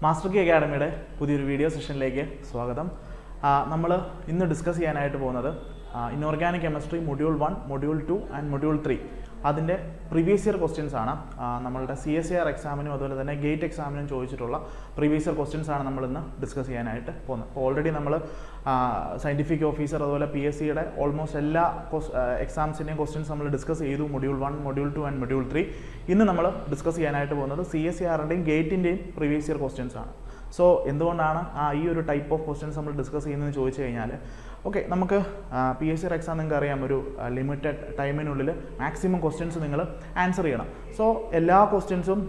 Master കി അക്കാഡമിയുടെ പുതിയൊരു video സെഷനിലേക്ക് സ്വാഗതം. നമ്മൾ ഇന്ന് ഡിസ്കസ് ചെയ്യാനായിട്ട് പോകുന്നത് inorganic chemistry module 1, module 2 and module 3 അതിൻ്റെ പ്രീവിയസ് ഇയർ ക്വസ്റ്റ്യൻസ് ആണ്. നമ്മളുടെ CSIR എക്സാമിനും അതുപോലെ തന്നെ ഗേറ്റ് എക്സാമിനും ചോദിച്ചിട്ടുള്ള പ്രീവിയസ് ഇയർ ക്വസ്റ്റ്യൻസ് ആണ് നമ്മളിന്ന് ഡിസ്കസ് ചെയ്യാനായിട്ട് പോകുന്നത്. അപ്പോൾ ഓൾറെഡി നമ്മൾ സയൻറ്റിഫിക് ഓഫീസർ അതുപോലെ PSCയുടെ ഓൾമോസ്റ്റ് എല്ലാ എക്സാംസിൻ്റെയും ക്വസ്റ്റ്യൻസ് നമ്മൾ ഡിസ്കസ് ചെയ്തു. Module 1, module 2 and module 3. ഇന്ന് നമ്മൾ ഡിസ്കസ് ചെയ്യാനായിട്ട് പോകുന്നത് CSIRൻ്റെയും ഗേറ്റിൻ്റെയും പ്രീവിയസ് ഇയർ ക്വസ്റ്റ്യൻസ് ആണ്. സോ എന്തുകൊണ്ടാണ് ഈ ഒരു ടൈപ്പ് ഓഫ് ക്വസ്റ്റ്യൻസ് നമ്മൾ ഡിസ്കസ് ചെയ്യുന്നതെന്ന് ചോദിച്ചു കഴിഞ്ഞാൽ, ഓക്കെ, നമുക്ക് PSC എക്സാം നിങ്ങൾക്ക് അറിയാം, ഒരു ലിമിറ്റഡ് ടൈമിനുള്ളിൽ മാക്സിമം ക്വസ്റ്റ്യൻസ് നിങ്ങൾ ആൻസർ ചെയ്യണം. സോ എല്ലാ ക്വസ്റ്റ്യൻസും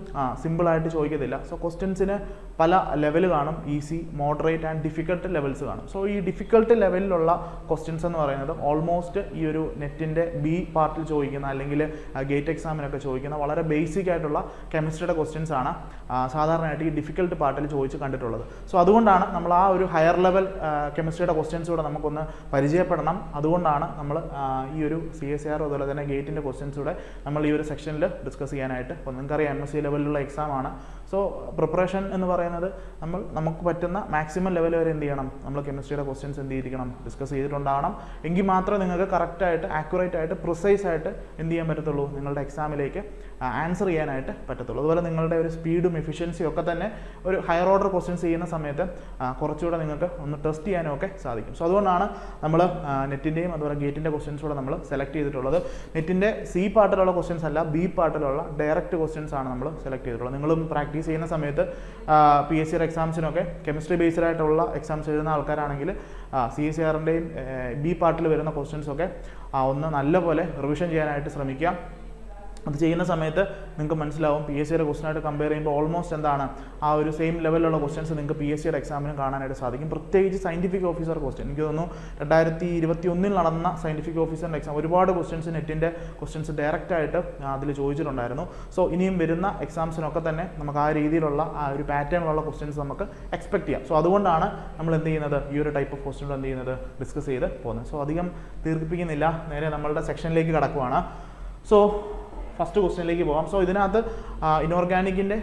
സിമ്പിളായിട്ട് ചോദിക്കത്തില്ല. സോ ക്വസ്റ്റ്യൻസിന് പല ലെവൽ കാണും, easy, moderate and difficult levels കാണും. സോ ഈ ഡിഫിക്കൽട്ട് ലെവലിലുള്ള ക്വസ്റ്റ്യൻസ് എന്ന് പറയുന്നത് ഓൾമോസ്റ്റ് ഈ ഒരു നെറ്റിൻ്റെ B പാർട്ടിൽ ചോദിക്കുന്ന അല്ലെങ്കിൽ ഗേറ്റ് എക്സാമിനൊക്കെ ചോദിക്കുന്ന വളരെ ബേസിക് ആയിട്ടുള്ള കെമിസ്ട്രിയുടെ ക്വസ്റ്റ്യൻസ് ആണ് സാധാരണയായിട്ട് ഈ ഡിഫിക്കൽട്ട് പാർട്ടിൽ ചോദിച്ച് കണ്ടിട്ടുള്ളത്. സോ അതുകൊണ്ടാണ് നമ്മൾ ആ ഒരു ഹയർ ലെവൽ കെമിസ്ട്രിയുടെ ക്വസ്റ്റ്യൻസ് കൂടെ നമുക്കൊന്ന് പരിചയപ്പെടണം. അതുകൊണ്ടാണ് നമ്മൾ ഈ ഒരു CSIR അതുപോലെ തന്നെ ഗേറ്റിൻ്റെ ക്വസ്റ്റ്യൻസ് കൂടെ നമ്മൾ ഈ ഒരു സെക്ഷനിൽ ഡിസ്കസ് ചെയ്യാനായിട്ട്. അപ്പോൾ നിങ്ങൾക്കറിയാം MSc ലെവലിലുള്ള എക്സാമാണ്. സോ പ്രിപ്പറേഷൻ എന്ന് പറയുന്നത് നമുക്ക് പറ്റുന്ന മാക്സിമം ലെവൽ വരെ എന്ത് ചെയ്യണം, നമ്മൾ കെമിസ്ട്രിയുടെ ക്വസ്റ്റ്യൻസ് എന്ത് ചെയ്തിരിക്കണം, ഡിസ്കസ് ചെയ്തിട്ടുണ്ടാവണം. എങ്കിൽ മാത്രമേ നിങ്ങൾക്ക് കറക്റ്റായിട്ട് ആക്യുറേറ്റ് ആയിട്ട് പ്രിസൈസ് ആയിട്ട് എന്ത് ചെയ്യാൻ പറ്റത്തുള്ളൂ, നിങ്ങളുടെ എക്സാമിലേക്ക് ആൻസർ ചെയ്യാനായിട്ട് പറ്റത്തുള്ളൂ. അതുപോലെ നിങ്ങളുടെ ഒരു സ്പീഡും എഫിഷ്യൻസിയും ഒക്കെ തന്നെ ഒരു ഹയർ ഓർഡർ ക്വസ്റ്റ്യൻസ് ചെയ്യുന്ന സമയത്ത് കുറച്ചുകൂടെ നിങ്ങൾക്ക് ഒന്ന് ടെസ്റ്റ് ചെയ്യാനും ഒക്കെ സാധിക്കും. സോ അതുകൊണ്ടാണ് നമ്മൾ നെറ്റിൻ്റെയും അതുപോലെ ഗേറ്റിൻ്റെ ക്വസ്റ്റ്യൻസ് കൂടെ നമ്മൾ സെലക്ട് ചെയ്തിട്ടുള്ളത്. നെറ്റിൻ്റെ C പാർട്ടിലുള്ള ക്വസ്റ്റ്യൻസ് അല്ല, B പാർട്ടിലുള്ള ഡയറക്റ്റ് ക്വസ്റ്റ്യൻസ് ആണ് നമ്മൾ സെലക്ട് ചെയ്തിട്ടുള്ളത്. നിങ്ങളും പ്രാക്ടീസ് ചെയ്യുന്ന സമയത്ത് PSC എക്സാംസിനൊക്കെ കെമിസ്ട്രി ബേസ്ഡ് ആയിട്ടുള്ള എക്സാംസ് എഴുതുന്ന ആൾക്കാരാണെങ്കിൽ CSIRൻ്റെയും B പാർട്ടിൽ വരുന്ന ക്വസ്റ്റ്യൻസ് ഒക്കെ ഒന്ന് നല്ലപോലെ റിവിഷൻ ചെയ്യാനായിട്ട് ശ്രമിക്കുക. അത് ചെയ്യുന്ന സമയത്ത് നിങ്ങൾക്ക് മനസ്സിലാവും PSCയുടെ ക്വസ്റ്റ്യനായിട്ട് കമ്പയർ ചെയ്യുമ്പോൾ ഓൾമോസ്റ്റ് എന്താണ് ആ ഒരു സെയിം ലെവലിലുള്ള ക്വസ്റ്റ്യൻസ് നിങ്ങൾക്ക് PSCയുടെ എക്സാമിനും കാണാനായിട്ട് സാധിക്കും. പ്രത്യേകിച്ച് സയൻറ്റിഫിക് ഓഫീസർ ക്വസ്റ്റ്യൻ, എനിക്ക് തോന്നുന്നു 2021 നടന്ന സയൻറ്റിഫിക് ഓഫീസറിൻ്റെ എക്സാം ഒരുപാട് ക്വസ്റ്റ്യൻസ് നെറ്റിൻ്റെ ക്വസ്റ്റ്യൻസ് ഡയറക്റ്റായിട്ട് അതിൽ ചോദിച്ചിട്ടുണ്ടായിരുന്നു. സോ ഇനിയും വരുന്ന എക്സാംസിനൊക്കെ തന്നെ നമുക്ക് ആ രീതിയിലുള്ള ആ ഒരു പാറ്റേണിലുള്ള ക്വസ്റ്റ്യൻസ് നമുക്ക് എക്സ്പെക്ട് ചെയ്യാം. സോ അതുകൊണ്ടാണ് നമ്മൾ എന്ത് ചെയ്യുന്നത്, ഈ ഒരു ടൈപ്പ് ഓഫ് ക്വസ്റ്റ്യൻ എന്ത് ചെയ്യുന്നത്, ഡിസ്കസ് ചെയ്ത് പോകുന്നത്. സോ അധികം ദീർഘിപ്പിക്കുന്നില്ല, നേരെ നമ്മളുടെ സെക്ഷനിലേക്ക് കടക്കുവാണ്. സോ ഫസ്റ്റ് ക്വസ്റ്റ്യനിലേക്ക് പോകാം. സോ ഇതിനകത്ത് ഇനോർഗാനിക്കിൻ്റെ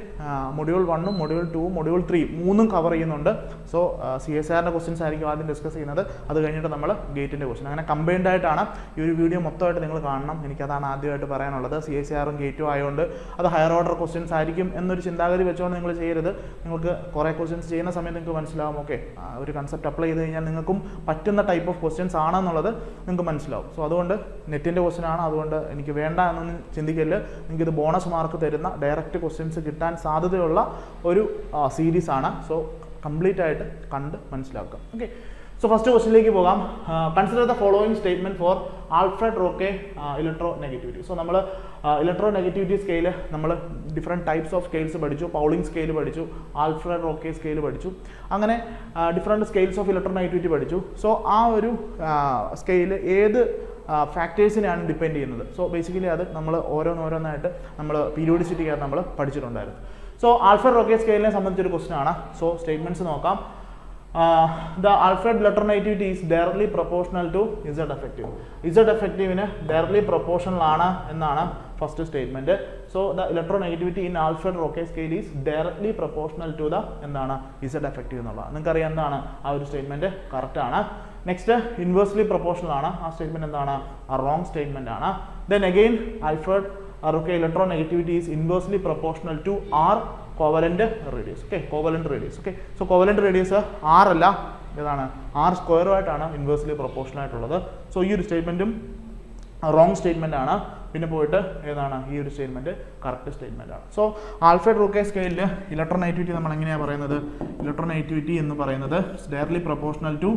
മൊഡ്യൂൾ 1ഉം മൊഡ്യൂൾ 2ഉം മൊഡ്യൂൾ 3 കവർ ചെയ്യുന്നുണ്ട്. സോ CSIRൻ്റെ ക്വസ്റ്റ്യൻസ് ആയിരിക്കും ആദ്യം ഡിസ്കസ് ചെയ്യുന്നത്. അത് കഴിഞ്ഞിട്ട് നമ്മൾ ഗേറ്റിൻ്റെ ക്വസ്റ്റ്യൻ, അങ്ങനെ കമ്പൈൻഡ് ആയിട്ടാണ് ഈ ഒരു വീഡിയോ മൊത്തമായിട്ട് നിങ്ങൾ കാണണം. എനിക്കതാണ് ആദ്യമായിട്ട് പറയാനുള്ളത്. CSIRും ഗേറ്റും ആയതുകൊണ്ട് അത് ഹയർ ഓർഡർ ക്വസ്റ്റ്യൻസ് ആയിരിക്കും എന്നൊരു ചിന്താഗതി വെച്ചുകൊണ്ട് നിങ്ങൾ ചെയ്യരുത്. നിങ്ങൾക്ക് കുറേ ക്വസ്റ്റ്യൻസ് ചെയ്യുന്ന സമയത്ത് നിങ്ങൾക്ക് മനസ്സിലാവും, ഓക്കെ, ഒരു കൺസെപ്റ്റ് അപ്ലൈ ചെയ്ത് കഴിഞ്ഞാൽ നിങ്ങൾക്കും പറ്റുന്ന ടൈപ്പ് ഓഫ് ക്വസ്റ്റ്യൻസ് ആണെന്നുള്ളത് നിങ്ങൾക്ക് മനസ്സിലാവും. സോ അതുകൊണ്ട് നെറ്റിൻ്റെ ക്വസ്റ്റ്യൻ ആണ്, അതുകൊണ്ട് എനിക്ക് വേണ്ട എന്നൊന്നും ചിന്തിക്കുക. നിങ്ങൾക്കിത് ബോണസ് മാർക്ക് തരുന്ന ഡയറക്റ്റ് ക്വസ്റ്റ്യൻസ് കിട്ടാൻ സാധ്യതയുള്ള ഒരു സീരീസ് ആണ്. സോ കംപ്ലീറ്റ് ആയിട്ട് കണ്ട് മനസ്സിലാക്കുക. ഓക്കെ, സോ ഫസ്റ്റ് ക്വസ്റ്റ്യനിലേക്ക് പോകാം. Consider the following statement for Alfred Rochow electronegativity. So നമ്മൾ ഇലക്ട്രോ നെഗറ്റിവിറ്റി സ്കെയിൽ നമ്മൾ ഡിഫറെൻറ്റ് ടൈപ്സ് ഓഫ് സ്കെയിൽസ് പഠിച്ചു. പൗളിംഗ് സ്കെയിൽ പഠിച്ചു, ആൽഫ്രഡ് റോക്കെ സ്കെയിൽ പഠിച്ചു, അങ്ങനെ different scales of electronegativity പഠിച്ചു. സോ ആ ഒരു സ്കെയിൽ ഏത് ഫാക്ടേഴ്സിനെയാണ് ഡിപ്പെൻഡ് ചെയ്യുന്നത്. സോ ബേസിക്കലി അത് നമ്മൾ ഓരോന്നായിട്ട് നമ്മൾ പീരിയോഡിസിറ്റിക്കകത്ത് നമ്മൾ പഠിച്ചിട്ടുണ്ടായിരുന്നു. സോ ആൽഫ്രഡ് റോക്കെ സ്കെയിലിനെ സംബന്ധിച്ചൊരു ക്വസ്റ്റ്യൻ ആണ്. സോ സ്റ്റേറ്റ്മെൻറ്റ്സ് നോക്കാം. The Alfred electronegativity is directly proportional to Z effective. Z effectiveന് directly proportional ആണ് എന്നാണ് first statement. So the electronegativity in Alfred Rochow scale is directly proportional to the എന്താണ് Z effective എന്നുള്ളത്. നിങ്ങൾക്കറിയാം എന്താണ് ആ ഒരു സ്റ്റേറ്റ്മെൻറ്റ് കറക്റ്റ് ആണ്. നെക്സ്റ്റ് ഇൻവേഴ്സ്ലി പ്രൊപ്പോർഷണൽ ആണ്. ആ സ്റ്റേറ്റ്മെൻറ്റ് എന്താണ്, റോങ് സ്റ്റേറ്റ്മെൻറ്റ് ആണ്. Then again Alfred Rochow electronegativity is inversely proportional to R covalent radius. Okay, covalent radius. Okay, so covalent radius R അല്ല, ഏതാണ്, R സ്ക്വയറുമായിട്ടാണ് ഇൻവേഴ്സ്ലി പ്രൊപ്പോർഷണൽ ആയിട്ടുള്ളത്. So ഈ ഒരു സ്റ്റേറ്റ്മെൻറ്റും റോങ് സ്റ്റേറ്റ്മെൻ്റ് ആണ്. പിന്നെ പോയിട്ട് ഏതാണ് ഈ ഒരു സ്റ്റേറ്റ്മെൻറ്റ് കറക്റ്റ് സ്റ്റേറ്റ്മെൻ്റ് ആണ്. സോ ആൽഫ്രഡ് റോക്കെ സ്കെയിലിൽ ഇലക്ട്രോനെഗറ്റിവിറ്റി നമ്മൾ എങ്ങനെയാണ് പറയുന്നത്, ഇലക്ട്രോനെഗറ്റിവിറ്റി എന്ന് പറയുന്നത് directly proportional to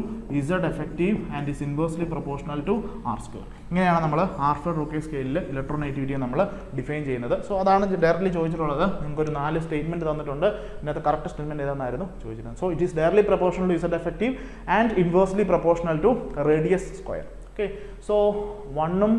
Z effective and is inversely proportional to R square. ഇങ്ങനെയാണ് നമ്മൾ ആൽഫ്രഡ് റോക്കെ സ്കെയിലിൽ ഇലക്ട്രോനെഗറ്റിവിറ്റിയെ നമ്മൾ ഡിഫൈൻ ചെയ്യുന്നത്. സോ അതാണ് ഡയറക്ട്ലി ചോദിച്ചിട്ടുള്ളത്. നിങ്ങൾക്കൊരു 4 സ്റ്റേറ്റ്മെൻറ്റ് തന്നിട്ടുണ്ട്. ഇതിനകത്ത് കറക്റ്റ് സ്റ്റേറ്റ്മെൻറ്റ് ഏതാണെന്നായിരുന്നു ചോദിച്ചിരുന്നത്. So it is directly proportional to Z effective and inversely proportional to radius square. Okay, so 1ഉം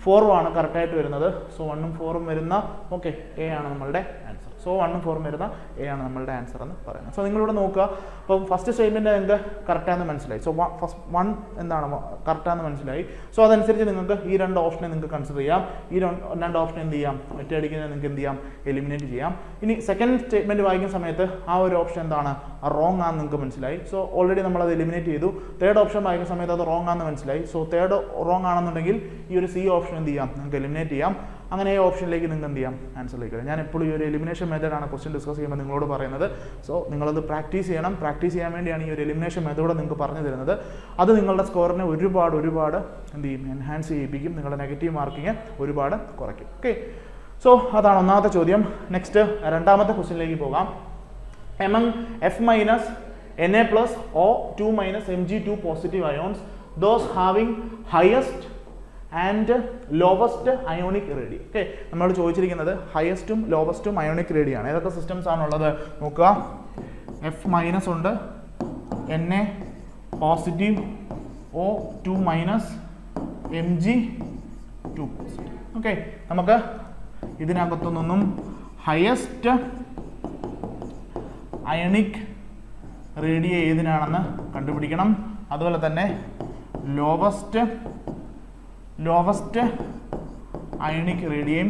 4ഉം ആണ് കറക്റ്റായിട്ട് വരുന്നത്. സോ 1ഉം 4ഉം വരുന്ന ഓക്കെ A ആണ് നമ്മളുടെ ആൻസർ. സോ 1 ഉം 4 ഉം വരുന്ന എ ആണ് നമ്മളുടെ ആൻസർ എന്ന് പറയുന്നത്. സോ നിങ്ങളിവിടെ നോക്കുക, അപ്പം ഫസ്റ്റ് സ്റ്റേറ്റ്മെൻറ്റ് നിങ്ങൾക്ക് കറക്റ്റാണെന്ന് മനസ്സിലായി. സോ ഫസ്റ്റ് 1 എന്താണ് കറക്റ്റാണെന്ന് മനസ്സിലായി. സോ അതനുസരിച്ച് നിങ്ങൾക്ക് ഈ 2 ഓപ്ഷനെ നിങ്ങൾക്ക് കൺസിഡർ ചെയ്യാം. ഈ 2 ഓപ്ഷൻ എന്ത് ചെയ്യാം, ഒറ്റയടിക്കുന്നത് നിങ്ങൾക്ക് എന്ത് ചെയ്യാം, എലിമിനേറ്റ് ചെയ്യാം. ഇനി സെക്കൻഡ് സ്റ്റേറ്റ്മെൻറ്റ് വായിക്കുന്ന സമയത്ത് ആ ഒരു ഓപ്ഷൻ എന്താണ്, റോങ് ആണെന്ന് നിങ്ങൾക്ക് മനസ്സിലായി. സോ ഓൾറെഡി നമ്മളത് എലിമിനേറ്റ് ചെയ്തു. തേർഡ് ഓപ്ഷൻ വായിക്കുന്ന സമയത്ത് അത് റോങ് ആണെന്ന് മനസ്സിലായി. സോ തേർഡ് റോങ് ആണെന്നുണ്ടെങ്കിൽ ഈ ഒരു സി ഓപ്ഷൻ എന്ത് ചെയ്യാം, നിങ്ങൾക്ക് എലിമിനേറ്റ് ചെയ്യാം. അങ്ങനെ ഈ ഓപ്ഷനിലേക്ക് നിങ്ങൾക്ക് എന്ത് ചെയ്യാം, ആൻസറിലേക്ക് വരാം. ഞാൻ എപ്പോഴും ഈ ഒരു എലിമിനേഷൻ മെത്തേഡാണ് ക്വസ്റ്റ്യൻ ഡിസ്കസ് ചെയ്യുമ്പോൾ നിങ്ങളോട് പറയുന്നത്. സോ നിങ്ങളത് പ്രാക്ടീസ് ചെയ്യണം. പ്രാക്ടീസ് ചെയ്യാൻ വേണ്ടിയാണ് ഈ ഒരു എലിമിനേഷൻ മെത്തേഡ് നിങ്ങൾക്ക് പറഞ്ഞു തരുന്നത്. അത് നിങ്ങളുടെ സ്കോറിനെ ഒരുപാട് എന്ത് ചെയ്യും, എൻഹാൻസ് ചെയ്യിപ്പിക്കും. നിങ്ങളുടെ നെഗറ്റീവ് മാർക്കിങ് ഒരുപാട് കുറയ്ക്കും. ഓക്കെ, സോ അതാണ് ഒന്നാമത്തെ ചോദ്യം. നെക്സ്റ്റ് രണ്ടാമത്തെ ക്വസ്റ്റ്യനിലേക്ക് പോകാം. Among F minus Na plus O2 minus Mg2 positive ions, those having highest and lowest ionic radii. Okay, നമ്മൾ ചോദിച്ചിരിക്കുന്നത് ഹയസ്റ്റും ലോവസ്റ്റും അയോണിക് റേഡി ആണ്. ഏതൊക്കെ സിസ്റ്റംസ് ആണുള്ളത് നോക്കുക. F മൈനസ് ഉണ്ട്, Na positive, O2 minus, Mg2 positive. Okay, നമുക്ക് ഇതിനകത്തുനിന്നും ഹയസ്റ്റ് അയണിക് റേഡിയ ഏതിനാണെന്ന് കണ്ടുപിടിക്കണം. അതുപോലെ തന്നെ ലോവസ്റ്റ് അയണിക് റേഡിയയും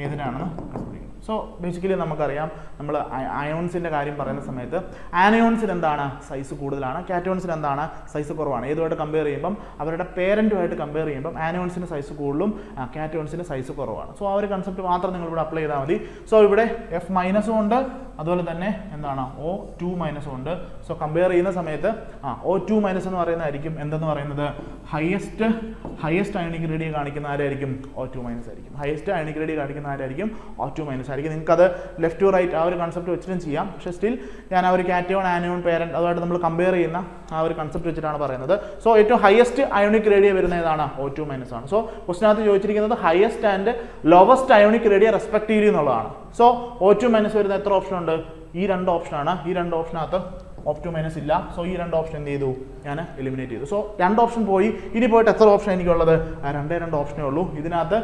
ഏതിനാണെന്ന് കണ്ടുപിടിക്കണം. സോ ബേസിക്കലി നമുക്കറിയാം, നമ്മൾ അയോൺസിൻ്റെ കാര്യം പറയുന്ന സമയത്ത് ആനയോൺസിന് എന്താണ് സൈസ് കൂടുതലാണ്, കാറ്റയോൺസിന് എന്താണ് സൈസ് കുറവാണ്. ഏതുമായിട്ട് കമ്പയർ ചെയ്യുമ്പം അവരുടെ പേരൻറ്റുമായിട്ട് കമ്പയർ ചെയ്യുമ്പം ആനയോൺസിന് സൈസ് കൂടുതലും കാറ്റയോൺസിന് സൈസ് കുറവാണ്. സോ ആ ഒരു കൺസെപ്റ്റ് മാത്രം നിങ്ങളിവിടെ അപ്ലൈ ചെയ്താൽ മതി. സോ ഇവിടെ F മൈനസും ഉണ്ട്, അതുപോലെ തന്നെ എന്താണ് O2 മൈനസും ഉണ്ട്. സോ കമ്പയർ ചെയ്യുന്ന സമയത്ത് O2 മൈനസ് എന്ന് പറയുന്നതായിരിക്കും എന്തെന്ന് പറയുന്നത് ഹയസ്റ്റ് അയണിക് റേഡിയ കാണിക്കുന്ന ആരായിരിക്കും, O2 മൈനസ് ആയിരിക്കും. ഹയസ്റ്റ് അയണിക് റേഡിയ കാണിക്കുന്ന ആരായിരിക്കും, O2 മൈനസ് ആയിരിക്കും. നിങ്ങൾക്കത് ലെഫ്റ്റ് ടു റൈറ്റ് ആ ഒരു കൺസെപ്റ്റ് വെച്ചിട്ടും ചെയ്യാം. പക്ഷേ സ്റ്റിൽ ഞാൻ ആ ഒരു കാറ്റയോൺ ആനയോൺ പേരൻറ്റ് അതുമായിട്ട് നമ്മൾ കമ്പയർ ചെയ്യുന്ന ആ ഒരു കൺസെപ്റ്റ് വെച്ചിട്ടാണ് പറയുന്നത്. സോ ഏറ്റവും ഹയസ്റ്റ് അയോണിക് റേഡിയ വരുന്ന ഏതാണ്, O2 മൈനസ് ആണ്. സോ ക്വസ്റ്റിനകത്ത് ചോദിച്ചിരിക്കുന്നത് highest and lowest ionic റേഡിയ respectively എന്നുള്ളതാണ്. സോ O2 മൈനസ് വരുന്ന എത്ര ഓപ്ഷൻ ഉണ്ട്, ഈ 2 ഓപ്ഷനാണ്. ഈ 2 ഓപ്ഷനകത്ത് O2 മൈനസ് ഇല്ല. സോ ഈ 2 ഓപ്ഷൻ എന്ത് ചെയ്തു, ഞാൻ എലിമിനേറ്റ് ചെയ്തു. സോ 2 ഓപ്ഷൻ പോയി. ഇനി പോയിട്ട് എത്ര ഓപ്ഷൻ എനിക്കുള്ളത്, 2 ഓപ്ഷനേ ഉള്ളൂ. ഇതിനകത്ത്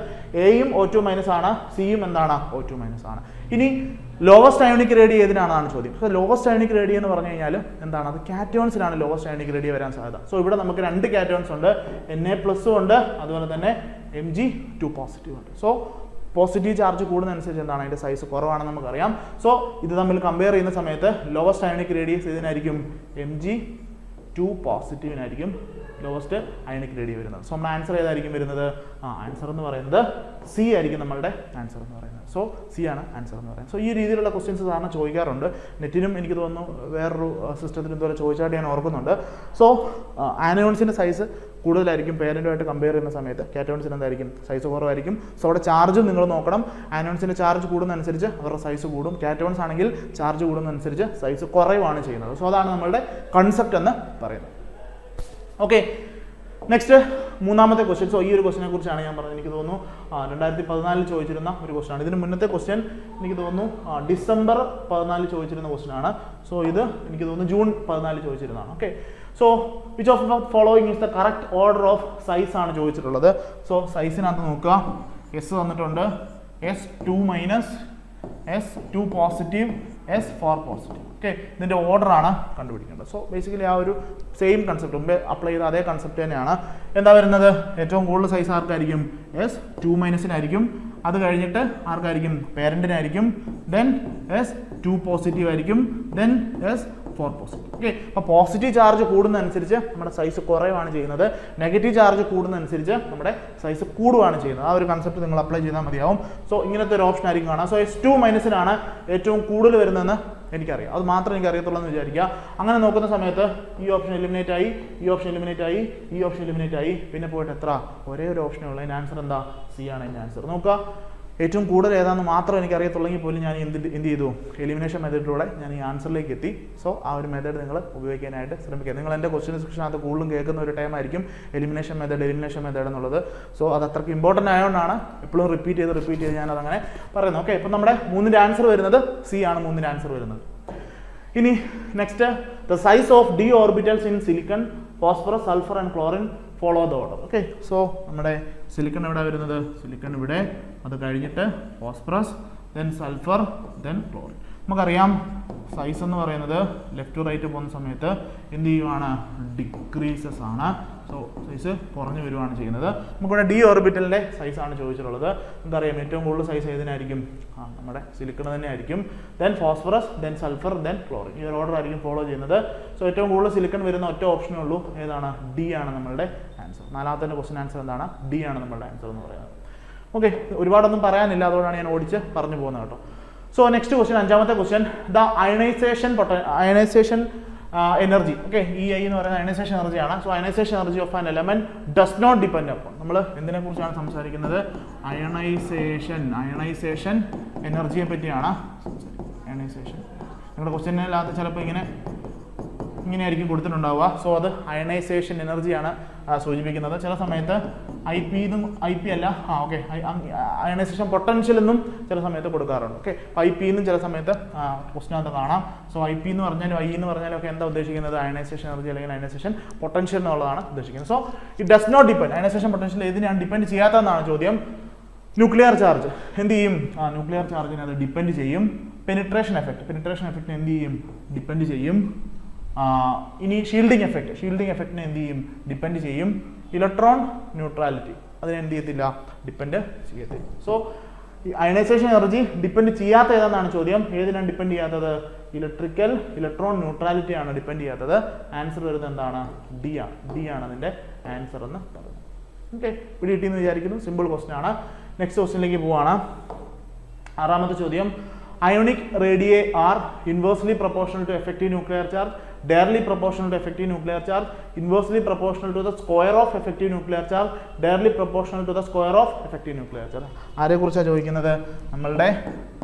എയും O2 മൈനസ് ആണ്, സിയും എന്താണ് O2 മൈനസ് ആണ്. ഇനി ലോവസ്റ്റ് അയോണിക് റേഡിയ ഏതിനാണെന്നാണ് ചോദ്യം. സോ ലോവസ്റ്റ് അയോണിക് റേഡിയ എന്ന് പറഞ്ഞു കഴിഞ്ഞാൽ എന്താണ്, അത് കാറ്റയോൺസിനാണ് ലോവസ്റ്റ് അയോണിക് റേഡിയ വരാൻ സാധ്യത. സോ ഇവിടെ നമുക്ക് 2 കാറ്റയോൺസ് ഉണ്ട്, Na പ്ലസും ഉണ്ട്, അതുപോലെ തന്നെ Mg2 പോസിറ്റീവ് ഉണ്ട്. സോ പോസിറ്റീവ് ചാർജ് കൂടുന്നതനുസരിച്ച് എന്താണ് അതിൻ്റെ സൈസ് കുറവാണെന്ന് നമുക്കറിയാം. സോ ഇത് തമ്മിൽ കമ്പയർ ചെയ്യുന്ന സമയത്ത് ലോവസ്റ്റ് അയോണിക് റേഡിയസ് ഇതിനായിരിക്കും, Mg2 പോസിറ്റീവിനായിരിക്കും ലോവസ്റ്റ് അയോണിക് റേഡിയ വരുന്നത്. സോ നമ്മുടെ ആൻസർ ഏതായിരിക്കും വരുന്നത്, ആൻസർ എന്ന് പറയുന്നത് സി ആയിരിക്കും നമ്മളുടെ ആൻസർ എന്ന് പറയുന്നത്. സോ സി ആണ് ആൻസർ എന്ന് പറയുന്നത്. സോ ഈ രീതിയിലുള്ള ക്വസ്റ്റ്യൻസ് സാധാരണ ചോദിക്കാറുണ്ട്. നെറ്റിനും എനിക്ക് തോന്നുന്നു വേറൊരു സിസ്റ്റത്തിനും ഇതുപോലെ ചോദിച്ചായിട്ട് ഞാൻ ഓർക്കുന്നുണ്ട്. സോ ആനയോൺസിൻ്റെ സൈസ് കൂടുതലായിരിക്കും പേരൻറ്റുമായിട്ട് കമ്പയർ ചെയ്യുന്ന സമയത്ത്, കാറ്റയോൺസിന് എന്തായിരിക്കും സൈസ് കുറവായിരിക്കും. സോ അവിടെ ചാർജും നിങ്ങൾ നോക്കണം. ആനയോൺസിൻ്റെ ചാർജ് കൂടുന്നതനുസരിച്ച് അവരുടെ സൈസ് കൂടും, കാറ്റയോൺസ് ആണെങ്കിൽ ചാർജ് കൂടുന്നതനുസരിച്ച് സൈസ് കുറയുവാണ് ചെയ്യുന്നത്. സോ അതാണ് നമ്മളുടെ കൺസെപ്റ്റ് എന്ന് പറയുന്നത്. ഓക്കെ, നെക്സ്റ്റ് മൂന്നാമത്തെ ക്വസ്റ്റ്യൻ. സോ ഈ ഒരു ക്വസ്റ്റിനെ കുറിച്ചാണ് ഞാൻ പറഞ്ഞത്. എനിക്ക് തോന്നുന്നു 2014 ചോദിച്ചിരുന്ന ഒരു ക്വസ്റ്റ്യൻ ആണ്. ഇതിന് മുന്നത്തെ ക്വസ്റ്റ്യൻ എനിക്ക് തോന്നുന്നു ഡിസംബർ 14 ചോദിച്ചിരുന്ന ക്വസ്റ്റ്യൻ ആണ്. സോ ഇത് എനിക്ക് തോന്നുന്നു ജൂൺ 14 ചോദിച്ചിരുന്നതാണ്. Okay, so which of the following is the correct order of size ആണ് ചോദിച്ചിട്ടുള്ളത്. സോ സൈസിനകത്ത് നോക്കുക, എസ് തന്നിട്ടുണ്ട്, S2 minus, S2 positive, S4 positive. Okay, ഇതിൻ്റെ ഓർഡറാണ് കണ്ടുപിടിക്കേണ്ടത്. സോ ബേസിക്കലി ആ ഒരു സെയിം കൺസെപ്റ്റ് മുമ്പേ അപ്ലൈ ചെയ്ത അതേ കൺസെപ്റ്റ് തന്നെയാണ്. എന്താ വരുന്നത്, ഏറ്റവും കൂടുതൽ സൈസ് ആർക്കായിരിക്കും, S2 മൈനസിനായിരിക്കും. അത് കഴിഞ്ഞിട്ട് ആർക്കായിരിക്കും, പേരൻറ്റിനായിരിക്കും. ദെൻ S2 പോസിറ്റീവ് ആയിരിക്കും. Then S4 positive. ഓക്കെ, അപ്പോൾ പോസിറ്റീവ് ചാർജ് കൂടുന്നതനുസരിച്ച് നമ്മുടെ സൈസ് കുറയുവാണ് ചെയ്യുന്നത്, നെഗറ്റീവ് ചാർജ് കൂടുന്നതനുസരിച്ച് നമ്മുടെ സൈസ് കൂടുകയാണ് ചെയ്യുന്നത്. ആ ഒരു കൺസെപ്റ്റ് നിങ്ങൾ അപ്ലൈ ചെയ്താൽ മതിയാവും. സോ ഇങ്ങനത്തെ ഒരു ഓപ്ഷൻ ആയിരിക്കും കാണാം. സോ S2 മൈനസിനാണ് ഏറ്റവും കൂടുതൽ വരുന്നതെന്ന് എനിക്കറിയാം, അത് മാത്രമേ എനിക്ക് അറിയത്തുള്ളൂ എന്ന് വിചാരിക്കുക. അങ്ങനെ നോക്കുന്ന സമയത്ത് ഈ ഓപ്ഷൻ എലിമിനേറ്റ് ആയി, ഈ ഓപ്ഷൻ എലിമിനേറ്റ് ആയി, ഈ ഓപ്ഷൻ എലിമിനേറ്റ് ആയി, പിന്നെ പോയിട്ട് എത്ര, ഒരേ ഒരു ഓപ്ഷനേ ഉള്ളൂ. അതിൻ്റെ ആൻസർ എന്താ, സി ആണ് അതിൻ്റെ ആൻസർ. നോക്കുക, ഏറ്റവും കൂടുതൽ ഏതാണെന്ന് മാത്രം എനിക്ക് അറിയത്തുള്ളെങ്കിൽ പോലും ഞാൻ എന്ത് ചെയ്തു, എലിമിനേഷൻ മെത്തേഡിലൂടെ ഞാൻ ഈ ആൻസറിലേക്ക് എത്തി. സോ ആ ഒരു മെത്തേഡ് നിങ്ങൾ ഉപയോഗിക്കാനായിട്ട് ശ്രമിക്കുക. നിങ്ങൾ എൻ്റെ ക്വസ്റ്റ്യൻ ഡിസ്കഷനകത്ത് കൂടുതലും കേൾക്കുന്ന ഒരു ടൈം ആയിരിക്കും എലിമിനേഷൻ മെത്തേഡ് എന്നുള്ളത്. സോ അത് അത്രയ്ക്ക് ഇമ്പോർട്ടൻ്റ് ആയതുകൊണ്ടാണ് എപ്പോഴും റിപ്പീറ്റ് ചെയ്ത് ഞാനതങ്ങനെ പറയുന്നത്. ഓക്കെ, ഇപ്പം നമ്മുടെ 3ന്റെ ആൻസർ വരുന്നത് സി ആണ്. 3ന്റെ ആൻസർ വരുന്നത്. ഇനി next, the size of d orbitals in silicon, phosphorus, sulphur and chlorine follow the order. Okay, so നമ്മുടെ സിലിക്കൺ എവിടെ വരുന്നത്, സിലിക്കൺ ഇവിടെ, അത് കഴിഞ്ഞിട്ട് phosphorus, then sulphur, then chlorine. നമുക്കറിയാം സൈസ് എന്ന് പറയുന്നത് ലെഫ്റ്റ് ടു റൈറ്റ് പോകുന്ന സമയത്ത് എന്ത് ചെയ്യുവാണ്, ഡിക്രീസസ് ആണ്. സോ സൈസ് കുറഞ്ഞു വരുവാണ് ചെയ്യുന്നത്. നമുക്കിവിടെ ഡി ഓർബിറ്റലിൻ്റെ സൈസാണ് ചോദിച്ചിട്ടുള്ളത്. നമുക്കറിയാം ഏറ്റവും കൂടുതൽ സൈസ് ഏതിനായിരിക്കും, നമ്മുടെ സിലിക്കൺ തന്നെ ആയിരിക്കും. Then phosphorus, then sulphur, then chlorine. ഈ ഒരു ഓർഡർ ആയിരിക്കും ഫോളോ ചെയ്യുന്നത്. സോ ഏറ്റവും കൂടുതൽ സിലിക്കൺ വരുന്ന ഒറ്റ ഓപ്ഷനേ ഉള്ളൂ, ഏതാണ്, ഡി ആണ് നമ്മളുടെ ആൻസർ. നാലാമത്തെ ക്വസ്റ്റ്യൻ ആൻസർ എന്താണ്, ഡി ആണ് നമ്മളുടെ ആൻസർ എന്ന് പറയുന്നത്. ഓക്കെ, ഒരുപാടൊന്നും പറയാനില്ല, അതുകൊണ്ടാണ് ഞാൻ ഓടിച്ച് പറഞ്ഞു പോകുന്നത് കേട്ടോ. സോ നെക്സ്റ്റ് ക്വസ്റ്റ്യൻ, അഞ്ചാമത്തെ question, the ionisation energy. Okay, ഈ ഐ എന്ന് പറയുന്നത് അയണൈസേഷൻ എനർജിയാണ്. So ionisation energy of an element does not depend upon. നമ്മൾ എന്തിനെ കുറിച്ചാണ് സംസാരിക്കുന്നത്, അയണൈസേഷൻ എനർജിയെ പറ്റിയാണ് സംസാരിക്കുന്നത്. അയണൈസേഷൻ നിങ്ങളുടെ ക്വസ്റ്റ്യനിനകത്ത് ചിലപ്പോൾ ഇങ്ങനെയായിരിക്കും കൊടുത്തിട്ടുണ്ടാവുക. സോ അത് അയണൈസേഷൻ എനർജിയാണ് സൂചിപ്പിക്കുന്നത്. ചില സമയത്ത് ഐ പി അല്ല, അയണൈസേഷൻ പൊട്ടൻഷ്യൽ എന്നും ചില സമയത്ത് കൊടുക്കാറുണ്ട്. ഓക്കെ, ഐ പി എന്നും ചില സമയത്ത് ക്വസ്റ്റിനകത്ത് കാണാം. സോ ഐ പി എന്ന് പറഞ്ഞാലും ഐ എന്ന് പറഞ്ഞാലും ഒക്കെ എന്താ ഉദ്ദേശിക്കുന്നത്, അയണൈസേഷൻ എനർജി അല്ലെങ്കിൽ അയണൈസേഷൻ പൊട്ടൻഷ്യൽ എന്നുള്ളതാണ് ഉദ്ദേശിക്കുന്നത്. So it does not depend. Ionisation potential ഏതിനാണ് ഡിപ്പെൻഡ് ചെയ്യാത്തതെന്നാണ് ചോദ്യം. ന്യൂക്ലിയർ ചാർജ് എന്ത് ചെയ്യും, ന്യൂക്ലിയർ ചാർജിനെ അത് ഡിപ്പെൻഡ് ചെയ്യും. പെനിട്രേഷൻ എഫക്റ്റിനെ എന്ത് ചെയ്യും, ഡിപ്പെൻഡ് ചെയ്യും. ഇനി ഷീൽഡിംഗ് എഫക്റ്റിനെ എന്ത് ചെയ്യും, ഡിപ്പെൻഡ് ചെയ്യും. ഇലക്ട്രോൺ ന്യൂട്രാലിറ്റി അതിനെ എന്ത് ചെയ്യത്തില്ല, ഡിപ്പെൻഡ് ചെയ്യത്തില്ല. സോ ഈ അയണൈസേഷൻ എനർജി ഡിപ്പെൻഡ് ചെയ്യാത്ത ഏതാണെന്നാണ് ചോദ്യം. ഏതിനാണ് ഡിപ്പെൻഡ് ചെയ്യാത്തത്, ഇലക്ട്രോൺ ന്യൂട്രാലിറ്റി ആണ് ഡിപ്പെൻഡ് ചെയ്യാത്തത്. ആൻസർ വരുന്നത് എന്താണ്, ഡി ആണ് അതിൻ്റെ ആൻസർ എന്ന് പറയുന്നത്. ഓക്കെ, ഇവിടെ കിട്ടിയെന്ന് വിചാരിക്കുന്നു. സിമ്പിൾ ക്വസ്റ്റ്യൻ ആണ്. നെക്സ്റ്റ് ക്വസ്റ്റ്യനിലേക്ക് പോവാണ്. ആറാമത്തെ ചോദ്യം, ionic radii are inversely proportional to effective nuclear charge, directly proportional to effective nuclear charge, inversely proportional to the square of effective nuclear charge, directly proportional to the square of effective nuclear charge. ആരെക്കുറിച്ചാണ് ചോദിക്കുന്നത്, നമ്മളുടെ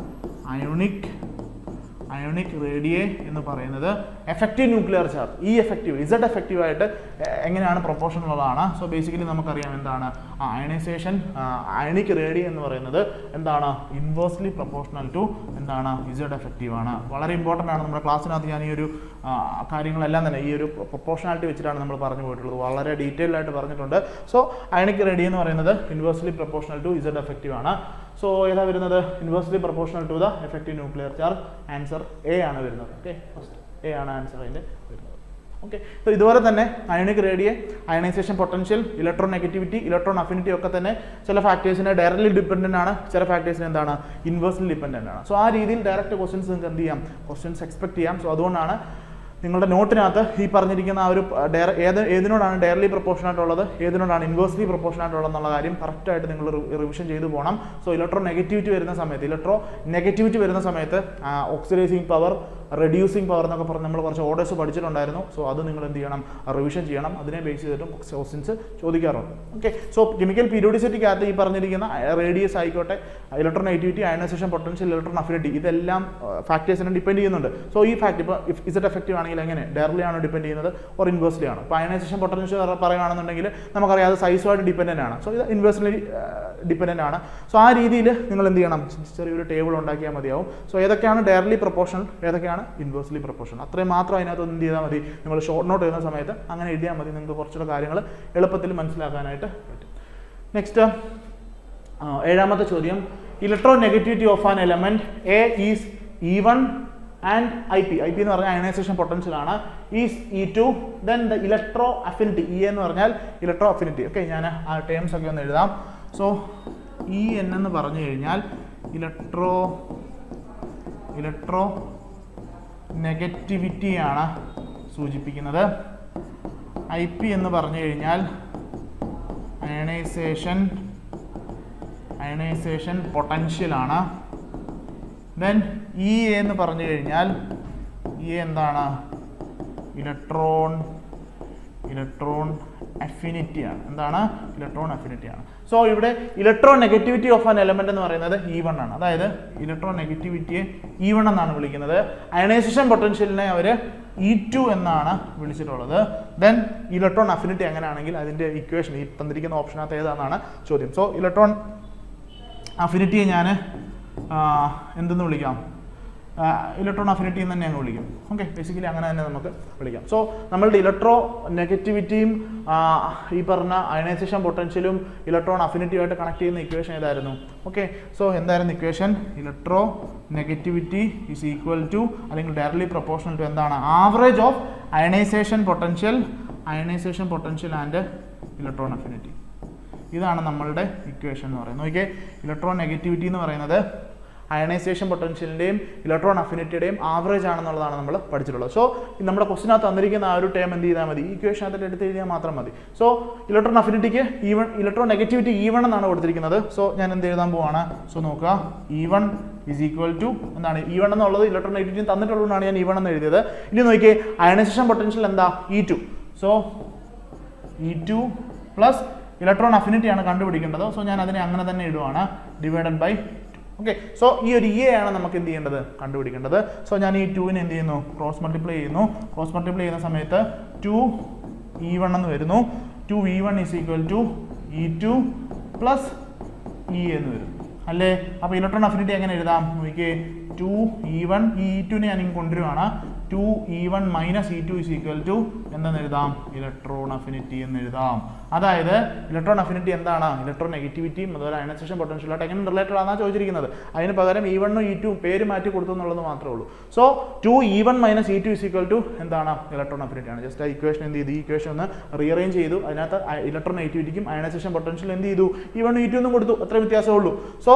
ionic റേഡിയെ എന്ന് പറയുന്നത് effective nuclear charge, Z effective ആയിട്ട് എങ്ങനെയാണ് proportion ഉള്ളതാണ്. So basically നമുക്കറിയാം എന്താണ് അയണിക് റേഡിയ എന്ന് പറയുന്നത് എന്താണ്, ഇൻവേഴ്സ്ലി പ്രൊപ്പോർഷണൽ ടു എന്താണ്, ഇസഡ് എഫക്റ്റീവ് ആണ്. വളരെ ഇമ്പോർട്ടൻ്റ് ആണ്. നമ്മുടെ ക്ലാസ്സിനകത്ത് ഞാൻ ഈ ഒരു കാര്യങ്ങളെല്ലാം തന്നെ ഈ ഒരു പ്രൊപ്പോർഷണാലിറ്റി വെച്ചിട്ടാണ് നമ്മൾ പറഞ്ഞു പോയിട്ടുള്ളത്. വളരെ ഡീറ്റെയിൽഡ് ആയിട്ട് പറഞ്ഞിട്ടുണ്ട്. സോ അയണിക് റേഡിയ എന്ന് പറയുന്നത് inversely proportional to Z effective ആണ്. സോ ഏതാ വരുന്നത്, inversely proportional to the effective nuclear charge. Answer A ആണ് വരുന്നത്. ഓക്കെ, ഫസ്റ്റ് എ ആണ് ആൻസർ അതിൻ്റെ വരുന്നത്. ഓക്കെ, സോ ഇതുപോലെ തന്നെ ionic radii, ionisation potential, electron negativity, electron affinity ഒക്കെ തന്നെ ചില ഫാക്ടേഴ്സിന് ഡയറക്റ്റ്ലി ഡിപ്പെൻഡൻ്റ് ആണ്, ചില ഫാക്ടേഴ്സിന് എന്താണ്, ഇൻവേഴ്സ്ലി ഡിപ്പെൻഡൻ്റ് ആണ്. സോ ആ രീതിയിൽ ഡയറക്റ്റ് ക്വസ്റ്റ്യൻസ് നിങ്ങൾക്ക് എന്ത് ചെയ്യാം, ക്വസ്റ്റ്യൻസ് എക്സ്പെക്ട് ചെയ്യാം. സോ അതുകൊണ്ടാണ് നിങ്ങളുടെ നോട്ടിനകത്ത് ഈ പറഞ്ഞിരിക്കുന്ന ആ ഒരു ഏതിനോടാണ് ഡയറക്ട്ലി പ്രൊപ്പോർഷനായിട്ടുള്ളത്, ഏതിനോടാണ് ഇൻവേഴ്സ്ലി പ്രൊപ്പോർഷനായിട്ടുള്ളത് എന്നുള്ള കാര്യം കറക്റ്റായിട്ട് നിങ്ങൾ റിവിഷൻ ചെയ്തു പോകണം. സോ ഇലക്ട്രോ നെഗറ്റിവിറ്റി വരുന്ന സമയത്ത് ഓക്സിഡൈസിങ് പവർ, റെഡ്യൂസിങ് പവർ എന്നൊക്കെ പറഞ്ഞ് നമ്മൾ കുറച്ച് ഓർഡേഴ്സ് പഠിച്ചിട്ടുണ്ടായിരുന്നു. സോ അത് നിങ്ങൾ എന്ത് ചെയ്യണം, റിവിഷൻ ചെയ്യണം. അതിനെ ബേസ് ചെയ്തിട്ടും ക്വസ്റ്റ്യൻസ് ചോദിക്കാറുണ്ട്. ഓക്കെ, സോ കെമിക്കൽ പീരിയോഡിസിറ്റിക്കകത്ത് ഈ പറഞ്ഞിരിക്കുന്ന റേഡിയസ് ആയിക്കോട്ടെ, electronegativity, ionisation potential, electron affinity, ഇതെല്ലാം ഫാക്ടേഴ്സിനെ ഡിപ്പെൻഡ് ചെയ്യുന്നുണ്ട്. സോ ഈ ഫാക്ട് ഇപ്പോൾ ഇസഡ് എഫക്റ്റീവ് ആണെങ്കിൽ എങ്ങനെ, ഡയറക്ട്ലി ആണ് ഡിപ്പെൻഡ് ചെയ്യുന്നത് ഓർ ഇൻവേഴ്സ്ലി ആണ്. ഇപ്പോൾ അയണൈസേഷൻ പൊട്ടൻഷ്യൽ പറയുകയാണെന്നുണ്ടെങ്കിൽ നമുക്കറിയാം അത് സൈസുമായിട്ട് ഡിപ്പെൻഡൻ്റ് ആണ്. സോ ഇത് ഇൻവേഴ്സ്ലി ഡിപ്പെൻഡൻ്റ് ആണ്. സോ ആ രീതിയിൽ നിങ്ങൾ എന്ത് ചെയ്യണം, ചെറിയൊരു ടേബിൾ ഉണ്ടാക്കിയാൽ മതിയാവും. സോ ഏതൊക്കെയാണ് ഡയറക്ട്ലി പ്രൊപ്പോർഷണൽ, ഏതൊക്കെയാണ് ഇൻവേഴ്സ്ലി പ്രൊപ്പോർഷണൽ, അത്രയും മാത്രം അതിനകത്ത് എന്ത് ചെയ്താൽ മതി, നിങ്ങൾ ഷോർട്ട് നോട്ട് എഴുതുന്ന സമയത്ത് അങ്ങനെ എഴുതിയാൽ മതി. നിങ്ങൾക്ക് കുറച്ചുകൂടെ കാര്യങ്ങൾ എളുപ്പത്തിൽ മനസ്സിലാക്കാനായിട്ട് പറ്റും. നെക്സ്റ്റ് ഏഴാമത്തെ ചോദ്യം, electro negativity of an element A is E1 and IP എന്ന് പറഞ്ഞാൽ അയണൈസേഷൻ പൊട്ടൻഷ്യൽ ആണ്, is E2, then the electro affinity, E എന്ന് പറഞ്ഞാൽ ഇലക്ട്രോ അഫിനിറ്റി. ഓക്കെ, ഞാൻ ആ ടേംസ് ഒക്കെ ഒന്ന് എഴുതാം. സോ EN എന്ന് പറഞ്ഞു കഴിഞ്ഞാൽ ഇലക്ട്രോ നെഗറ്റിവിറ്റിയാണ് സൂചിപ്പിക്കുന്നത്. IP എന്ന് പറഞ്ഞു കഴിഞ്ഞാൽ അയണൈസേഷൻ പൊട്ടൻഷ്യലാണ്. ദെൻ E എന്ന് പറഞ്ഞു കഴിഞ്ഞാൽ എന്താണ്, ഇലക്ട്രോൺ അഫിനിറ്റിയാണ്. എന്താണ്, ഇലക്ട്രോൺ അഫിനിറ്റിയാണ്. സോ ഇവിടെ electro negativity of an element എന്ന് പറയുന്നത് E1 ആണ്. അതായത് ഇലക്ട്രോ നെഗറ്റിവിറ്റിയെ E1 എന്നാണ് വിളിക്കുന്നത്. അയണൈസേഷൻ പൊട്ടൻഷ്യലിനെ അവർ E2 എന്നാണ് വിളിച്ചിട്ടുള്ളത്. ദെൻ ഇലക്ട്രോൺ അഫിനിറ്റി എങ്ങനെയാണെങ്കിൽ അതിൻ്റെ ഇക്വേഷൻ ഈ തന്നിരിക്കുന്ന ഓപ്ഷനകത്ത് ഏതാണെന്നാണ് ചോദ്യം. സോ ഇലക്ട്രോൺ അഫിനിറ്റിയെ ഞാൻ എന്തെന്ന് വിളിക്കാം, ഇലക്ട്രോൺ അഫിനിറ്റി എന്ന് തന്നെ അങ്ങ് വിളിക്കും. ഓക്കെ, ബേസിക്കലി അങ്ങനെ തന്നെ നമുക്ക് വിളിക്കാം. സോ നമ്മളുടെ ഇലക്ട്രോ നെഗറ്റിവിറ്റിയും ഈ പറഞ്ഞ അയണൈസേഷൻ പൊട്ടൻഷ്യലും ഇലക്ട്രോൺ അഫിനിറ്റിയുമായിട്ട് കണക്ട് ചെയ്യുന്ന ഇക്വേഷൻ ഏതായിരുന്നു? ഓക്കെ, സോ എന്തായിരുന്നു equation? Electronegativity is equal to അല്ലെങ്കിൽ ഡയറക്ട്ലി പ്രൊപ്പോർഷണൽ ടു എന്താണ്? Average of ionisation potential and electron affinity. ഇതാണ് നമ്മളുടെ ഇക്വേഷൻ എന്ന് പറയുന്നത്. നോക്കിയേ, ഇലക്ട്രോൺ നെഗറ്റിവിറ്റി എന്ന് പറയുന്നത് അയണൈസേഷൻ പൊട്ടൻഷ്യലിൻ്റെയും ഇലക്ട്രോൺ അഫിനിറ്റിയുടെയും ആവറേജ് ആണെന്നുള്ളതാണ് നമ്മൾ പഠിച്ചിട്ടുള്ളത്. സോ നമ്മുടെ ക്വസ്റ്റിനകത്ത് തന്നിരിക്കുന്ന ആ ഒരു ടേം എന്ത് ചെയ്താൽ മതി? ഈ ഇക്വേഷനകത്ത് എടുത്ത് എഴുതിയാൽ മാത്രം മതി. സോ ഇലക്ട്രോൺ അഫിനിറ്റിക്ക് ഈവൺ, ഇലക്ട്രോൺ നെഗറ്റിവിറ്റി ഈവൺ എന്നാണ് കൊടുത്തിരിക്കുന്നത്. സോ ഞാൻ എന്ത് എഴുതാൻ പോവാണ്? സോ നോക്കുക, E1 ഈസ് ഈക്വൽ ടു എന്താണ്? E1 എന്നുള്ളത് ഇലക്ട്രോൺ നെഗറ്റിവിറ്റി തന്നിട്ടുള്ളതുകൊണ്ടാണ് ഞാൻ E1 എന്ന് എഴുതിയത്. ഇനി നോക്കിയേ, അയണൈസേഷൻ പൊട്ടൻഷ്യൽ എന്താ? E2. So E2 plus electron അഫിനിറ്റിയാണ് കണ്ടുപിടിക്കേണ്ടത്. സോ ഞാൻ അതിനെ അങ്ങനെ തന്നെ ഇടുവാണ്, ഡിവൈഡഡ് ബൈ. ഓക്കെ, സോ ഈ ഒരു E ആണ് നമുക്ക് എന്ത് ചെയ്യേണ്ടത്? കണ്ടുപിടിക്കേണ്ടത്. സോ ഞാൻ ഈ 2നെ എന്ത് ചെയ്യുന്നു? ക്രോസ് മൾട്ടിപ്ലൈ ചെയ്യുന്നു. ക്രോസ് മൾട്ടിപ്ലൈ ചെയ്യുന്ന സമയത്ത് 2E1 എന്ന് വരുന്നു. 2E1 is equal to E2 plus E എന്ന് വരും അല്ലേ? അപ്പോൾ ഇലക്ട്രോൺ അഫിനിറ്റി എങ്ങനെ എഴുതാം? നോക്കിയേ, 2E1, ഈ E2നെ ഞാൻ ഇങ്ങ് കൊണ്ടുവരുവാണ്. 2E1 minus E2 is equal to എന്തെന്ന് എഴുതാം? ഇലക്ട്രോൺ അഫിനിറ്റി എന്ന് എഴുതാം. അതായത് ഇലക്ട്രോൺ അഫിനിറ്റി എന്താണ്? ഇലക്ട്രോൺ നെഗറ്റിവിറ്റിയും അതുപോലെ അയണൈസേഷൻ പൊട്ടൻഷ്യലായിട്ട് എങ്ങനെ റിലേറ്റഡ് ആണെന്നാണ് ചോദിച്ചിരിക്കുന്നത്. അതിന് പകരം E1ഉം E2ഉം പേര് മാറ്റി കൊടുത്തു എന്നുള്ളത് മാത്രമേ ഉള്ളൂ. So 2E1 minus E2 is equal to എന്താണ്? ഇലക്ട്രോൺ അഫിനിറ്റി ആണ്. ജസ്റ്റ് ആ ഇക്വേഷൻ എന്ത് ചെയ്തു? ഈ ഇക്വേഷൻ ഒന്ന് റീഅറേഞ്ച് ചെയ്തു. അതിനകത്ത് ഇലക്ട്രോൺ നെഗറ്റിവിറ്റിക്കും അയണൈസേഷൻ പൊട്ടൻഷ്യൽ എന്ത് ചെയ്തു? E1ഉം E2 ഒന്നും കൊടുത്തു. അത്രയും വ്യത്യാസമേ ഉള്ളൂ. So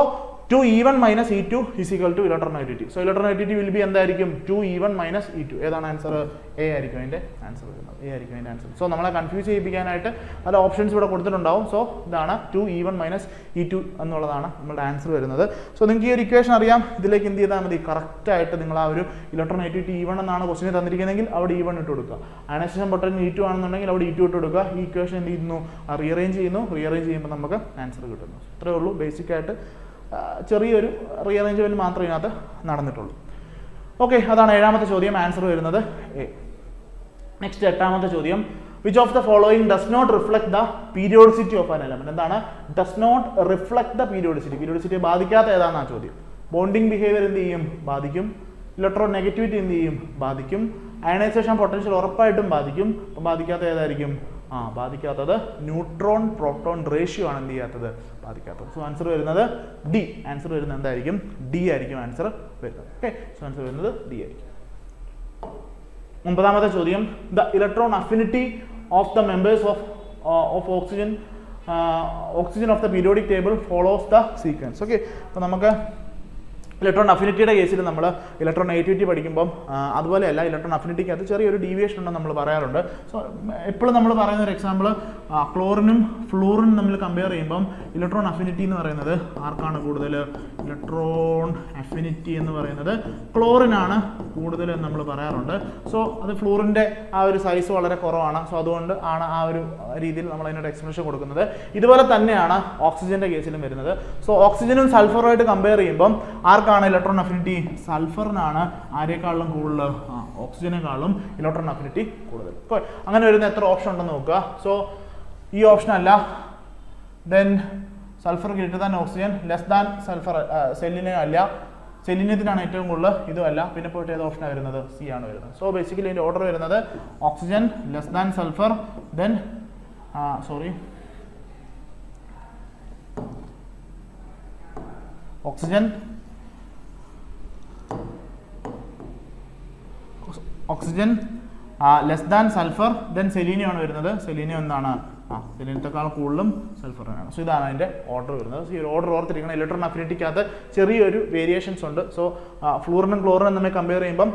2E1 minus E2 is equal to electron negativity. So electron negativity will be എന്തായിരിക്കും? 2E1 minus E2. ഏതാണ് ആൻസർ? എ ആയിരിക്കും അതിൻ്റെ ആൻസർ വരുന്നത്. എ ആയിരിക്കും അതിൻ്റെ ആൻസർ. സോ നമ്മളെ കൺഫ്യൂസ് ചെയ്യിപ്പിക്കാനായിട്ട് പല ഓപ്ഷൻസ് ഇവിടെ കൊടുത്തിട്ടുണ്ടാവും. സോ ഇതാണ് 2E1 മൈനസ് E2 എന്നുള്ളതാണ് നമ്മുടെ ആൻസർ വരുന്നത്. സോ നിങ്ങൾക്ക് ഈ ഒരു ഇക്വേഷൻ അറിയാം. ഇതിലേക്ക് എന്ത് ചെയ്താൽ മതി? കറക്റ്റായിട്ട് നിങ്ങൾ ആ ഒരു ഇലക്ട്രോൺ നെഗറ്റിവിറ്റി E1 എന്നാണ് ക്വസ്റ്റിനെ തന്നിരിക്കുന്നതെങ്കിൽ അവിടെ E1 ഇട്ട് കൊടുക്കുക. അയണൈസേഷൻ പൊട്ടൻഷ്യൽ E2 ആണെന്നുണ്ടെങ്കിൽ അവിടെ E2 ഇട്ട് കൊടുക്കുക. ഈ ഇക്വേഷൻ എന്ത് ചെയ്യുന്നു? റീഅറേഞ്ച് ചെയ്യുന്നു. റീഅറേഞ്ച് ചെയ്യുമ്പോൾ നമുക്ക് ആൻസർ കിട്ടുന്നു. ഇത്രയേ ഉള്ളൂ. ബേസിക്കായിട്ട് ചെറിയൊരു റീഅറേഞ്ച്മെൻറ്റ് മാത്രമേ ഇതിനകത്ത് നടന്നിട്ടുള്ളൂ. ഓക്കെ, അതാണ് ഏഴാമത്തെ ചോദ്യം. ആൻസർ വരുന്നത് എ. നെക്സ്റ്റ് എട്ടാമത്തെ ചോദ്യം, which of the following does not reflect the periodicity of an element? എന്താണ് does not reflect the periodicity? പീരിയോഡിസിറ്റിയെ ബാധിക്കാത്ത ഏതാണെന്നാ ചോദ്യം. ബോണ്ടിങ് ബിഹേവിയർ എന്ത് ചെയ്യും? ബാധിക്കും. ഇലക്ട്രോൺ നെഗറ്റിവിറ്റി എന്ത് ചെയ്യും? ബാധിക്കും. അയണൈസേഷൻ പൊട്ടൻഷ്യൽ ഉറപ്പായിട്ടും ബാധിക്കും. അപ്പം ബാധിക്കാത്ത ഏതായിരിക്കും? ബാധിക്കാത്തത് ന്യൂട്രോൺ പ്രോട്ടോൺ റേഷ്യോ ആണ് എന്ത് ചെയ്യാത്തത്? ബാധിക്കാത്തത്. സോ ആൻസർ വരുന്നത് ഡി. ആൻസർ വരുന്നത് എന്തായിരിക്കും? ഡി ആയിരിക്കും ആൻസർ വരുന്നത്. ഓക്കെ, സോ ആൻസർ വരുന്നത് ഡി ആയിരിക്കും. ഒമ്പതാമത്തെ ചോദ്യം, the electron affinity of the members of oxygen of the periodic table follows the sequence. Okay, അപ്പോൾ നമുക്ക് ഇലക്ട്രോൺ അഫിനിറ്റിയുടെ കേസിൽ നമ്മൾ ഇലക്ട്രോൺ നെഗറ്റിവിറ്റി പഠിക്കുമ്പം അതുപോലെയല്ല, ഇലക്ട്രോൺ അഫിനിറ്റിക്ക് അത് ചെറിയൊരു ഡീവിയേഷൻ ഉണ്ടെന്ന് നമ്മൾ പറയാറുണ്ട്. സോ എപ്പോഴും നമ്മൾ പറയുന്ന ഒരു എക്സാമ്പിൾ, ക്ലോറിനും ഫ്ലൂറിനും നമ്മൾ കമ്പയർ ചെയ്യുമ്പം ഇലക്ട്രോൺ അഫിനിറ്റി എന്ന് പറയുന്നത് ആർക്കാണ് കൂടുതൽ? ഇലക്ട്രോൺ അഫിനിറ്റി എന്ന് പറയുന്നത് ക്ലോറിനാണ് കൂടുതൽ എന്ന് നമ്മൾ പറയാറുണ്ട്. സോ അത് ഫ്ലൂറിൻ്റെ ആ ഒരു സൈസ് വളരെ കുറവാണ്. സോ അതുകൊണ്ട് ആണ് ആ ഒരു രീതിയിൽ നമ്മൾ അതിനൊരു എക്സ്പ്ലനേഷൻ കൊടുക്കുന്നത്. ഇതുപോലെ തന്നെയാണ് ഓക്സിജൻ്റെ കേസിലും വരുന്നത്. സോ ഓക്സിജനും സൾഫറുമായിട്ട് കമ്പയർ ചെയ്യുമ്പം ആർക്കാണ് ഇലക്ട്രോൺ അഫിനിറ്റി? സൾഫറിനാണ് ആരെക്കാളും കൂടുതൽ? ഓക്സിജനേക്കാളും ഇലക്ട്രോൺ അഫിനിറ്റി കൂടുതൽ. അങ്ങനെ വരുന്ന എത്ര ഓപ്ഷൻ ഉണ്ടെന്ന് നോക്കുക. സോ ഈ ഓപ്ഷൻ അല്ല, then sulphur greater than oxygen, less than sulphur, selenium അല്ല, സെലിനിയത്തിനാണ് ഏറ്റവും കൂടുതൽ, ഇതുമല്ല. പിന്നെ പോയിട്ട് ഏത് ഓപ്ഷനാണ് വരുന്നത്? സി ആണ് വരുന്നത്. സോ ബേസിക്കലി ഇതിൻ്റെ ഓർഡർ വരുന്നത് oxygen, less than sulphur, then oxygen less than sulphur, then selenium ആണ് വരുന്നത്. സെലീനിയം എന്താണ്? സെലീനിയത്തെക്കാൾ കൂടുതലും സൾഫറിനാണ്. സോ ഇതാണ് അതിൻ്റെ ഓർഡർ വരുന്നത്. സോ ഈ ഓർഡർ ഓർത്തിരിക്കണം. ഇലക്ട്രോൺ അഫിനിറ്റിക്കകത്ത് ചെറിയൊരു വേരിയേഷൻസ് ഉണ്ട്. സോ ഫ്ലൂറിനും ക്ലോറിനും തമ്മിൽ കമ്പയർ ചെയ്യുമ്പം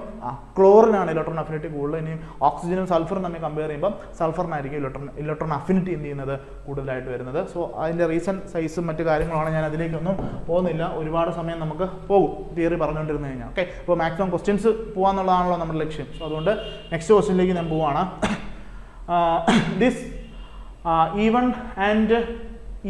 ക്ലോറിനാണ് ഇലക്ട്രോൺ അഫിനിറ്റി കൂടുതൽ. ഇനിയും ഓക്സിജനും സൾഫറും തമ്മിൽ കമ്പയർ ചെയ്യുമ്പം സൾഫറിനായിരിക്കും ഇലക്ട്രോൺ അഫിനിറ്റി എന്ത് ചെയ്യുന്നത്? കൂടുതലായിട്ട് വരുന്നത്. സോ അതിൻ്റെ റീസൺ സൈസും മറ്റു കാര്യങ്ങളാണ്. ഞാൻ അതിലേക്കൊന്നും പോകുന്നില്ല, ഒരുപാട് സമയം നമുക്ക് പോകും തിയറി പറഞ്ഞുകൊണ്ടിരുന്നു കഴിഞ്ഞാൽ. ഓക്കെ, അപ്പോൾ മാക്സിമം ക്വസ്റ്റ്യൻസ് പോകാന്നുള്ളതാണല്ലോ നമ്മുടെ ലക്ഷ്യം. സോ അതുകൊണ്ട് നെക്സ്റ്റ് ക്വസ്റ്റ്യനിലേക്ക് ഞാൻ പോവാണ്. This E1 and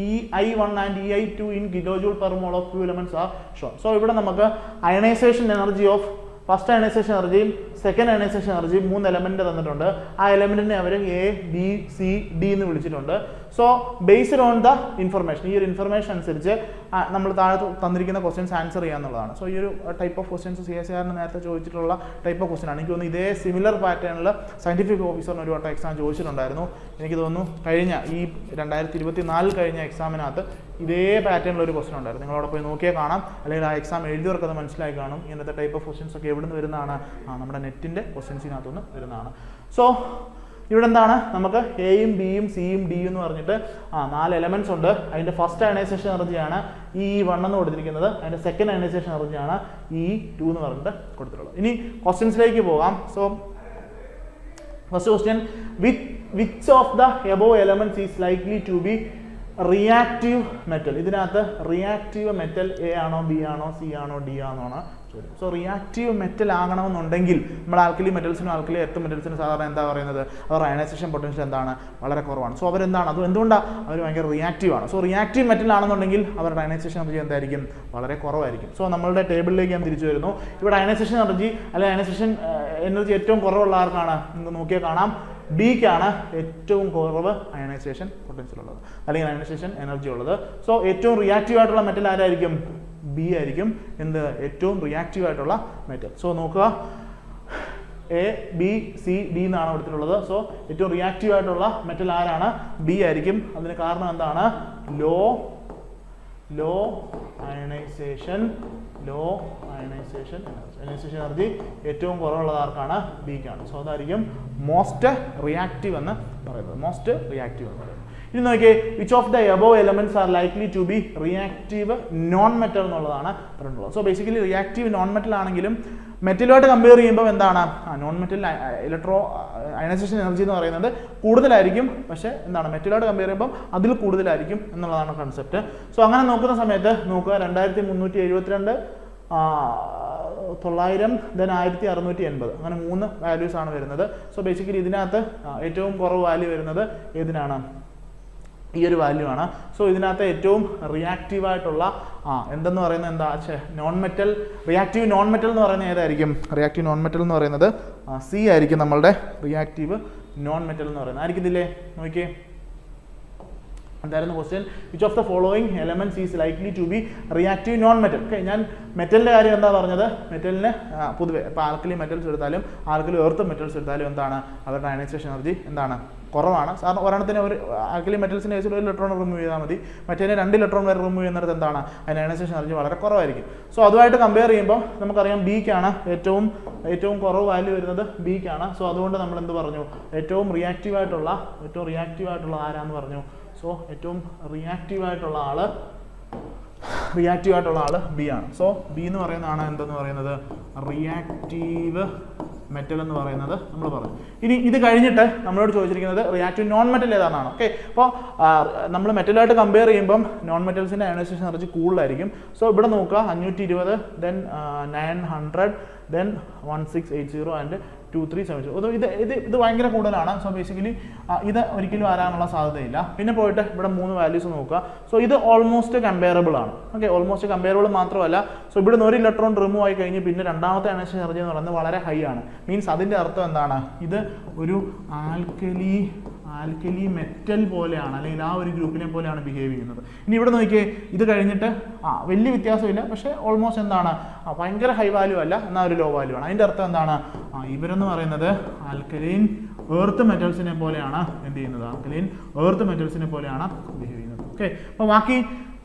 EI1 and EI2 in kilojoule per mole of two elements are shown. So ഇവിടെ നമുക്ക് ionisation energy of first ionisation എനർജിയും സെക്കൻഡ് അയണൈസേഷൻ എനർജിയും 3 എലമെന്റ് തന്നിട്ടുണ്ട്. ആ എലമെന്റിനെ അവർ എ ബി സി ഡി എന്ന് വിളിച്ചിട്ടുണ്ട്. So based on the information, ഈ ഒരു ഇൻഫർമേഷൻ അനുസരിച്ച് നമ്മൾ താഴെ തന്നിരിക്കുന്ന ക്വസ്റ്റ്യൻസ് ആൻസർ ചെയ്യാന്നുള്ളതാണ്. സോ ഈ ഒരു ടൈപ്പ് ഓഫ് ക്വസ്റ്റ്യൻസ് CSIR നേരത്തെ ചോദിച്ചിട്ടുള്ള ടൈപ്പ് ഓഫ് ക്വസ്റ്റ്യൻ ആണ്. എനിക്ക് തോന്നുന്നു ഇതേ സിമിലർ പാറ്റേണിൽ സയന്റിഫിക് ഓഫീസറിന് ഒരു വട്ടം എക്സാം ചോദിച്ചിട്ടുണ്ടായിരുന്നു. എനിക്ക് തോന്നുന്നു കഴിഞ്ഞ ഈ 2024 കഴിഞ്ഞ എക്സാമിനകത്ത് ഇതേ പാറ്റേണിൽ ഒരു ക്വസ്റ്റൻ ഉണ്ടായിരുന്നു. നിങ്ങളവിടെ പോയി നോക്കിയാൽ കാണാം, അല്ലെങ്കിൽ ആ എക്സാം എഴുതിയവർക്ക് അത് മനസ്സിലായി കാണും. ഇങ്ങനത്തെ ടൈപ്പ് ഓഫ് ക്വസ്റ്റ്യൻസ് ഒക്കെ എവിടെ നിന്ന് വരുന്നതാണ്? നമ്മുടെ നെറ്റിൻ്റെ ക്വസ്റ്റ്യൻസിനകത്തുനിന്ന് വരുന്നതാണ്. സോ ഇവിടെ എന്താണ്, നമുക്ക് എയും ബിയും സിയും ഡിയും എന്ന് പറഞ്ഞിട്ട് 4 എലമെന്റ്സ് ഉണ്ട്. അതിൻ്റെ ഫസ്റ്റ് അയണൈസേഷൻ എനർജിയാണ് E1 എന്ന് കൊടുത്തിരിക്കുന്നത്. അതിൻ്റെ സെക്കൻഡ് അയണൈസേഷൻ എനർജിയാണ് E2 എന്ന് പറഞ്ഞിട്ട് കൊടുത്തിട്ടുള്ളത്. ഇനി ക്വസ്റ്റ്യൻസിലേക്ക് പോകാം. So first question, which of the above elements is likely to be reactive metal? ഇതിനകത്ത് റിയാക്റ്റീവ് മെറ്റൽ എ ആണോ ബി ആണോ സി ആണോ ഡി ആണോ ആണ് ചോദ്യം. സോ റിയാക്റ്റീവ് മെറ്റൽ ആകണമെന്നുണ്ടെങ്കിൽ നമ്മൾ ആൽക്കലി മെറ്റൽസിനും ആൽക്കലി എർത്ത് മെറ്റൽസിനും സാധാരണ എന്താ പറയുന്നത്, അവർ അയണൈസേഷൻ പൊട്ടൻഷ്യൽ എന്താണ്, വളരെ കുറവാണ്. സോ അവരെന്താണ്, അത് എന്തുകൊണ്ടാണ് അവർ ഭയങ്കര റിയാക്റ്റീവ് ആണ്. സോ റിയാക്റ്റീവ് മെറ്റൽ ആണെന്നുണ്ടെങ്കിൽ അവരുടെ അയണൈസേഷൻ എനർജി എന്തായിരിക്കും, വളരെ കുറവായിരിക്കും. സോ നമ്മളുടെ ടേബിളിലേക്ക് ഞാൻ തിരിച്ചു വരുന്നു. ഇവിടെ അയണൈസേഷൻ എനർജി അല്ലെങ്കിൽ അയണൈസേഷൻ എനർജി ഏറ്റവും കുറവുള്ള ആർക്കാണ് എന്ന് നോക്കിയാൽ കാണാം, ഡിക്കാണ് ഏറ്റവും കുറവ് അയണൈസേഷൻ പൊട്ടൻഷ്യൽ ഉള്ളത് അല്ലെങ്കിൽ അയണൈസേഷൻ എനർജി ഉള്ളത്. സോ ഏറ്റവും റിയാക്റ്റീവ് ആയിട്ടുള്ള മെറ്റൽ ആരായിരിക്കും, ബി ആയിരിക്കും. എന്ത്, ഏറ്റവും റിയാക്റ്റീവ് ആയിട്ടുള്ള മെറ്റൽ. സോ നോക്കുക, എ ബി സി ഡി എന്നാണ് കൊടുത്തിട്ടുള്ളത്. സോ ഏറ്റവും റിയാക്റ്റീവ് ആയിട്ടുള്ള മെറ്റൽ ആരാണ്, ബി ആയിരിക്കും. അതിന് കാരണം എന്താണ്, ലോ അയണൈസേഷൻ എനർജി ഏറ്റവും കുറവുള്ളത് ആർക്കാണ്, ബിക്കാണ്. സോ അതായിരിക്കും മോസ്റ്റ് റിയാക്റ്റീവ് എന്ന് പറയുന്നത്. ഇനി നോക്കിയേ, which of the above elements are likely to be reactive non metal എന്നുള്ളതാണ് പറഞ്ഞിട്ടുള്ളത്. So basically reactive non metal ആണെങ്കിലും മെറ്റലുമായിട്ട് കമ്പയർ ചെയ്യുമ്പോൾ എന്താണ്, നോൺ മെറ്റൽ അയണൈസേഷൻ എനർജി എന്ന് പറയുന്നത് കൂടുതലായിരിക്കും. പക്ഷേ എന്താണ്, മെറ്റലുമായിട്ട് കമ്പയർ ചെയ്യുമ്പോൾ അതിൽ കൂടുതലായിരിക്കും എന്നുള്ളതാണ് കൺസെപ്റ്റ്. സോ അങ്ങനെ നോക്കുന്ന സമയത്ത് നോക്കുക, 2372, 900, ദെൻ 1680, അങ്ങനെ 3 വാല്യൂസ് ആണ് വരുന്നത്. സോ ബേസിക്കലി ഇതിനകത്ത് ഏറ്റവും കുറവ് വാല്യൂ വരുന്നത് ഏതിനാണ്, ഈ ഒരു വാല്യൂ ആണ്. സോ ഇതിനകത്ത് ഏറ്റവും റിയാക്റ്റീവായിട്ടുള്ള എന്തെന്ന് പറയുന്നത് എന്താ, റിയാക്റ്റീവ് നോൺ മെറ്റൽ എന്ന് പറയുന്നത് ഏതായിരിക്കും, റിയാക്റ്റീവ് നോൺ മെറ്റൽ എന്ന് പറയുന്നത് സി ആയിരിക്കും. നമ്മളുടെ റിയാക്റ്റീവ് നോൺ മെറ്റൽ എന്ന് പറയുന്നത് ആയിരിക്കത്തില്ലേ. നോക്കിയേ, എന്തായിരുന്നു question, which of the following elements is likely to be reactive non metal. Okay, ഞാൻ മെറ്റലിൻ്റെ കാര്യം എന്താ പറഞ്ഞത്, മെറ്റലിന് പൊതുവെ ഇപ്പോൾ ആൽക്കലി മെറ്റൽസ് എടുത്താലും ആൽക്കലി എർത്ത് മെറ്റൽസ് എടുത്താലും എന്താണ്, അവരുടെ അയണൈസേഷൻ എനർജി എന്താണ്, കുറവാണ്. സാറിന് ഒരെണ്ണത്തിന് ഒരു ആൽക്കലി മെറ്റൽസിൻ്റെ കേസിൽ 1 ഇലക്ട്രോൺ റിമൂവ് ചെയ്താൽ മതി, മറ്റേ 2 ഇലക്ട്രോൺ വരെ റിമൂവ് ചെയ്യുന്നിടത്ത് എന്താണ്, അതിന് അയണൈസേഷൻ എനർജി വളരെ കുറവായിരിക്കും. സോ അതുമായിട്ട് കമ്പയർ ചെയ്യുമ്പോൾ നമുക്കറിയാം ബിക്കാണ് ഏറ്റവും കുറവ് വാല്യൂ വരുന്നത് ബിക്കാണ്. സോ അതുകൊണ്ട് നമ്മൾ എന്ത് പറഞ്ഞു, ഏറ്റവും റിയാക്റ്റീവായിട്ടുള്ള ആരാന്ന് പറഞ്ഞു. സോ ഏറ്റവും റിയാക്റ്റീവായിട്ടുള്ള ആള് ബി ആണ്. സോ ബി എന്ന് പറയുന്നതാണ് എന്തെന്ന് പറയുന്നത്, റിയാക്റ്റീവ് മെറ്റൽ എന്ന് പറയുന്നത് നമ്മൾ പറഞ്ഞു. ഇനി ഇത് കഴിഞ്ഞിട്ട് നമ്മളോട് ചോദിച്ചിരിക്കുന്നത് റിയാക്റ്റീവ് നോൺ മെറ്റൽ ഏതാണെന്നാണ്. ഓക്കെ, അപ്പോൾ നമ്മൾ മെറ്റലായിട്ട് കമ്പയർ ചെയ്യുമ്പം നോൺ മെറ്റൽസിൻ്റെ അയണൈസേഷൻ എനർജി കൂടുതലായിരിക്കും. സോ ഇവിടെ നോക്കുക, 520, ദെൻ 900, ദെൻ 1680 ആൻഡ് 2370. ഇത് ഭയങ്കര കൂടുതലാണ്. സോ ബേസിക്കലി ഇത് ഒരിക്കലും വരാനുള്ള സാധ്യതയില്ല. പിന്നെ പോയിട്ട് ഇവിടെ 3 വാല്യൂസ് നോക്കുക. സോ ഇത് ഓൾമോസ്റ്റ് കമ്പയറബിൾ ആണ്. ഓക്കെ, ഓൾമോസ്റ്റ് കമ്പയറബിൾ മാത്രമല്ല, സോ ഇവിടെ നിന്ന് 1 ഇലക്ട്രോൺ റിമൂവ് ആയി കഴിഞ്ഞ് പിന്നെ രണ്ടാമത്തെ അയണൈസേഷൻ എനർജി എന്ന് പറയുന്നത് വളരെ ഹൈ ആണ്. മീൻസ് അതിൻ്റെ അർത്ഥം എന്താണ്, ഇത് ഒരു ആൽക്കലി മെറ്റൽ പോലെയാണ്, അല്ലെങ്കിൽ ആ ഒരു ഗ്രൂപ്പിനെ പോലെയാണ് ബിഹേവ് ചെയ്യുന്നത്. ഇനി ഇവിടെ നോക്കിയേ, ഇത് കഴിഞ്ഞിട്ട് വലിയ വ്യത്യാസമില്ല, പക്ഷേ ഓൾമോസ്റ്റ് എന്താണ്, ഭയങ്കര ഹൈ വാല്യൂ അല്ല, എന്നാൽ ഒരു ലോ വാല്യൂ ആണ്. അതിൻ്റെ അർത്ഥം എന്താണ്, ഇവരെന്ന് പറയുന്നത് ആൽക്കലൈൻ എർത്ത് മെറ്റൽസിനെ പോലെയാണ് എന്ത് ചെയ്യുന്നത്, ആൽക്കലൈൻ എർത്ത് മെറ്റൽസിനെ പോലെയാണ് ബിഹേവ് ചെയ്യുന്നത്. ഓക്കെ, അപ്പോൾ ബാക്കി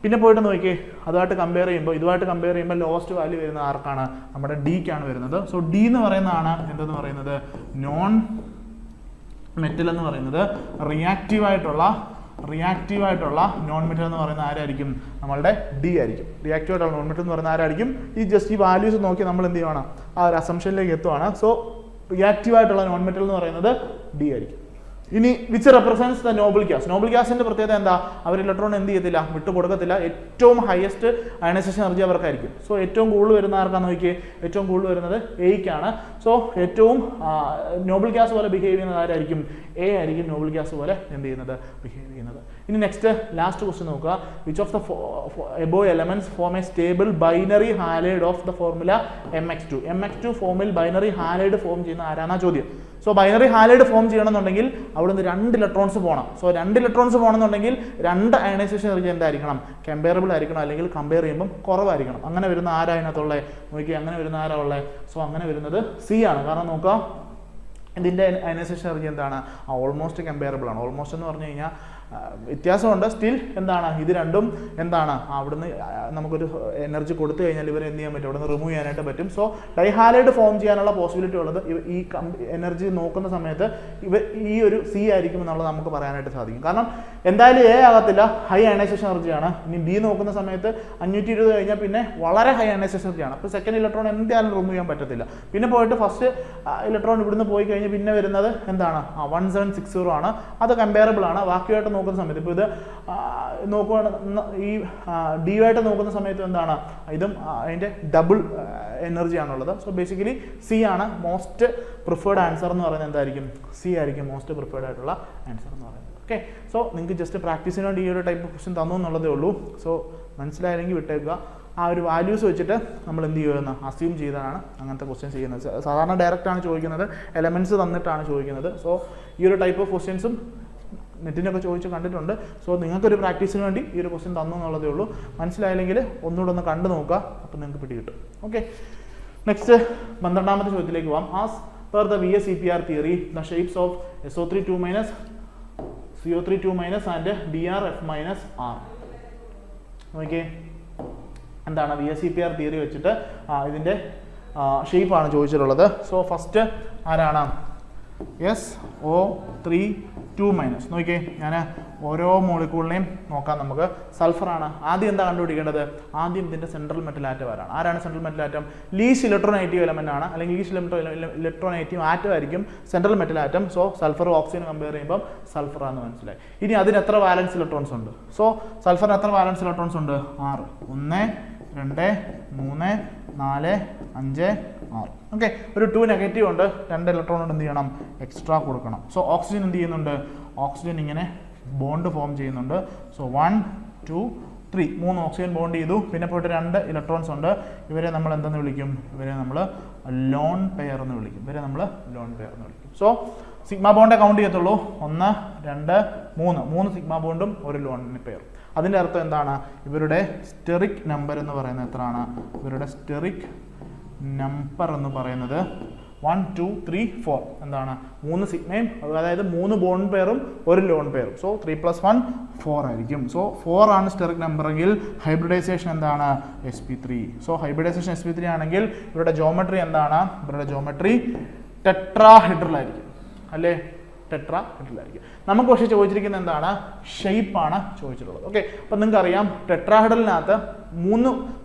പിന്നെ പോയിട്ട് നോക്കിയേ, ഇതുമായിട്ട് കമ്പയർ ചെയ്യുമ്പോൾ ലോവസ്റ്റ് വാല്യൂ വരുന്നത് ആർക്കാണ്, നമ്മുടെ ഡിക്കാണ് വരുന്നത്. സോ ഡി എന്ന് പറയുന്നതാണ് എന്തെന്ന് പറയുന്നത്, നോൺ മെറ്റൽ എന്ന് പറയുന്നത് റിയാക്റ്റീവായിട്ടുള്ള നോൺ മെറ്റൽ എന്ന് പറയുന്നത് ആരായിരിക്കും, നമ്മളുടെ ഡി ആയിരിക്കും. റിയാക്റ്റീവായിട്ടുള്ള നോൺ മെറ്റൽ എന്ന് പറയുന്നത് ആരായിരിക്കും, ഈ വാല്യൂസ് നോക്കി നമ്മൾ എന്ത് ചെയ്യുവാണ്, ആ ഒരു അസംഷനിലേക്ക് എത്തുവാണ്. സോ റിയാക്റ്റീവായിട്ടുള്ള നോൺ മെറ്റൽ എന്ന് പറയുന്നത് ഡി ആയിരിക്കും. ഇനി which represents the noble gas. Noble ഗ്യാസിന്റെ പ്രത്യേകത എന്താ, അവർ ഇലക്ട്രോൺ എന്ത് ചെയ്യത്തില്ല, വിട്ടു കൊടുക്കത്തില്ല. ഏറ്റവും ഹയസ്റ്റ് അയണൈസേഷൻ എനർജി അവർക്കായിരിക്കും. സോ ഏറ്റവും കൂടുതൽ വരുന്ന ആർക്കാന്ന് നോക്കിയേ, ഏറ്റവും കൂടുതൽ വരുന്നത് എയ്ക്കാണ്. സോ ഏറ്റവും നോബിൾ ഗ്യാസ് പോലെ ബിഹേവ് ചെയ്യുന്നത് ആരായിരിക്കും? എ ആയിരിക്കും നോബിൾ ഗ്യാസ് പോലെ എന്ത് ചെയ്യുന്നത്? ബിഹേവ് ചെയ്യുന്നത്. ഇനി നെക്സ്റ്റ് ലാസ്റ്റ് ക്വസ്റ്റ്യൻ നോക്കുക. Which of the above elements form A stable binary halide of the formula MX2? MX2 ഫോമിൽ ബൈനറി ഹാലൈഡ് ഫോം ചെയ്യുന്ന ആരാണ് ചോദ്യം. സോ ബൈനറി ഹാലൈഡ് ഫോം ചെയ്യണമെന്നുണ്ടെങ്കിൽ അവിടുന്ന് 2 ഇലക്ട്രോൺസ് പോകണം. സോ 2 ഇലക്ട്രോൺസ് പോകണമെന്നുണ്ടെങ്കിൽ 2 അയണൈസേഷൻ എനർജി എന്തായിരിക്കണം? കമ്പയറബിൾ ആയിരിക്കണം, അല്ലെങ്കിൽ കമ്പയർ ചെയ്യുമ്പോൾ കുറവായിരിക്കണം. അങ്ങനെ വരുന്ന ആരാ അതിനകത്തുള്ളത്? നോക്കി, അങ്ങനെ വരുന്ന ആരാ ഉള്ളത്? സോ അങ്ങനെ വരുന്നത് സി ആണ്. കാരണം നോക്കാം, ഇതിൻ്റെ അയണൈസേഷൻ എനർജി എന്താണ്? ഓൾമോസ്റ്റ് കമ്പയറബിൾ ആണ്. ഓൾമോസ്റ്റ് എന്ന് പറഞ്ഞു കഴിഞ്ഞാൽ വ്യത്യാസമുണ്ട്, സ്റ്റിൽ എന്താണ്, ഇത് രണ്ടും എന്താണ്, അവിടുന്ന് നമുക്കൊരു എനർജി കൊടുത്തു കഴിഞ്ഞാൽ ഇവർ എന്ത് ചെയ്യാൻ പറ്റും? അവിടുന്ന് റിമൂവ് ചെയ്യാനായിട്ട് പറ്റും. സോ ഡൈഹാലൈഡ് ഫോം ചെയ്യാനുള്ള പോസിബിലിറ്റി ഉള്ളത് ഈ എനർജി നോക്കുന്ന സമയത്ത് ഈ ഒരു സി ആയിരിക്കും എന്നുള്ളത് നമുക്ക് പറയാനായിട്ട് സാധിക്കും. കാരണം എന്തായാലും എ ആകത്തില്ല, ഹൈ അയണൈസേഷൻ എനർജിയാണ്. ഇനി ബി നോക്കുന്ന സമയത്ത് 520 കഴിഞ്ഞാൽ പിന്നെ വളരെ ഹൈ അയണൈസേഷൻ എനർജിയാണ്. അപ്പോൾ സെക്കൻഡ് ഇലക്ട്രോൺ എന്തായാലും റിമൂവ് ചെയ്യാൻ പറ്റത്തില്ല. പിന്നെ പോയിട്ട് ഫസ്റ്റ് ഇലക്ട്രോൺ ഇവിടുന്ന് പോയി കഴിഞ്ഞാൽ പിന്നെ വരുന്നത് എന്താണ്? 1760 ആണ്. അത് കമ്പയറബിൾ ആണ്. ബാക്കിയായിട്ട് നോക്കുന്ന സമയത്ത് ഇപ്പോൾ ഇത് നോക്കുകയാണ്, ഈ ഡി ആയിട്ട് നോക്കുന്ന സമയത്ത് എന്താണ്, ഇതും അതിൻ്റെ ഡബിൾ എനർജിയാണുള്ളത്. സോ ബേസിക്കലി സി ആണ് മോസ്റ്റ് പ്രിഫേർഡ് ആൻസർ എന്ന് പറയുന്നത്. എന്തായിരിക്കും? സി ആയിരിക്കും മോസ്റ്റ് പ്രിഫേർഡ് ആയിട്ടുള്ള ആൻസർ എന്ന് പറയുന്നത്. ഓക്കെ, സോ നിങ്ങൾക്ക് ജസ്റ്റ് പ്രാക്ടീസിന് വേണ്ടി ഈ ഒരു ടൈപ്പ് ഓഫ് ക്വസ്റ്റ്യൻ തന്നു എന്നുള്ളതേ ഉള്ളൂ. സോ മനസ്സിലായെങ്കിൽ വിട്ടേക്കുക. ആ ഒരു വാല്യൂസ് വെച്ചിട്ട് നമ്മൾ എന്ത് ചെയ്യുമെന്ന് അസ്യൂം ചെയ്താണ് അങ്ങനത്തെ ക്വസ്റ്റ്യൻസ് ചെയ്യുന്നത്. സാധാരണ ഡയറക്റ്റ് ആണ് ചോദിക്കുന്നത്, എലമെൻറ്റ്സ് തന്നിട്ടാണ് ചോദിക്കുന്നത്. സോ ഈ ഒരു ടൈപ്പ് ഓഫ് ക്വസ്റ്റ്യൻസും നെറ്റിനൊക്കെ ചോദിച്ച് കണ്ടിട്ടുണ്ട്. സോ നിങ്ങൾക്കൊരു പ്രാക്ടീസിന് വേണ്ടി ഈ ഒരു ക്വസ്റ്റ്യൻ തന്നു എന്നുള്ളതേ ഉള്ളൂ. മനസ്സിലായില്ലെങ്കിൽ ഒന്നുകൂടെ ഒന്ന് കണ്ടു നോക്കുക, അപ്പോൾ നിങ്ങൾക്ക് പിടികിട്ടും. ഓക്കെ, നെക്സ്റ്റ് 12ാമത്തെ ചോദ്യത്തിലേക്ക് പോകാം. As per the VSEPR theory the shapes of SO3 - CO3 and BrF - R. Okay, എന്താണ് VSEPR തിയറി വെച്ചിട്ട് ഇതിൻ്റെ ഷേപ്പാണ് ചോദിച്ചിട്ടുള്ളത്. സോ ഫസ്റ്റ് ആരാണ്? SO3 നോക്കിയേ, ഞാൻ ഓരോ മോളിക്യൂളിനെയും നോക്കാം നമുക്ക്. സൾഫറാണ്. ആദ്യം എന്താ കണ്ടുപിടിക്കേണ്ടത്? ആദ്യം ഇതിൻ്റെ സെൻട്രൽ മെറ്റൽ ആറ്റം ആരാണ് central metal atom? Least electronegative element ആണ്, അല്ലെങ്കിൽ ലീസ്റ്റ് ഇലക്ട്രോനെഗറ്റീവ് ആറ്റം ആയിരിക്കും central metal atom. So sulphur oxygen compare ചെയ്യുമ്പോൾ സൾഫറാന്ന് മനസ്സിലായി. ഇനി അതിന് എത്ര വാലൻസ് ഇലക്ട്രോൺസ് ഉണ്ട്? സോ സൾഫറിന് എത്ര വാലൻസ് ഇലക്ട്രോൺസ് ഉണ്ട്? 6. 1 2 3 4 5 6. ഓക്കെ, ഒരു 2 നെഗറ്റീവ് ഉണ്ട്, 2 ഇലക്ട്രോൺ എന്ത് ചെയ്യണം? എക്സ്ട്രാ കൊടുക്കണം. സോ ഓക്സിജൻ എന്ത് ചെയ്യുന്നുണ്ട്? ഓക്സിജൻ ഇങ്ങനെ ബോണ്ട് ഫോം ചെയ്യുന്നുണ്ട്. സോ 1 2 3 3 ഓക്സിജൻ ബോണ്ട് ചെയ്തു. പിന്നെ പോയിട്ട് 2 ഇലക്ട്രോൺസ് ഉണ്ട്. ഇവരെ നമ്മൾ എന്തെന്ന് വിളിക്കും? ഇവരെ നമ്മൾ ലോൺ പെയർ എന്ന് വിളിക്കും. സോ സിഗ്മ ബോണ്ടേ കൗണ്ട് ചെയ്യത്തുള്ളൂ. 1 2 3 സിഗ്മ ബോണ്ടും ഒരു ലോൺ പെയർ. അതിൻ്റെ അർത്ഥം എന്താണ്? ഇവരുടെ സ്റ്റെറിക് നമ്പർ എന്ന് പറയുന്നത് എത്രയാണ്? ഇവരുടെ സ്റ്റെറിക് നമ്പർ എന്ന് പറയുന്നത് 1 2 3 4 എന്താണ്? 3 സിഗ്മയും, അതായത് 3 ബോണ്ട് പെയറും ഒരു ലോൺ പെയറും. സോ 3 + 1 4 ആയിരിക്കും. സോ 4 ആണ് സ്റ്റെറിക് നമ്പർ എങ്കിൽ ഹൈബ്രിഡൈസേഷൻ എന്താണ്? sp3. സോ ഹൈബ്രിഡൈസേഷൻ sp3 ആണെങ്കിൽ ഇവരുടെ ജോമെട്രി എന്താണ്? ഇവരുടെ ജോമെട്രി ടെട്രാഹെഡ്രൽ ആയിരിക്കും, അല്ലേ? ടെട്രാഹെഡ്രലായിരിക്കും. നമുക്ക് പക്ഷേ ചോദിച്ചിരിക്കുന്നത് എന്താണ്? ഷേപ്പാണ് ചോദിച്ചിട്ടുള്ളത്. ഓക്കെ, അപ്പം നിങ്ങൾക്ക് അറിയാം ടെട്രാഹെഡ്രലിനകത്ത് 3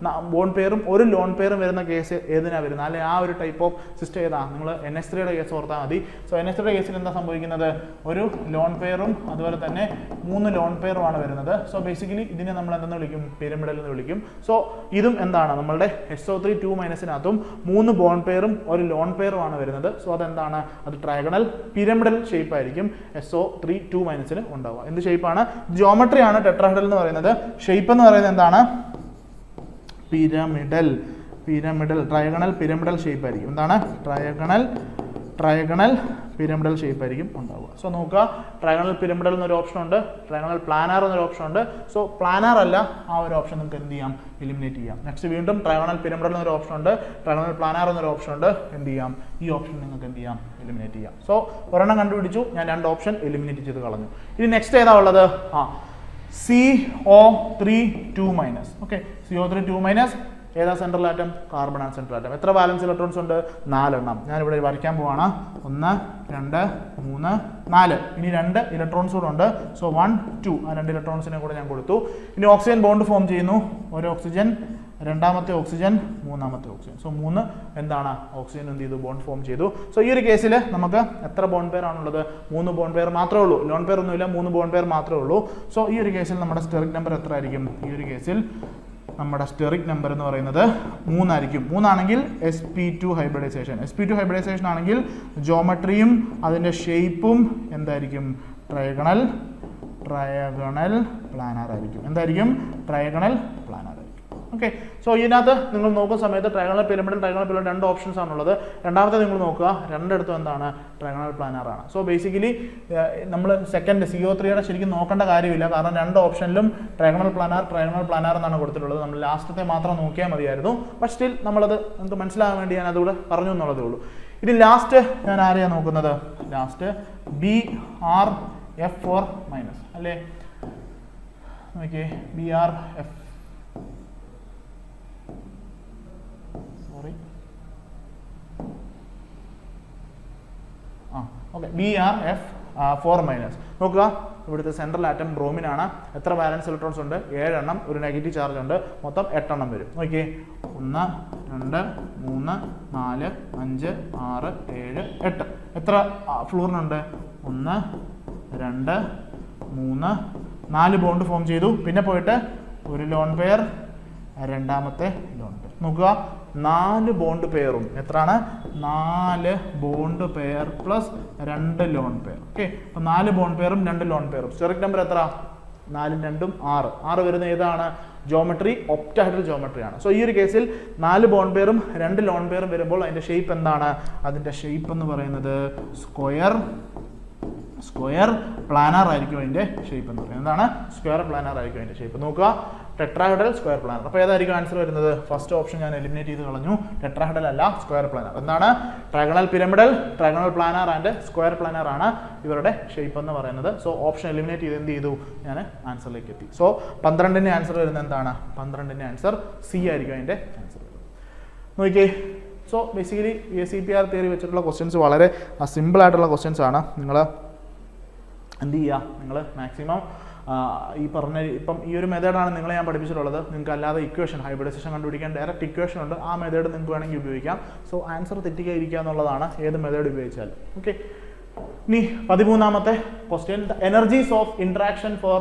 ബോണ്ട് പെയറും ഒരു ലോൺ പെയറും വരുന്ന കേസ് ഏതിനാണ് വരുന്നത്? അല്ലെ ആ ഒരു ടൈപ്പ് ഓഫ് സിസ്റ്റം ഏതാണ്? നിങ്ങൾ NH3 കേസ് ഓർത്താൽ മതി. സോ NH3 കേസിൽ എന്താ സംഭവിക്കുന്നത്? ഒരു ലോൺ പെയറും അതുപോലെ തന്നെ 3 ലോൺ പെയറുമാണ് വരുന്നത്. സോ ബേസിക്കലി ഇതിനെ നമ്മൾ എന്തെന്ന് വിളിക്കും? പിരമിഡൽ എന്ന് വിളിക്കും. സോ ഇതും എന്താണ്? നമ്മളുടെ SO3 3 ബോണ്ട് പെയറും ഒരു ലോൺ പെയറുമാണ് വരുന്നത്. സോ അതെന്താണ്? അത് ട്രയഗണൽ പിരമിഡൽ ഷേപ്പ് ആയിരിക്കും SO3 ഉണ്ടാവുക. എന്ത് ഷേപ്പാണ്? ജോമെട്രി ആണ് ടെട്രാഹെഡ്രൽ എന്ന് പറയുന്നത്. ഷേപ്പ് എന്ന് പറയുന്നത് എന്താണ്? പിരമിഡൽ ട്രയഗണൽ പിരമിഡൽ ഷേപ്പ് ആയിരിക്കും. എന്താണ്? ട്രയഗണൽ പിരമിഡൽ ഷേപ്പ് ആയിരിക്കും ഉണ്ടാവുക. സോ നോക്കുക, ട്രയഗണൽ പിരമിഡൽ എന്നൊരു ഓപ്ഷൻ ഉണ്ട്, ട്രയഗണൽ പ്ലാനാർ എന്നൊരു ഓപ്ഷൻ ഉണ്ട്. സോ പ്ലാനാർ അല്ല, ആ ഒരു ഓപ്ഷൻ നിങ്ങൾക്ക് എന്ത് ചെയ്യാം? എലിമിനേറ്റ് ചെയ്യാം. നെക്സ്റ്റ് വീണ്ടും ട്രയഗണൽ പിരമിഡൽ എന്നൊരു ഓപ്ഷൻ ഉണ്ട്, ട്രയഗണൽ പ്ലാനാർ എന്നൊരു ഓപ്ഷൻ ഉണ്ട്. എന്ത് ചെയ്യാം? ഈ ഓപ്ഷൻ നിങ്ങൾക്ക് എന്ത് ചെയ്യാം? എലിമിനേറ്റ് ചെയ്യാം. സോ ഒരെണ്ണം കണ്ടുപിടിച്ചു, ഞാൻ 2 ഓപ്ഷൻ എലിമിനേറ്റ് ചെയ്ത് കളഞ്ഞു. ഇനി നെക്സ്റ്റ് ഏതാ ഉള്ളത്? CO3 ഓക്കെ, CO3 ഏതാ സെൻട്രൽ ആറ്റം? കാർബൺ ആണ് സെൻട്രൽ ആറ്റം. എത്ര വാലൻസ് ഇലക്ട്രോൺസ് ഉണ്ട്? 4 എണ്ണം. ഞാനിവിടെ വരയ്ക്കാൻ പോവാണ്. 1 2 3 4. ഇനി 2 ഇലക്ട്രോൺസ് കൂടെ ഉണ്ട്. സോ 1 2 ആ 2 ഇലക്ട്രോൺസിനെ കൂടെ ഞാൻ കൊടുത്തു. ഇനി ഓക്സിജൻ ബോണ്ട് ഫോം ചെയ്യുന്നു. ഒരു ഓക്സിജൻ, രണ്ടാമത്തെ ഓക്സിജൻ, മൂന്നാമത്തെ ഓക്സിജൻ. സോ 3 എന്താണ്? ഓക്സിജൻ എന്ത് ചെയ്തു? ബോണ്ട് ഫോം ചെയ്തു. സോ ഈ ഒരു കേസിൽ നമുക്ക് എത്ര ബോണ്ട് പെയർ ആണുള്ളത്? 3 ബോണ്ട് പെയർ മാത്രമേ ഉള്ളൂ. ലോൺ പെയർ ഒന്നുമില്ല, 3 ബോണ്ട് പെയർ മാത്രമേ ഉള്ളൂ. സോ ഈ ഒരു കേസിൽ നമ്മുടെ സ്റ്റെറിക് നമ്പർ എത്ര ആയിരിക്കും? ഈ ഒരു കേസിൽ നമ്മുടെ സ്റ്റെറിക് നമ്പർ എന്ന് പറയുന്നത് 3 ആയിരിക്കും. 3 ആണെങ്കിൽ sp2 ഹൈബ്രിഡൈസേഷൻ. sp2 ഹൈബ്രിഡൈസേഷൻ ആണെങ്കിൽ ജോമെട്രിയും അതിൻ്റെ ഷേപ്പും എന്തായിരിക്കും? ട്രയഗണൽ പ്ലാനർ ആയിരിക്കും. എന്തായിരിക്കും? ട്രയഗണൽ പ്ലാനർ ആയിരിക്കും. ഓക്കെ. സോ ഇതിനകത്ത് നിങ്ങൾ നോക്കുന്ന സമയത്ത് ട്രയഗണൽ പിരമിഡും രണ്ട് ഓപ്ഷൻസ് ആണുള്ളത്. രണ്ടാമത്തെ നിങ്ങൾ നോക്കുക, രണ്ടിടത്തും എന്താണ്? ട്രയഗണൽ പ്ലാനർ ആണ്. സോ ബേസിക്കലി നമ്മൾ സെക്കൻഡ് CO3യുടെ ശരിക്കും നോക്കേണ്ട കാര്യമില്ല, കാരണം രണ്ട് ഓപ്ഷനിലും ട്രയഗണൽ പ്ലാനർ എന്നാണ് കൊടുത്തിട്ടുള്ളത്. നമ്മൾ ലാസ്റ്റത്തെ മാത്രം നോക്കിയാൽ മതിയായിരുന്നു. ബട്ട് സ്റ്റിൽ നമ്മളത് നമുക്ക് മനസ്സിലാകാൻ വേണ്ടി ഞാൻ അതുകൂടെ പറഞ്ഞു എന്നുള്ളതേ ഉള്ളൂ. ഇനി ലാസ്റ്റ് ഞാൻ ആരെയാണ് നോക്കുന്നത്? ലാസ്റ്റ് BRF4 മൈനസ് അല്ലേ? Okay, BRF BRF4 minus. നോക്കുക, ഇവിടുത്തെ സെൻട്രൽ ആറ്റം ബ്രോമിനാണ്. എത്ര ബാലൻസ് ഇലക്ട്രോൺസ് ഉണ്ട്? 7 എണ്ണം. ഒരു നെഗറ്റീവ് ചാർജ് ഉണ്ട്. മൊത്തം 8 എണ്ണം വരും. നോക്കിയേ, 1 2 3 4 5 6 7 8. എത്ര ഫ്ലൂറിനുണ്ട്? 1 2 3 4 ബോണ്ട് ഫോം ചെയ്തു. പിന്നെ പോയിട്ട് ഒരു ലോൺ പെയർ, രണ്ടാമത്തെ ലോൺ പെയർ. നോക്കുക, 4 ബോണ്ട് പെയറും എത്രയാണ്? 4 bond pair plus 2 lone pair. Okay, അപ്പോൾ 4 ബോണ്ട് പെയറും 2 ലോൺ പെയറും. സ്റ്റെറിക് നമ്പർ എത്ര? 4 2 6. 6 വരുന്ന ഏതാണ്? ജോമെട്രി ഒക്ടാഹെഡ്രൽ ജോമെട്രി ആണ്. സോ ഈ ഒരു കേസിൽ 4 ബോണ്ട് പെയറും 2 ലോൺ പെയറും വരുമ്പോൾ അതിൻ്റെ ഷേപ്പ് എന്താണ്? അതിൻ്റെ ഷേപ്പ് എന്ന് പറയുന്നത് സ്ക്വയർ പ്ലാനർ ആയിരിക്കും അതിൻ്റെ ഷേപ്പ് എന്ന് പറയുന്നത്. എന്താണ്? സ്ക്വയർ പ്ലാനർ ആയിരിക്കും അതിൻ്റെ ഷേപ്പ്. നോക്കുക, ടെട്രാഹെഡ്രൽ സ്ക്വയർ പ്ലാനർ. അപ്പോൾ ഏതായിരിക്കും ആൻസർ വരുന്നത്? ഫസ്റ്റ് ഓപ്ഷൻ ഞാൻ എലിമിനേറ്റ് ചെയ്ത് കളഞ്ഞു. ടെട്രാഹെഡ്രൽ അല്ല, സ്ക്വയർ പ്ലാനർ. എന്താണ്? Trigonal pyramidal, trigonal planar and square planar ആണ് ഇവരുടെ ഷേപ്പ് എന്ന് പറയുന്നത്. സോ ഓപ്ഷൻ എലിമിനേറ്റ് ചെയ്ത് എന്ത് ചെയ്തു? ഞാൻ ആൻസറിലേക്ക് എത്തി. സോ 12ന്റെ ആൻസർ വരുന്നത് എന്താണ്? 12ന്റെ ആൻസർ സി ആയിരിക്കും അതിൻ്റെ ആൻസർ വരുന്നത്. നോക്കിയേ, സോ ബേസിക്കലി CPR തിയറി വെച്ചിട്ടുള്ള ക്വസ്റ്റ്യൻസ് വളരെ സിമ്പിൾ ആയിട്ടുള്ള ക്വസ്റ്റ്യൻസ് ആണ്. നിങ്ങൾ എന്ത് ചെയ്യുക? നിങ്ങൾ മാക്സിമം ഈ പറഞ്ഞ ഇപ്പം ഈ ഒരു മെത്തേഡാണ് നിങ്ങളെ ഞാൻ പഠിപ്പിച്ചിട്ടുള്ളത്. നിങ്ങൾക്ക് അല്ലാതെ ഇക്വേഷൻ ഹൈബ്രിഡൈസേഷൻ കണ്ടുപിടിക്കാൻ ഡയറക്റ്റ് ഇക്വേഷൻ ഉണ്ട്. ആ മെത്തേഡ് നിങ്ങൾക്ക് വേണമെങ്കിൽ ഉപയോഗിക്കാം. സോ ആൻസർ തെറ്റിക്കാതിരിക്കുക എന്നുള്ളതാണ് ഏത് മെത്തേഡ് ഉപയോഗിച്ചാലും. ഓക്കെ, ഇനി 13ാമത്തെ question, the energies of interaction for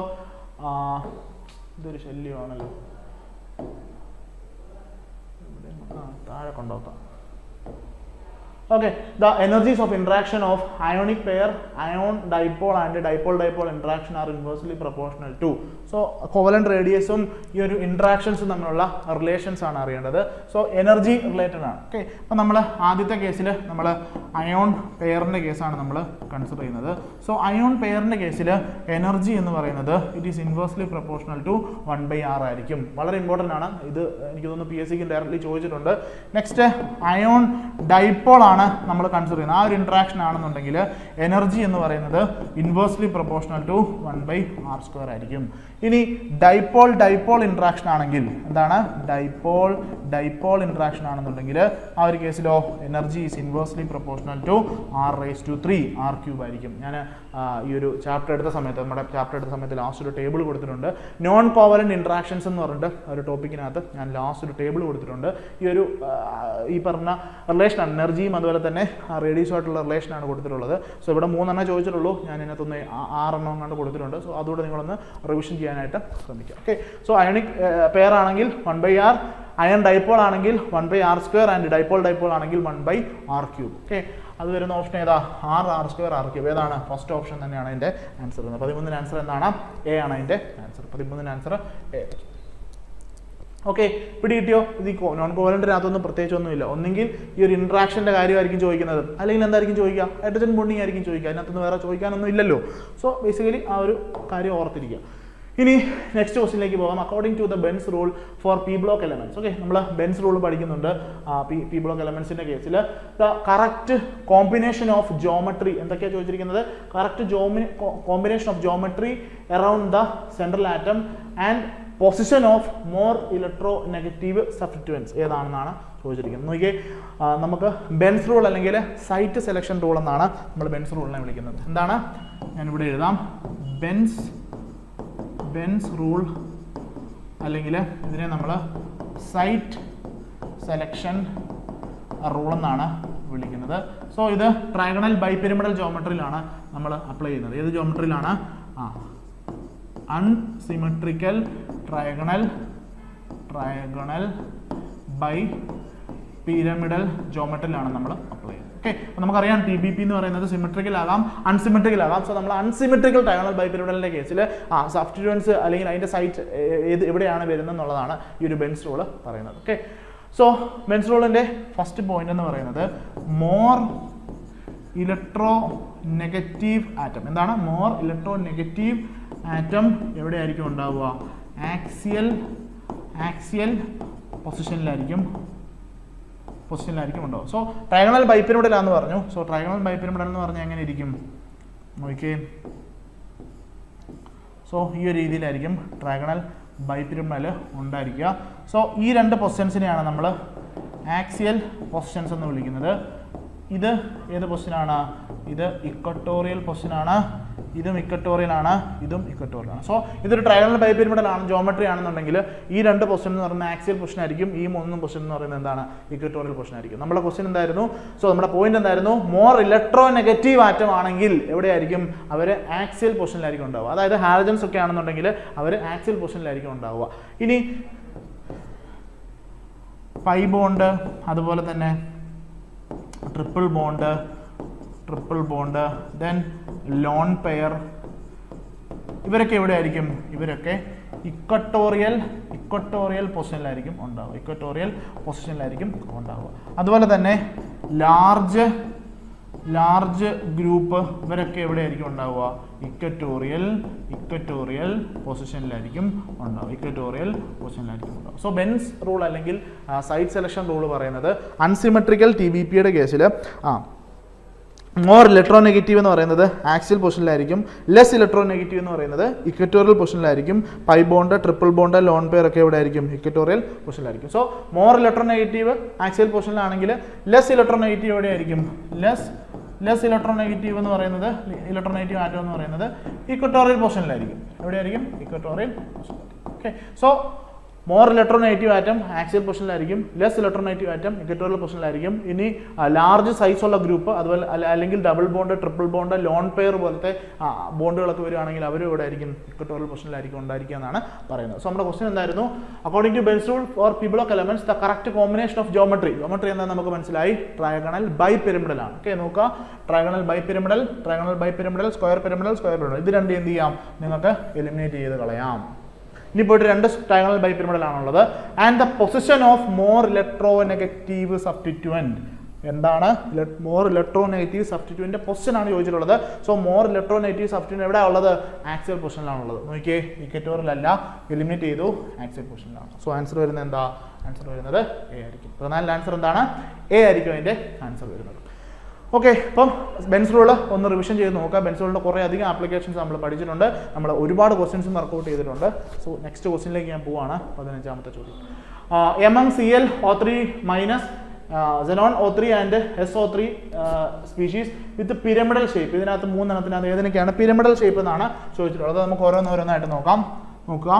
ഇതൊരു ശല്യമാണല്ലോ, താഴെ കൊണ്ടുപോകാം. Okay, the energies of interaction of ionic pair, ion dipole and dipole interaction are inversely proportional to. So covalent radius ഈ ഒരു ഇൻട്രാക്ഷൻസും തമ്മിലുള്ള റിലേഷൻസ് ആണ് അറിയേണ്ടത്. സോ എനർജി റിലേറ്റഡ് ആണ്. ഓക്കെ, അപ്പോൾ നമ്മൾ ആദ്യത്തെ കേസിൽ നമ്മൾ അയോൺ പെയറിൻ്റെ കേസാണ് നമ്മൾ കൺസിഡർ ചെയ്യുന്നത്. സോ അയോൺ പെയറിൻ്റെ കേസിൽ എനർജി എന്ന് പറയുന്നത് it is inversely proportional to 1/r ആയിരിക്കും. വളരെ ഇമ്പോർട്ടൻ്റ് ആണ് ഇത്. എനിക്ക് തോന്നുന്നു PSCക്ക് ഡയറക്റ്റ്ലി ചോദിച്ചിട്ടുണ്ട്. നെക്സ്റ്റ് അയോൺ ഡൈപ്പോൾ ആണ് നമ്മൾ കൺസിഡർ ചെയ്യുന്നത്. ആ ഒരു ഇൻട്രാക്ഷൻ ആണെന്നുണ്ടെങ്കിൽ എനർജി എന്ന് പറയുന്നത് ഇൻവേഴ്സ്ലി പ്രൊപ്പോർഷണൽ ടു 1/r² ആയിരിക്കും. ഇനി ഡൈപ്പോൾ ഇൻട്രാക്ഷൻ ആണെങ്കിൽ എന്താണ്? ഡൈപ്പോൾ ഇൻട്രാക്ഷൻ ആണെന്നുണ്ടെങ്കിൽ ആ ഒരു കേസിലോ energy is inversely proportional to r⁻³ r³ ആയിരിക്കും. ഞാൻ ഈ ഒരു ചാപ്റ്റർ എടുത്ത സമയത്ത് ലാസ്റ്റ് ഒരു ടേബിൾ കൊടുത്തിട്ടുണ്ട്. നോൺ കോവലന്റ് ഇൻട്രാക്ഷൻസ് എന്ന് പറഞ്ഞിട്ട് ഒരു ടോപ്പിക്കിനകത്ത് ഞാൻ ലാസ്റ്റ് ഒരു ടേബിൾ കൊടുത്തിട്ടുണ്ട്. ഈ പറഞ്ഞ റിലേഷനാണ്, എനർജിയും അതുപോലെ തന്നെ റേഡിയസുമായിട്ടുള്ള റിലേഷനാണ് കൊടുത്തിട്ടുള്ളത്. സോ ഇവിടെ 3 എണ്ണം ചോദിച്ചിട്ടുള്ളൂ, ഞാൻ ഇതിനകത്തൊന്ന് 6 എണ്ണം കണ്ട് കൊടുത്തിട്ടുണ്ട്. സോ അതുകൂടെ നിങ്ങളൊന്ന് റിവിഷൻ ചെയ്യാനായിട്ട് ശ്രമിക്കുക. ഓക്കെ, സോ അയോണിക് പെയർ ആണെങ്കിൽ 1/r, അയൺ ഡൈപ്പോൾ ആണെങ്കിൽ 1/r² ആൻഡ് ഡൈപ്പോൾ ആണെങ്കിൽ 1/r³. ഓക്കെ, അത് വരുന്ന ഓപ്ഷൻ ഏതാ? r² r³ ഏതാണ്? ഫസ്റ്റ് ഓപ്ഷൻ തന്നെയാണ് അതിൻ്റെ ആൻസർ. 13ന്റെ ആൻസർ എന്താണ്? എ ആണ് അതിൻ്റെ ആൻസർ. 13ന്റെ ആൻസർ എ. ഓക്കെ, പിടി കിട്ടിയോ? ഇത് നോൺ കോവലന്റിനകത്തൊന്നും പ്രത്യേകിച്ചൊന്നുമില്ല. ഒന്നെങ്കിൽ ഈ ഒരു ഇൻട്രാക്ഷൻ്റെ കാര്യമായിരിക്കും ചോദിക്കുന്നത്, അല്ലെങ്കിൽ എന്തായിരിക്കും ചോദിക്കുക? ഹൈഡ്രജൻ ബോണ്ടിങ് ആയിരിക്കും ചോദിക്കുക. അതിനകത്തൊന്നും വേറെ ചോദിക്കാനൊന്നും ഇല്ലല്ലോ. സോ ബേസിക്കലി ആ ഒരു കാര്യം ഓർത്തിരിക്കുക. ഇനി നെക്സ്റ്റ് ക്വസ്റ്റിനിലേക്ക് പോകാം. According to the Bent's rule for P block elements. Okay, നമ്മൾ ബെൻസ് റൂൾ പഠിക്കുന്നുണ്ട്. പി ബ്ലോക്ക് എലമെന്റ്സിന്റെ കേസിൽ the correct combination of geometry എന്തൊക്കെയാണ് ചോദിച്ചിരിക്കുന്നത്? Correct combination of geometry around the central atom and position of more electronegative substituents ഏതാണെന്നാണ് ചോദിച്ചിരിക്കുന്നത്. നോക്കിയേ, നമുക്ക് ബെൻസ് റൂൾ അല്ലെങ്കിൽ സൈറ്റ് സെലക്ഷൻ റൂൾ എന്നാണ് നമ്മൾ ബെൻസ് റൂളിനെ വിളിക്കുന്നത്. എന്താണ്? ഞാനിവിടെ എഴുതാം. ബെൻസ് റൂൾ അല്ലെങ്കിൽ ഇതിനെ നമ്മൾ സൈറ്റ് സെലക്ഷൻ റൂൾ എന്നാണ് വിളിക്കുന്നത്. സോ ഇത് ട്രയഗണൽ ബൈപിരമിഡൽ ജോമെട്രിയിലാണ് നമ്മൾ അപ്ലൈ ചെയ്യുന്നത്. ഏത് ജോമെട്രിയിലാണ്? അൺസിമെട്രിക്കൽ ട്രയഗണൽ ട്രയാഗണൽ ബൈ പിരമിഡൽ ജോമെട്രിയിലാണ് നമ്മൾ അപ്ലൈ ചെയ്യുന്നത്. ഓക്കെ, അപ്പോൾ നമുക്കറിയാം TBP എന്ന് പറയുന്നത് സിമെട്രിക്കൽ ആകാം, അൺസിമെട്രിക്കൽ ആകാം. സോ നമ്മൾ അൺസിമെട്രിക്കൽ ട്രയാഗണൽ ബൈ പിരമിഡലിന്റെ കേസിൽ സബ്സ്റ്റിറ്റ്യൂവൻസ് അല്ലെങ്കിൽ അതിന്റെ സൈറ്റ് എവിടെയാണ് വരുന്നത് എന്നുള്ളതാണ് ഈ ഒരു ബെൻസ് റൂൾ പറയുന്നത്. ഓക്കെ, സോ ബെൻസ് റൂളിന്റെ ഫസ്റ്റ് പോയിന്റ് എന്ന് പറയുന്നത് മോർ ഇലക്ട്രോ നെഗറ്റീവ് ആറ്റം. എന്താണ് മോർ ഇലക്ട്രോ നെഗറ്റീവ് ആറ്റം എവിടെയായിരിക്കും ഉണ്ടാവുക? ആക്സിയൽ പൊസിഷനിലായിരിക്കും ഉണ്ടാവും. സോ ട്രയാഗണൽ ബൈപിരമിഡലാന്ന് പറഞ്ഞു. സോ ട്രയാഗണൽ ബൈപിരമിഡൽ എന്ന് പറഞ്ഞാൽ എങ്ങനെ ഇരിക്കും നോക്കിയേ. സോ ഈ ഒരു രീതിയിലായിരിക്കും ട്രയാഗണൽ ബൈപിരമിഡൽ ഉണ്ടായിരിക്കുക. സോ ഈ രണ്ട് പൊസിഷൻസിനെയാണ് നമ്മൾ ആക്സിയൽ പൊസിഷൻസ് എന്ന് വിളിക്കുന്നത്. ഇത് ഏത് പൊസിഷനാണ്? ഇത് ഇക്വട്ടോറിയൽ പൊസിഷനാണ്, ഇതും ഇക്വട്ടോറിയൽ ആണ്, ഇതും ഇക്വട്ടോറിയൽ ആണ്. സോ ഇതൊരു ട്രയാഗണൽ ബൈപിരമിഡൽ ആണ്, ജോമെട്രി ആണെന്നുണ്ടെങ്കിൽ ഈ രണ്ട് പൊസിഷൻ എന്ന് പറയുന്നത് ആക്സിയൽ പൊസിഷൻ ആയിരിക്കും, ഈ മൂന്നും പൊസിഷൻ എന്ന് പറയുന്നത് എന്താണ്? ഇക്വട്ടോറിയൽ പൊസിഷൻ ആയിരിക്കും. നമ്മുടെ ക്വസ്റ്റ്യൻ എന്തായിരുന്നു? സോ നമ്മുടെ പോയിന്റ് എന്തായിരുന്നു? മോർ ഇലക്ട്രോ നെഗറ്റീവ് ആറ്റം ആണെങ്കിൽ എവിടെയായിരിക്കും? അവർ ആക്സിയൽ പൊസിഷനിലായിരിക്കും ഉണ്ടാവുക. അതായത് ഹാലജൻസ് ഒക്കെ ആണെന്നുണ്ടെങ്കിൽ അവർ ആക്സിയൽ പൊസിഷനിലായിരിക്കും ഉണ്ടാവുക. ഇനി പൈ ബോണ്ട്, അതുപോലെ തന്നെ triple bond, then lone pair, ഇവരൊക്കെ എവിടെയായിരിക്കും? ഇവരൊക്കെ ഇക്വട്ടോറിയൽ പൊസിഷനിലായിരിക്കും ഉണ്ടാവുക. അതുപോലെ തന്നെ ലാർജ് ഗ്രൂപ്പ്, ഇവരൊക്കെ എവിടെയായിരിക്കും ഉണ്ടാവുക? ഇക്വട്ടോറിയൽ പൊസിഷനിലായിരിക്കും ഉണ്ടാവുക. സോ ബെൻസ് റൂൾ അല്ലെങ്കിൽ സൈറ്റ് സെലക്ഷൻ റൂൾ പറയുന്നത് അൺസിമെട്രിക്കൽ TBPയുടെ കേസിൽ മോർ ഇലക്ട്രോ നെഗറ്റീവ് എന്ന് പറയുന്നത് ആക്സിയൽ പൊസിഷനിലായിരിക്കും, ലെസ് ഇലക്ട്രോ നെഗറ്റീവ് എന്ന് പറയുന്നത് ഇക്വറ്റോറിയൽ പൊസിഷനിലായിരിക്കും. Pi bond, triple bond, lone pair ഒക്കെ എവിടെ ആയിരിക്കും? ഇക്വറ്റോറിയൽ പൊസിഷനിലായിരിക്കും. So more electronegative axial പൊസിഷനിലാണെങ്കിൽ ലെസ് ഇലക്ട്രോ നെഗറ്റീവ് എവിടെയായിരിക്കും? ലെസ് ഇലക്ട്രോ നെഗറ്റീവ് എന്ന് പറയുന്നത്, ഇലക്ട്രോ നെഗറ്റീവ് ആറ്റം എന്ന് പറയുന്നത് ഇക്വറ്റോറിയൽ പൊസിഷനിലായിരിക്കും. എവിടെയായിരിക്കും? ഇക്വറ്റോറിയൽ പൊസിഷനിലായിരിക്കും. Okay, so more electronegative atom axial പൊസിഷനിലായിരിക്കും, less electronegative atom equatorial പൊസിഷനിലായിരിക്കും. ഇനി ലാർജ് സൈസ് ഉള്ള ഗ്രൂപ്പ്, അതുപോലെ അല്ലെങ്കിൽ double bond, triple bond, lone pair പോലത്തെ ബോണ്ടുകളൊക്കെ വരികയാണെങ്കിൽ അവരും ഇവിടെ ആയിരിക്കും ഇക്വറ്റോറിയൽ പൊസിഷനിലായിരിക്കും ഉണ്ടായിരിക്കുക എന്നാണ് പറയുന്നത്. സോ നമ്മുടെ ക്വസ്റ്റ്യൻ എന്തായിരുന്നു? According to Bent's rule for P block elements the correct combination of geometry എന്താ നമുക്ക് മനസ്സിലായി? ട്രയാഗണൽ ബൈപിരമിഡൽ ആണ്. ഓക്കെ, നോക്കുക, ട്രയാഗണൽ ബൈപിരമിഡൽ, സ്ക്വയർ പിരമിഡൽ. ഇത് രണ്ട് എന്ത് ചെയ്യാം? നിങ്ങൾക്ക് എലിമിനേറ്റ് ചെയ്ത് കളയാം. ഇനി പോയിട്ട് രണ്ട് ട്രയാഗണൽ ബൈപിരമിഡൽ ആണുള്ളത്. And the position of more electronegative substituent. എന്താണ് മോർ ഇലക്ട്രോ നെഗറ്റീവ് സബ്സ്റ്റിറ്റ്യൂവിന്റെ പൊസിഷൻ ആണ് ചോദിച്ചിട്ടുള്ളത്. So more electronegative substituent എവിടെയാണ് ഉള്ളത്? ആക്സിയൽ പൊസിഷനിലാണുള്ളത്. നോക്കിയേ, ഇക്വറ്റോറിയൽ അല്ല, എലിമിനേറ്റ് ചെയ്തു, ആക്സിയൽ പൊസിഷനിലാണ്. സോ ആൻസർ വരുന്നത് എന്താ? ആൻസർ വരുന്നത് എ ആയിരിക്കും. പ്രധാന ആൻസർ എന്താണ്? എ ആയിരിക്കും അതിന്റെ ആൻസർ വരുന്നത്. ഓക്കെ, അപ്പം ബെൻസ് റൂൾ ഒന്ന് റിവിഷൻ ചെയ്ത് നോക്കുക. ബെൻസ് റൂളിൻ്റെ കുറേ അധികം ആപ്ലിക്കേഷൻസ് നമ്മൾ പഠിച്ചിട്ടുണ്ട്, നമ്മൾ ഒരുപാട് ക്വസ്റ്റ്യൻസും വർക്കൗട്ട് ചെയ്തിട്ടുണ്ട്. സോ നെക്സ്റ്റ് ക്വസ്റ്റ്യനിലേക്ക് ഞാൻ പോവാണ്. 15ാമത്തെ ചോദ്യം. among Cl O3 minus xenon O3 and SO3 species with pyramidal shape. ഇതിനകത്ത് മൂന്നെണ്ണത്തിനകത്ത് ഏതിനൊക്കെയാണ് പിരമിഡൽ ഷേപ്പ് എന്നാണ് ചോദിച്ചിട്ടുള്ളത്. നമുക്ക് ഓരോന്നോരോന്നായിട്ട് നോക്കുക.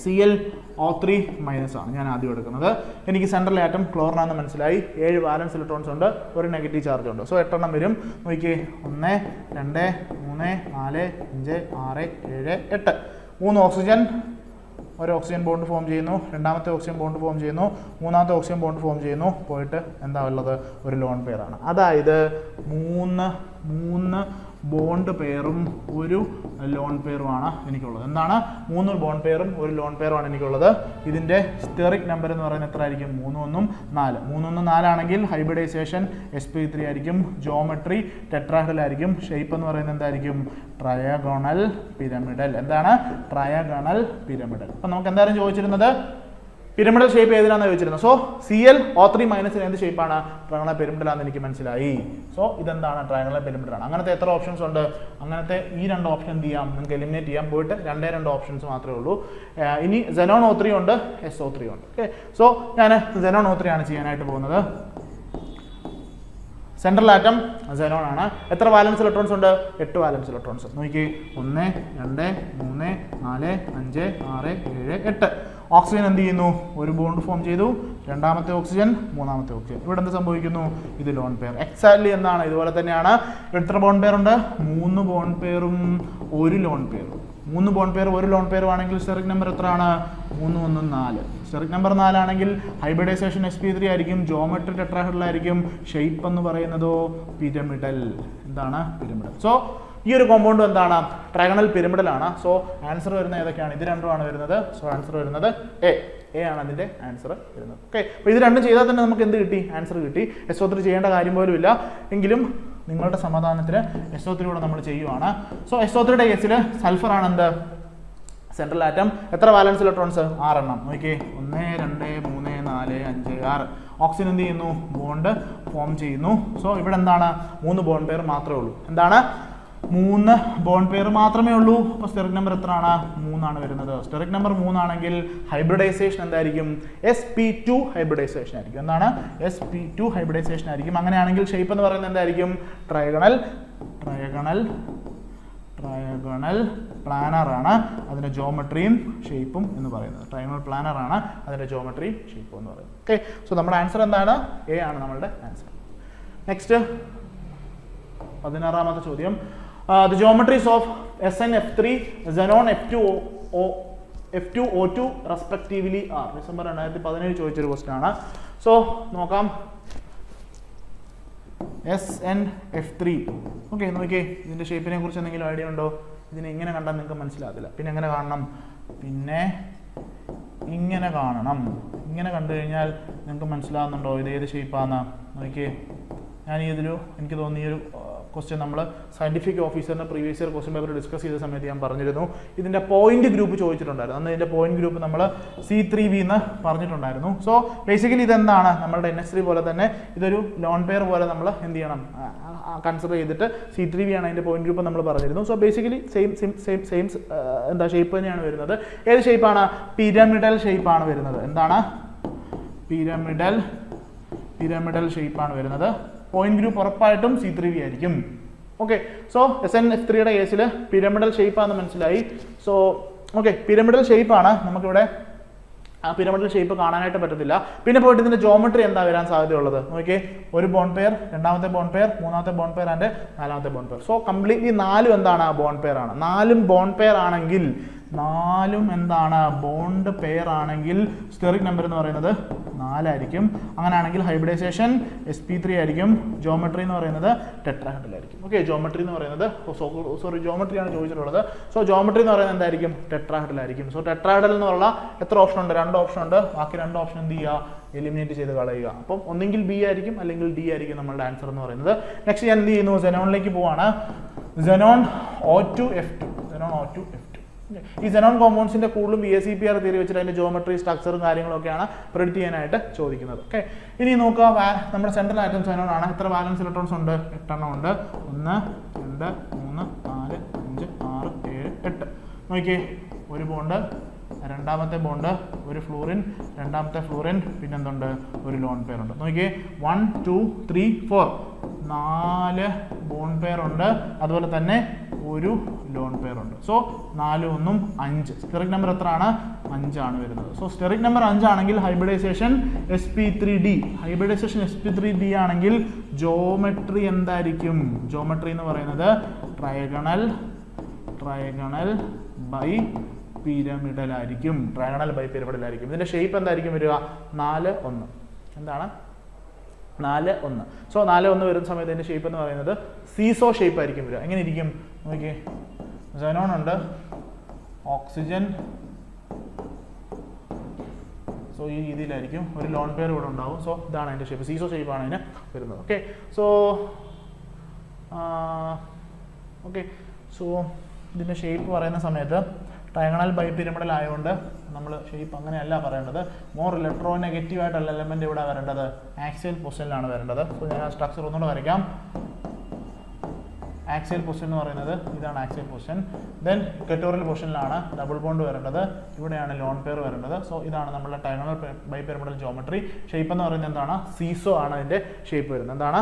ClO3 മൈനസ് ആണ് ഞാൻ ആദ്യം എടുക്കുന്നത്. എനിക്ക് സെൻട്രൽ ആറ്റം ക്ലോറിനാന്ന് മനസ്സിലായി. 7 വാലൻസ് ഇലക്ട്രോൺസ് ഉണ്ട്, ഒരു നെഗറ്റീവ് ചാർജ് ഉണ്ട്. സോ 8 എണ്ണം വരും. നോക്കിയേ, 1 2 3 4 5 6 7 8. 3 ഓക്സിജൻ, ഒരു ഓക്സിജൻ ബോണ്ട് ഫോം ചെയ്യുന്നു, രണ്ടാമത്തെ ഓക്സിജൻ ബോണ്ട് ഫോം ചെയ്യുന്നു, മൂന്നാമത്തെ ഓക്സിജൻ ബോണ്ട് ഫോം ചെയ്യുന്നു. പോയിട്ട് എന്താ ഉള്ളത്? ഒരു ലോൺ പെയർ ആണ്. അതായത് മൂന്ന് ബോണ്ട് പെയറും ഒരു ലോൺ പെയറുമാണ് എനിക്കുള്ളത്. എന്താണ്? 3 ബോണ്ട് പെയറും ഒരു ലോൺ പെയറുമാണ് എനിക്കുള്ളത്. ഇതിൻ്റെ സ്റ്റെറിക് നമ്പർ എന്ന് പറയുന്നത് എത്ര ആയിരിക്കും? 3 1 4. 3 1 4 ആണെങ്കിൽ ഹൈബ്രിഡൈസേഷൻ sp3 ആയിരിക്കും, ജോമെട്രി ടെട്രാഹെഡ്രൽ ആയിരിക്കും, ഷേപ്പ് എന്ന് പറയുന്നത് എന്തായിരിക്കും? ട്രയാഗണൽ പിരമിഡൽ. എന്താണ്? ട്രയാഗണൽ പിരമിഡൽ. അപ്പം നമുക്ക് എന്തായാലും ചോദിച്ചിരുന്നത് പിരമിഡൽ ഷേപ്പ് ഏതിനാണെന്ന് ചോദിച്ചിരുന്നത്. സോ ClO3 മൈനസിന് എന്ത് ഷേപ്പാണ്? ട്രയാഗണൽ പിരമിഡലാണെന്ന് എനിക്ക് മനസ്സിലായി. സോ ഇതെന്താണ്? ട്രയാഗണൽ പിരമിഡലാണ്. അങ്ങനത്തെ എത്ര ഓപ്ഷൻസ് ഉണ്ട്? അങ്ങനത്തെ ഈ 2 ഓപ്ഷൻ എന്ത് ചെയ്യാം? നിങ്ങൾക്ക് എലിമിനേറ്റ് ചെയ്യാം. പോയിട്ട് 2 ഓപ്ഷൻസ് മാത്രമേ ഉള്ളൂ. ഇനി xenon O3 ഉണ്ട്, SO3 ഉണ്ട്. ഓക്കെ, സോ ഞാൻ xenon O3 ആണ് ചെയ്യാനായിട്ട് പോകുന്നത്. സെൻട്രൽ ആറ്റം xenon ആണ്. എത്ര വാലൻസ് ഇലക്ട്രോൺസ് ഉണ്ട്? 8 വാലൻസ് ഇലക്ട്രോൺസ്. നോക്കി, 1 2 3 4 5 6 7 8. ഓക്സിജൻ എന്ത് ചെയ്യുന്നു? ഒരു ബോണ്ട് ഫോം ചെയ്തു, രണ്ടാമത്തെ ഓക്സിജൻ, മൂന്നാമത്തെ ഓക്സിജൻ. ഇവിടെ എന്ത് സംഭവിക്കുന്നു? ഇത് ലോൺ പെയർ. എക്സാക്ട്ലി എന്താണ്? ഇതുപോലെ തന്നെയാണ്. എത്ര ബോണ്ട് പെയർ ഉണ്ട്? 3 ബോണ്ട് പെയറും ഒരു ലോൺ പെയറും. 3 ബോണ്ട് പെയർ 1 ലോൺ പെയർ ആണെങ്കിൽ സ്റ്റെറിക് നമ്പർ എത്രയാണ്? 3 1 4. സ്റ്റെറിക് നമ്പർ 4 ആണെങ്കിൽ ഹൈബ്രിഡൈസേഷൻ sp3 ആയിരിക്കും, ജോമെട്രി ടെട്രാഹെഡ്രൽ ആയിരിക്കും, ഷേപ്പ് എന്ന് പറയുന്നതോ പിരമിഡൽ. എന്താണ്? പിരമിഡൽ. സോ ഈ ഒരു കോമ്പൗണ്ട് എന്താണ്? ട്രയഗണൽ പിരമിഡൽ ആണ്. സോ ആൻസർ വരുന്നത് ഏതൊക്കെയാണ്? ഇത് രണ്ടുമാണ് വരുന്നത്. സോ ആൻസർ വരുന്നത് എ ആണ് അതിന്റെ ആൻസർ വരുന്നത്. ഓക്കെ, അപ്പോൾ ഇത് രണ്ടും ചെയ്താൽ തന്നെ നമുക്ക് എന്ത് കിട്ടി? ആൻസർ കിട്ടി. SO3 ചെയ്യേണ്ട കാര്യം പോലും ഇല്ല. എങ്കിലും നിങ്ങളുടെ സമാധാനത്തിന് SO3 കൂടെ നമ്മൾ ചെയ്യുവാണ്. സോ SO3യുടെ കേസിൽ സൾഫർ ആണ് എന്ത്? Central atom. എത്ര വാലൻസ് ഇലക്ട്രോൺസ്? 6 എണ്ണം. നോക്കിയേ, 1 2 3 4 5 6. ഓക്സിജൻ എന്ത് ചെയ്യുന്നു? ബോണ്ട് ഫോം ചെയ്യുന്നു. സോ ഇവിടെ എന്താണ്? 3 ബോണ്ട് പെയർ മാത്രമേ ഉള്ളൂ. എന്താണ്? 3 ബോണ്ട് പെയർ മാത്രമേ ഉള്ളൂ. അപ്പോൾ സ്റ്റെറിക് നമ്പർ എത്രയാണ്? 3 ആണ് വരുന്നത്. സ്റ്റെറിക് നമ്പർ 3 ആണെങ്കിൽ ഹൈബ്രിഡൈസേഷൻ എന്തായിരിക്കും? sp2 ഹൈബ്രിഡൈസേഷൻ ആയിരിക്കും. എന്താണ്? sp2 ഹൈബ്രിഡൈസേഷൻ ആയിരിക്കും. അങ്ങനെയാണെങ്കിൽ ഷേപ്പ് എന്ന് പറയുന്നത് എന്തായിരിക്കും? ട്രയഗണൽ പ്ലാനർ ആണ് അതിന്റെ ജോമെട്രിയും ഷേപ്പും എന്ന് പറയുന്നത്. ട്രയഗണൽ പ്ലാനർ ആണ് അതിന്റെ ജോമെട്രിയും ഷേപ്പും എന്ന് പറയുന്നത്. ഓക്കെ, സോ നമ്മുടെ ആൻസർ എന്താണ്? എ ആണ് നമ്മളുടെ ആൻസർ. നെക്സ്റ്റ് 16ാമത്തെ ചോദ്യം. The geometries of SnF3, xenon F2O2 respectively are. December 2017 ചോദിച്ചൊരു ക്വസ്റ്റ്യൻ ആണ്. സോ നോക്കാം. SnF3. ഓക്കെ, നോക്കിയേ, ഇതിന്റെ ഷേപ്പിനെ കുറിച്ച് എന്തെങ്കിലും ഐഡിയ ഉണ്ടോ? ഇതിനെ ഇങ്ങനെ കണ്ടാൽ നിങ്ങൾക്ക് മനസ്സിലാകത്തില്ല. പിന്നെ എങ്ങനെ കാണണം? പിന്നെ ഇങ്ങനെ കാണണം. ഇങ്ങനെ കണ്ടു കഴിഞ്ഞാൽ നിങ്ങൾക്ക് മനസ്സിലാകുന്നുണ്ടോ ഇത് ഏത് ഷേപ്പാന്ന്? നോക്കിയേ, ഞാൻ എനിക്ക് തോന്നി ഈ ഒരു ക്വസ്റ്റ്യൻ നമ്മൾ സയന്റിഫിക് ഓഫീസറിന്റെ previous year question paper discuss ചെയ്ത സമയത്ത് ഞാൻ പറഞ്ഞിരുന്നു. ഇതിന്റെ പോയിന്റ് ഗ്രൂപ്പ് ചോദിച്ചിട്ടുണ്ടായിരുന്നു. അന്ന് ഇതിന്റെ പോയിന്റ് ഗ്രൂപ്പ് നമ്മൾ C3V എന്ന് പറഞ്ഞിട്ടുണ്ടായിരുന്നു. സോ ബേസിക്കലി ഇതെന്താണ്? നമ്മുടെ NH3 പോലെ തന്നെ ഇതൊരു ലോൺ പെയർ പോലെ നമ്മൾ എന്ത് ചെയ്യണം? കൺസിഡർ ചെയ്തിട്ട് C3V ആണ് അതിന്റെ പോയിന്റ് ഗ്രൂപ്പ് നമ്മൾ പറഞ്ഞിരുന്നു. സോ ബേസിക്കലി സെയിം എന്താ ഷേപ്പ് തന്നെയാണ് വരുന്നത്. ഏത് ഷേപ്പാണ്? പിരമിഡൽ ഷേപ്പാണ് വരുന്നത്. എന്താണ്? പിരമിഡൽ ഷേപ്പാണ് വരുന്നത്. പോയിന്റ് ഗ്രൂപ്പ് ഉറപ്പായിട്ടും C3V ആയിരിക്കും. ഓക്കെ, സോ SnF3യുടെ കേസിൽ പിരമിഡൽ ഷേപ്പാന്ന് മനസ്സിലായി. സോ ഓക്കെ, പിരമിഡൽ ഷേപ്പാണ്. നമുക്കിവിടെ ആ പിരമിഡൽ ഷേപ്പ് കാണാനായിട്ട് പറ്റത്തില്ല. പിന്നെ പോയിട്ട് ഇതിന്റെ ജോമെട്രി എന്താ വരാൻ സാധ്യതയുള്ളത്? നോക്കിയേ, ഒരു ബോണ്ട് പെയർ, രണ്ടാമത്തെ ബോണ്ട് പെയർ, മൂന്നാമത്തെ ബോണ്ട് പെയർ ആൻഡ് നാലാമത്തെ ബോണ്ട് പെയർ. സോ കംപ്ലീറ്റ്ലി 4 എന്താണ്? ബോണ്ട് പെയർ ആണ്. 4 ബോണ്ട് പെയർ ആണെങ്കിൽ 4 എന്താണ്? ബോണ്ട് പെയർ ആണെങ്കിൽ സ്റ്റെറിക് നമ്പർ എന്ന് പറയുന്നത് 4 ആയിരിക്കും. അങ്ങനെയാണെങ്കിൽ ഹൈബ്രിഡൈസേഷൻ sp3 ആയിരിക്കും. ജോമെട്രി എന്ന് പറയുന്നത് ടെട്രാഹെഡ്രൽ ആയിരിക്കും. ഓക്കെ, ജോമെട്രി എന്ന് പറയുന്നത് ജോമെട്രിയാണ് ചോദിച്ചിട്ടുള്ളത്. സോ ജോമെട്രി എന്ന് പറയുന്നത് എന്തായിരിക്കും? ടെട്രാഹെഡ്രൽ ആയിരിക്കും. സോ ടെട്രാഹെഡ്രൽ എന്നുള്ള എത്ര ഓപ്ഷൻ ഉണ്ട്? 2 ഓപ്ഷൻ ഉണ്ട്. ബാക്കി 2 ഓപ്ഷൻ എന്ത് ചെയ്യുക? എലിമിനേറ്റ് ചെയ്ത് കളയുക. അപ്പം ഒന്നെങ്കിൽ B ആയിരിക്കും അല്ലെങ്കിൽ D ആയിരിക്കും നമ്മളുടെ ആൻസർ എന്ന് പറയുന്നത്. നെക്സ്റ്റ് ഞാൻ എന്ത് ചെയ്യുന്നു? xenonലേക്ക് പോവാണ്. xenon O2F2. ഈ xenon കോമ്പൗണ്ട്സിന്റെ കൂടുതലും VACPR തിയറി വെച്ചിട്ട് അതിന്റെ ജോമെട്രി, സ്ട്രക്ചറും കാര്യങ്ങളൊക്കെയാണ് പ്രെഡിക്റ്റ് ചെയ്യാനായിട്ട് ചോദിക്കുന്നത്. ഓക്കെ, ഇനി നോക്കുക. നമ്മുടെ സെൻട്രൽ ആറ്റം xenon ആണ്. എത്ര വാലൻസ് ഇലക്ട്രോൺസ് ഉണ്ട്? 8 എണ്ണം ഉണ്ട്. 1 2 3 4 5 6 7 8. നോക്കിയേ, ഒരു ബോണ്ട്, രണ്ടാമത്തെ ബോണ്ട്, ഒരു ഫ്ലൂറിൻ, രണ്ടാമത്തെ ഫ്ലൂറിൻ, പിന്നെന്തുണ്ട്? ഒരു ലോൺ പെയർ ഉണ്ട്. നോക്കിയേ, 1 2 3 4 4 ബോണ്ട് പെയർ ഉണ്ട്. അതുപോലെ തന്നെ ഒരു ലോൺ പെയർ ഉണ്ട്. സോ 4 1 5. സ്റ്റെറിക് നമ്പർ എത്ര ആണ്? 5 ആണ് വരുന്നത്. സോ സ്റ്റെറിക് നമ്പർ 5 ആണെങ്കിൽ ഹൈബ്രിഡൈസേഷൻ sp3d. ഹൈബ്രിഡൈസേഷൻ sp3d ആണെങ്കിൽ ജോമെട്രി എന്തായിരിക്കും? ജോമെട്രി എന്ന് പറയുന്നത് ട്രയഗണൽ ബൈ പിരമിഡൽ ആയിരിക്കും. ട്രയഗണൽ ബൈ പിരമിഡൽ ആയിരിക്കും. ഇതിന്റെ ഷേപ്പ് എന്തായിരിക്കും വരിക? 4 1. എന്താണ്? 4 1. സോ 4 1 വരുന്ന സമയത്ത് ഇതിന്റെ ഷേപ്പ് എന്ന് പറയുന്നത് സീസോ ഷേപ്പ് ആയിരിക്കും വരിക. എങ്ങനെ ഇരിക്കും? നോക്കിയേ, xenon ഉണ്ട്, ഓക്സിജൻ. സോ ഈ രീതിയിലായിരിക്കും. ഒരു ലോൺ പെയർ ഇവിടെ ഉണ്ടാവും. സോ ഇതാണ് അതിന്റെ ഷേപ്പ്. സീസോ ഷേപ്പാണ് അതിന് വരുന്നത്. ഓക്കെ, സോ ഇതിന്റെ ഷേപ്പ് പറയുന്ന സമയത്ത് ട്രയഗണൽ ബൈ പിരമിഡൽ ആയതുകൊണ്ട് നമ്മൾ ഷേപ്പ് അങ്ങനെയല്ല പറയേണ്ടത്. മോർ ഇലക്ട്രോ നെഗറ്റീവ് ആയിട്ടുള്ള എലമെന്റ് ഇവിടെ വരേണ്ടത് ആക്സിയൽ പൊസിഷനിലാണ് വരേണ്ടത്. സോ ഞാൻ ആ സ്ട്രക്ചർ ഒന്നുകൂടെ വരയ്ക്കാം. ആക്സിയൽ പൊസിഷൻ എന്ന് പറയുന്നത് ഇതാണ് ആക്സിയൽ പൊസിഷൻ. ദെൻ ഇക്വറ്റോറിയൽ പൊസിഷനിലാണ് ഡബിൾ ബോണ്ട് വരേണ്ടത്. ഇവിടെയാണ് ലോൺ പെയർ വരേണ്ടത്. സോ ഇതാണ് നമ്മുടെ trigonal bipyramidal geometry. Shape എന്ന് പറയുന്നത് എന്താണ്? സീസോ ആണ് അതിന്റെ ഷേപ്പ് വരുന്നത്. എന്താണ്?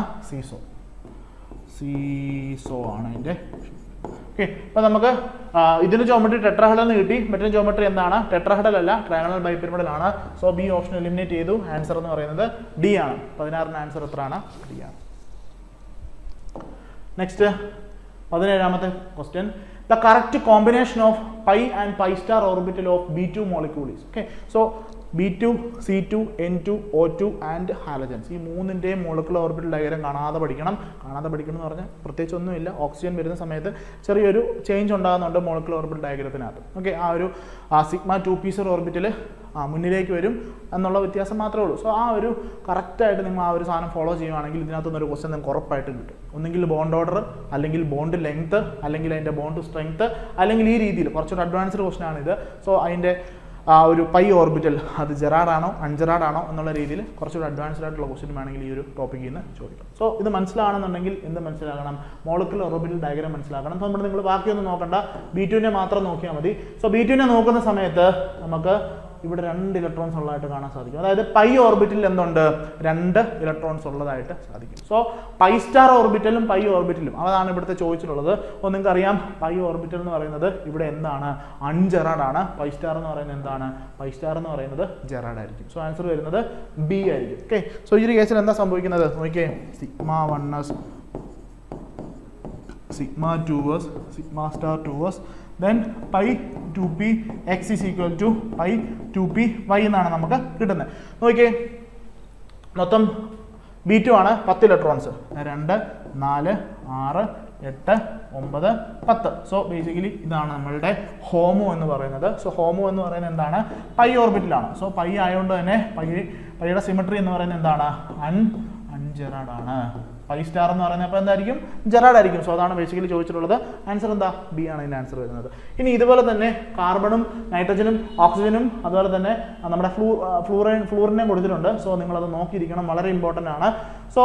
സീസോ ആണ് അതിന്റെ. ഓക്കെ, അപ്പൊ നമുക്ക് ഇതിന്റെ ജോമെട്രി ടെട്രാഹെഡ്രൽ എന്ന് കിട്ടി. മറ്റൊരു ജോമെട്രി എന്താണ്? ടെട്രാഹെഡ്രൽ അല്ല, ട്രയഗണൽ ബൈ പിരമിഡൽ ആണ്. സോ B ഓപ്ഷൻ എലിമിനേറ്റ് ചെയ്തു. ആൻസർ എന്ന് പറയുന്നത് D ആണ്. 16 ആൻസർ എത്രയാണ്? D ആണ്. നെക്സ്റ്റ് 17ാമത്തെ question, the correct combination of pi and pi star orbital of B2 molecule is. Okay, so B2, C2, N2, O2 and halogens, ഈ മൂന്നിൻ്റെയും molecular orbital diagram കാണാതെ പഠിക്കണം എന്ന് പറഞ്ഞാൽ പ്രത്യേകിച്ച് ഒന്നുമില്ല. ഓക്സിജൻ വരുന്ന സമയത്ത് ചെറിയൊരു ചേഞ്ച് ഉണ്ടാകുന്നുണ്ട് മോളിക്കുലർ ഓർബിറ്റൽ ഡയഗ്രത്തിനകത്ത്. ഓക്കെ, ആ ഒരു സിഗ്മ 2p ഓർബിറ്റൽ മുന്നിലേക്ക് വരും എന്നുള്ള വ്യത്യാസം മാത്രമേ ഉള്ളൂ. സോ ആ ഒരു കറക്റ്റായിട്ട് നിങ്ങൾ ആ ഒരു സാധനം ഫോളോ ചെയ്യുകയാണെങ്കിൽ ഇതിനകത്തുനിന്നൊരു ക്വസ്റ്റ്യൻ നിങ്ങൾക്ക് ഉറപ്പായിട്ടും കിട്ടും. ഒന്നെങ്കിൽ ബോണ്ട് ഓർഡർ, അല്ലെങ്കിൽ ബോണ്ട് ലെങ്ത്, അല്ലെങ്കിൽ അതിൻ്റെ ബോണ്ട് സ്ട്രെങ്ത്, അല്ലെങ്കിൽ ഈ രീതിയിൽ കുറച്ചൊരു അഡ്വാൻസ്ഡ് ക്വസ്റ്റ്യൻ ആണിത്. സോ അതിൻ്റെ ഒരു പൈ ഓർബിറ്റൽ അത് ജെറാഡാണോ അൺജെറാഡാണോ എന്നുള്ള രീതിയിൽ കുറച്ചുകൂടി അഡ്വാൻസ്ഡ് ആയിട്ടുള്ള ക്വസ്റ്റ്യൻ വേണമെങ്കിൽ ഈ ഒരു ടോപ്പിക്കിൽ നിന്ന് ചോദിക്കാം. സോ ഇത് മനസ്സിലാകണമെന്നുണ്ടെങ്കിൽ എന്ത് മനസ്സിലാക്കണം? മോളിക്കുലർ ഓർബിറ്റൽ ഡയഗ്രം മനസ്സിലാക്കണം. അപ്പോൾ നിങ്ങൾ ബാക്കിയൊന്നും നോക്കണ്ട, B2 മാത്രം നോക്കിയാൽ മതി. സോ B2 നോക്കുന്ന സമയത്ത് നമുക്ക് ഇവിടെ 2 ഇലക്ട്രോൺസ് ഉള്ളതായിട്ട് കാണാൻ സാധിക്കും. അതായത് പൈ ഓർബിറ്റലിൽ എന്തുണ്ട്? 2 ഇലക്ട്രോൺസ് ഉള്ളതായിട്ട് സാധിക്കും. സോ പൈ സ്റ്റാർ ഓർബിറ്റലും പൈ ഓർബിറ്റലും അതാണ് ഇവിടുത്തെ ചോദിച്ചിട്ടുള്ളത്. അപ്പോൾ നിങ്ങൾക്ക് അറിയാം പൈ ഓർബിറ്റൽ എന്ന് പറയുന്നത് ഇവിടെ എന്താണ്? അൺജെറാഡ് ആണ്. പൈ സ്റ്റാർ എന്ന് പറയുന്നത് എന്താണ്? പൈ സ്റ്റാർ എന്ന് പറയുന്നത് ജെറാഡ് ആയിരിക്കും. സോ ആൻസർ വരുന്നത് B ആയിരിക്കും. ഓക്കെ, സോ ഈ ഒരു കേസിൽ എന്താ സംഭവിക്കുന്നത് നോക്കിയേ, sigma 1s, sigma 2s, sigma star 2s, then pi 2p x is equal to pi 2p y എന്നാണ് നമുക്ക് കിട്ടുന്നത്. നോക്കിയേ, മൊത്തം B2 ആണ് 10 ഇലക്ട്രോൺസ്, 2, 4, 6, 8, 9, 10. സോ ബേസിക്കലി ഇതാണ് നമ്മളുടെ ഹോമോ എന്ന് പറയുന്നത്. സോ ഹോമോ എന്ന് പറയുന്നത് എന്താണ്? പൈ ഓർബിറ്റിലാണ്. സോ പൈ ആയതുകൊണ്ട് തന്നെ പൈയുടെ സിമെട്രി എന്ന് പറയുന്നത് എന്താണ്? അൺജെറാഡ് ആണ്. പൈ സ്റ്റാർ എന്ന് പറയുന്നത് അപ്പോൾ എന്തായിരിക്കും? ജെറാഡ് ആയിരിക്കും. സോ അതാണ് ബേസിക്കലി ചോദിച്ചിട്ടുള്ളത്. ആൻസർ എന്താ? B ആണ് ഇതിൻ്റെ ആൻസർ വരുന്നത്. ഇനി ഇതുപോലെ തന്നെ കാർബണും നൈട്രജനും ഓക്സിജനും അതുപോലെ തന്നെ നമ്മുടെ ഫ്ലൂറിനെയും കൊടുത്തിട്ടുണ്ട്. സോ നിങ്ങളത് നോക്കിയിരിക്കണം, വളരെ ഇമ്പോർട്ടൻ്റ് ആണ്. സോ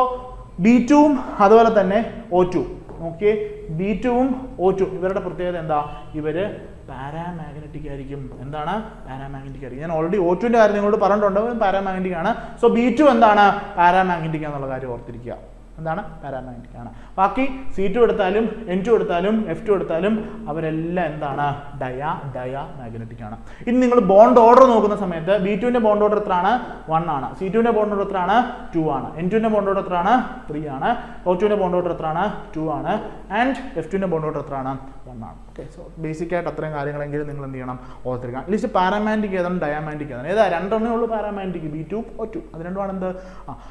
B2ഉം അതുപോലെ തന്നെ O2, നോക്കിയേ, B2ഉം O2 ഇവരുടെ പ്രത്യേകത എന്താ? ഇവര് പാരാമാഗ്നറ്റിക് ആയിരിക്കും. എന്താണ്? പാരാമാഗ്നറ്റിക് ആയിരിക്കും. ഞാൻ ഓൾറെഡി O2ൻ്റെ കാര്യം നിങ്ങളോട് പറഞ്ഞിട്ടുണ്ട്, പാരാമാഗ്നറ്റിക് ആണ്. സോ B2 എന്താണ്? പാരാമാഗ്നറ്റിക് എന്നുള്ള കാര്യം ഓർത്തിരിക്കുക. എന്താണ്? പാരാമാഗ്നറ്റിക് ആണ്. ബാക്കി C2 എടുത്താലും N2 എടുത്താലും F2 എടുത്താലും അവരെല്ലാം എന്താണ്? ഡയാമാഗ്നറ്റിക് ആണ്. ഇനി നിങ്ങൾ ബോണ്ട് ഓർഡർ നോക്കുന്ന സമയത്ത് B2ൻ്റെ ബോണ്ട് ഓർഡർ എത്രയാണ്? 1 ആണ്. C2ൻ്റെ ബോണ്ട് ഓർഡർ എത്രയാണ്? 2 ആണ്. N2ൻ്റെ ബോണ്ട് ഓർഡർ എത്രയാണ്? 3 ആണ്. O2ൻ്റെ ബോണ്ട് ഓർഡർ എത്രയാണ്? 2 ആണ്. ആൻഡ് F2ൻ്റെ ബോണ്ട് ഓർഡർ എത്രയാണ്? 1 ആണ്. ഓക്കെ, സോ ബേസിക് ആയിട്ട് അത്രയും കാര്യങ്ങളെങ്കിലും നിങ്ങൾ എന്ത് ചെയ്യണം? ഓർത്തിരിക്കണം. അറ്റ്ലീസ്റ്റ് പാരാമാഗ്നറ്റിക് ഏതാണ് ഡയാമാഗ്നറ്റിക് ഏതാണ്? ഏതാ? 2 ഉള്ളൂ പാരാമാഗ്നറ്റിക്, B2, O2. അത് രണ്ടുമാണ് എന്ത്?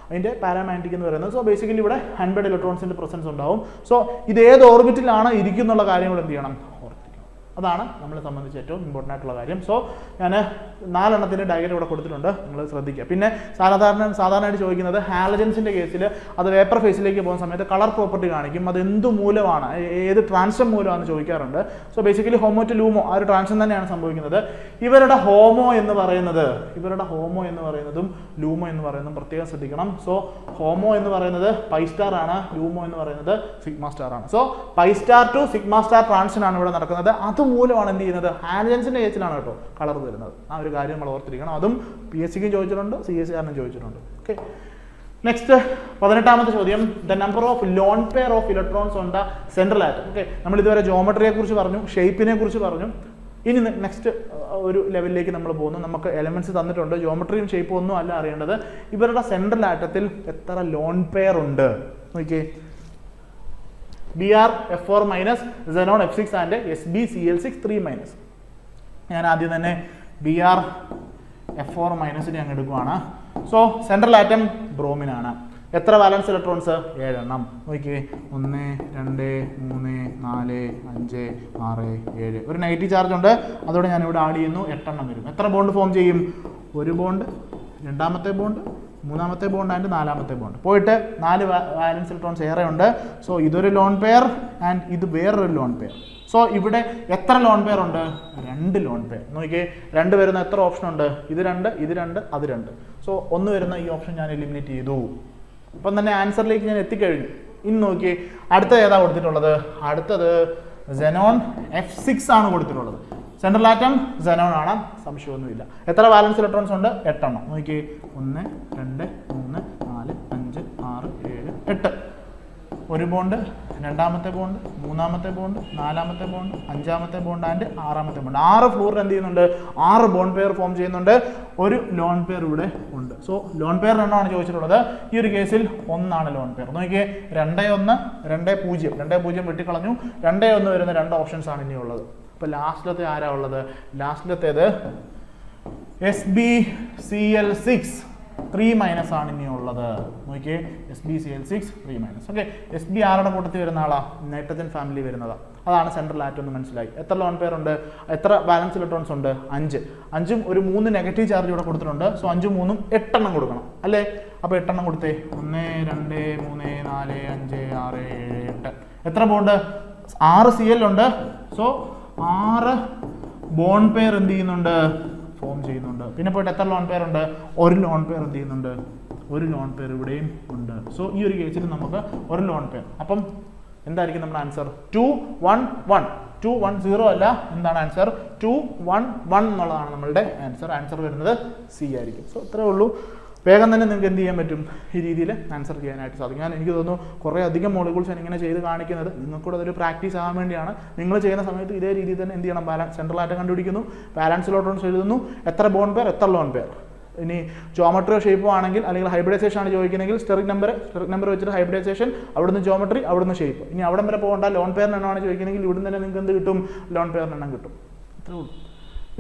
അതിൻ്റെ പാരാമാഗ്നറ്റിക് എന്ന് പറയുന്നത്. സോ ബേസിക്കലി ഇവിടെ 100 ഇലക്ട്രോൺസിൻ്റെ പ്രസൻസ് ഉണ്ടാവും. സോ ഇത് ഏത് ഓർബിറ്റിലാണ് ഇരിക്കുന്നുള്ള കാര്യങ്ങൾ എന്ത് ചെയ്യണം? ഓർത്തിരിക്കണം. അതാണ് നമ്മളെ സംബന്ധിച്ച് ഏറ്റവും ഇമ്പോർട്ടൻ്റ് ആയിട്ടുള്ള കാര്യം. സോ ഞാൻ 4 എണ്ണത്തിൻ്റെ ഡയഗ്രം ഇവിടെ കൊടുത്തിട്ടുണ്ട്, നിങ്ങൾ ശ്രദ്ധിക്കുക. പിന്നെ സാധാരണയായിട്ട് ചോദിക്കുന്നത് ഹാലജൻസിൻ്റെ കേസിൽ അത് വേപ്പർ ഫേസിലേക്ക് പോകുന്ന സമയത്ത് കളർ പ്രോപ്പർട്ടി കാണിക്കും. അത് എന്ത് മൂലമാണ്, ഏത് ട്രാൻഷൻ മൂലമാണെന്ന് ചോദിക്കാറുണ്ട്. So basically homo to LUMO ആ ഒരു ട്രാൻഷൻ തന്നെയാണ് സംഭവിക്കുന്നത്. ഇവരുടെ ഹോമോ എന്ന് പറയുന്നതും ലൂമോ എന്ന് പറയുന്നതും പ്രത്യേകം ശ്രദ്ധിക്കണം. സോ ഹോമോ എന്ന് പറയുന്നത് പൈ സ്റ്റാർ ആണ്, ലൂമോ എന്ന് പറയുന്നത് സിഗ്മ സ്റ്റാർ ആണ്. So pi star to sigma star transition ആണ് ഇവിടെ നടക്കുന്നത്. അതുമൂലമാണ് എന്ത് ചെയ്യുന്നത്? ഹാലജൻസിൻ്റെ കേസിലാണ് കേട്ടോ കളർ വരുന്നത്. ആ ഒരു കാര്യം നമ്മൾ ഓർത്തിരിക്കണം. അതും PSCക്കും ചോദിച്ചിട്ടുണ്ട്, CSCRനും ചോദിച്ചിട്ടുണ്ട്. ഓക്കെ, നെക്സ്റ്റ് 18ാമത്തെ ചോദ്യം, the number of lone pair of electrons on the central atom. Okay, നമ്മൾ ഇതുവരെ ജോമെട്രിയെ കുറിച്ച് പറഞ്ഞു, ഷേപ്പിനെ കുറിച്ച് പറഞ്ഞു. ഇനി നെക്സ്റ്റ് ഒരു ലെവലിലേക്ക് നമ്മൾ പോകുന്നു. നമുക്ക് എലമെന്റ്സ് തന്നിട്ടുണ്ട്, ജോമെട്രിയും ഷേപ്പും ഒന്നും അല്ല അറിയേണ്ടത്. ഇവരുടെ സെൻട്രൽ ആറ്റത്തിൽ എത്ര ലോൺ പെയർ ഉണ്ട് നോക്കിയേ. Br(F4 - Xenon F6 and Sbcl6 3-. ഞാൻ ആദ്യം തന്നെ Br(F4 - അങ്ങ് എടുക്കുവാണ്. സോ സെൻട്രൽ ആറ്റം ബ്രോമിനാണ്. എത്ര വാലൻസ് ഇലക്ട്രോൺസ്? 7 എണ്ണം. നോക്കിയേ, 1, 2, 3, 4, 5, 6, 7. ഒരു നെഗറ്റീവ് ചാർജ് ഉണ്ട്, അതോടെ ഞാൻ ഇവിടെ ആഡ് ചെയ്യുന്നു, 8 എണ്ണം വരും. എത്ര ബോണ്ട് ഫോം ചെയ്യും? ഒരു ബോണ്ട്, രണ്ടാമത്തെ ബോണ്ട്, മൂന്നാമത്തെ ബോണ്ട് ആൻഡ് നാലാമത്തെ ബോണ്ട്. പോയിട്ട് 4 വാലൻസ് ഇലക്ട്രോൺസ് ഏറെ ഉണ്ട്. സോ ഇതൊരു ലോൺ പെയർ ആൻഡ് ഇത് വേറൊരു ലോൺ പെയർ. സോ ഇവിടെ എത്ര ലോൺ പെയർ ഉണ്ട്? 2 ലോൺ പെയർ. നോക്കിയേ, 2 വരുന്ന എത്ര ഓപ്ഷൻ ഉണ്ട്? ഇത് 2, ഇത് 2, അത് 2. സോ 1 വരുന്ന ഈ ഓപ്ഷൻ ഞാൻ എലിമിനേറ്റ് ചെയ്തു. അപ്പം തന്നെ ആൻസറിലേക്ക് ഞാൻ എത്തിക്കഴിഞ്ഞു. ഇനി നോക്കിയേ, അടുത്ത ഏതാ കൊടുത്തിട്ടുള്ളത്? അടുത്തത് Xenon F6 ആണ് കൊടുത്തിട്ടുള്ളത്. സെൻട്രൽ ആറ്റം Xenon ആണ്, സംശയമൊന്നുമില്ല. എത്ര വാലൻസ് ഇലക്ട്രോൺസ് ഉണ്ട്? 8 എണ്ണം. നോക്കിയേ, 1, 2, 3, 4, 5, 6, 7, 8. ഒരു ബോണ്ട്, രണ്ടാമത്തെ ബോണ്ട്, മൂന്നാമത്തെ ബോണ്ട്, നാലാമത്തെ ബോണ്ട്, അഞ്ചാമത്തെ ബോണ്ട് ആൻഡ് ആറാമത്തെ ബോണ്ട്. 6 ഫ്ലൂറിൽ എന്ത് ചെയ്യുന്നുണ്ട്? 6 ബോണ്ട് പെയർ ഫോം ചെയ്യുന്നുണ്ട്. ഒരു ലോൺ പെയർ ഇവിടെ ഉണ്ട്. സോ ലോൺ പെയർ എണ്ണമാണ് ചോദിച്ചിട്ടുള്ളത്. ഈ ഒരു കേസിൽ 1 ലോൺ പെയർ. നോക്കിയേ, 2 1 2 0 2 0 വെട്ടിക്കളഞ്ഞു. 2 1 വരുന്ന 2 ഓപ്ഷൻസ് ആണ് ഇനിയുള്ളത്. അപ്പോൾ ലാസ്റ്റിലത്തെ ആരാ ഉള്ളത്? ലാസ്റ്റിലത്തേത് SbCl6 3- ആണ് ഇനിയുള്ളത്. നോക്കിയേ, SbCl6 3-. ഓക്കെ, SB ആരുടെ കൂട്ടത്തിൽ വരുന്ന ആളാ? നൈട്രജൻ ഫാമിലി വരുന്നതാണ്. അതാണ് സെൻട്രൽ ആറ്റം എന്ന് മനസ്സിലായി. എത്ര ലോൺ പെയർ ഉണ്ട്? എത്ര ബാലൻസ് ഇലക്ട്രോൺസ് ഉണ്ട്? 5. 5ഉം ഒരു 3 നെഗറ്റീവ് ചാർജ് ഇവിടെ കൊടുത്തിട്ടുണ്ട്. സോ 5ഉം 3ഉം 8 എണ്ണം കൊടുക്കണം അല്ലേ? അപ്പോൾ 8 എണ്ണം കൊടുത്തേ. 1 2 3 4 5 6 7 8. എത്ര ബോണ്ട്? 6 Cl ഉണ്ട്. സോ 6 ബോണ്ട് പെയർ എന്ത് ചെയ്യുന്നുണ്ട്? ഫോം ചെയ്യുന്നുണ്ട്. പിന്നെ പോയിട്ട് എത്ര ലോൺ പെയർ ഉണ്ട്? 1 ലോൺ പെയർ എന്ത് ചെയ്യുന്നുണ്ട്? 1 ലോൺ പെയർ ഇവിടെയും ഉണ്ട്. സോ ഈ ഒരു കേസിൽ നമുക്ക് 1 ലോൺ പെയർ. അപ്പം എന്തായിരിക്കും നമ്മുടെ ആൻസർ? 2 1 1. 2 1 0 അല്ല. എന്താണ് ആൻസർ? 2 1 1 എന്നുള്ളതാണ് നമ്മളുടെ ആൻസർ. ആൻസർ വരുന്നത് സി ആയിരിക്കും. സോ ഇത്രേ ഉള്ളൂ. വേഗം തന്നെ നിങ്ങൾക്ക് എന്ത് ചെയ്യാൻ പറ്റും? ഈ രീതിയിൽ ആൻസർ ചെയ്യാനായിട്ട് സാധിക്കും. എനിക്ക് തോന്നുന്നു കുറേ അധികം മോളിക്യൂൾസ് ഞാൻ ഇങ്ങനെ ചെയ്ത് കാണിക്കുന്നത് നിങ്ങൾക്കൂടെ അതൊരു പ്രാക്ടീസ് ആകാൻ വേണ്ടിയാണ്. നിങ്ങൾ ചെയ്യുന്ന സമയത്ത് ഇതേ രീതിയിൽ തന്നെ എന്ത് ചെയ്യണം? ബാലൻസ് സെൻട്രൽ ആറ്റം കണ്ടുപിടിക്കുന്നു, ബാലൻസ് ഇലക്ട്രോൺസ് എഴുതുന്നു, എത്ര ബോണ്ട് പെയർ, എത്ര ലോൺ പെയർ. ഇനി ജോമെട്രിയോ ഷേപ്പോ ആണെങ്കിൽ, അല്ലെങ്കിൽ ഹൈബ്രിഡൈസേഷൻ ആണ് ചോദിക്കുന്നതെങ്കിൽ സ്റ്റെറിക് നമ്പർ വെച്ചിട്ട് ഹൈബ്രിഡൈസേഷൻ, അവിടുന്ന് ജോമെട്രി, അവിടുന്ന് ഷേപ്പ്. ഇനി അവിടെ വരെ പോകേണ്ട, ലോൺ പെയറിന് എണ്ണമാണ് ചോദിക്കുന്നതെങ്കിൽ ഇവിടുന്ന് തന്നെ നിങ്ങൾക്ക് എന്ത് കിട്ടും? ലോൺ പെയറിന് എണ്ണം കിട്ടും. ഇത്രേ ഉള്ളൂ.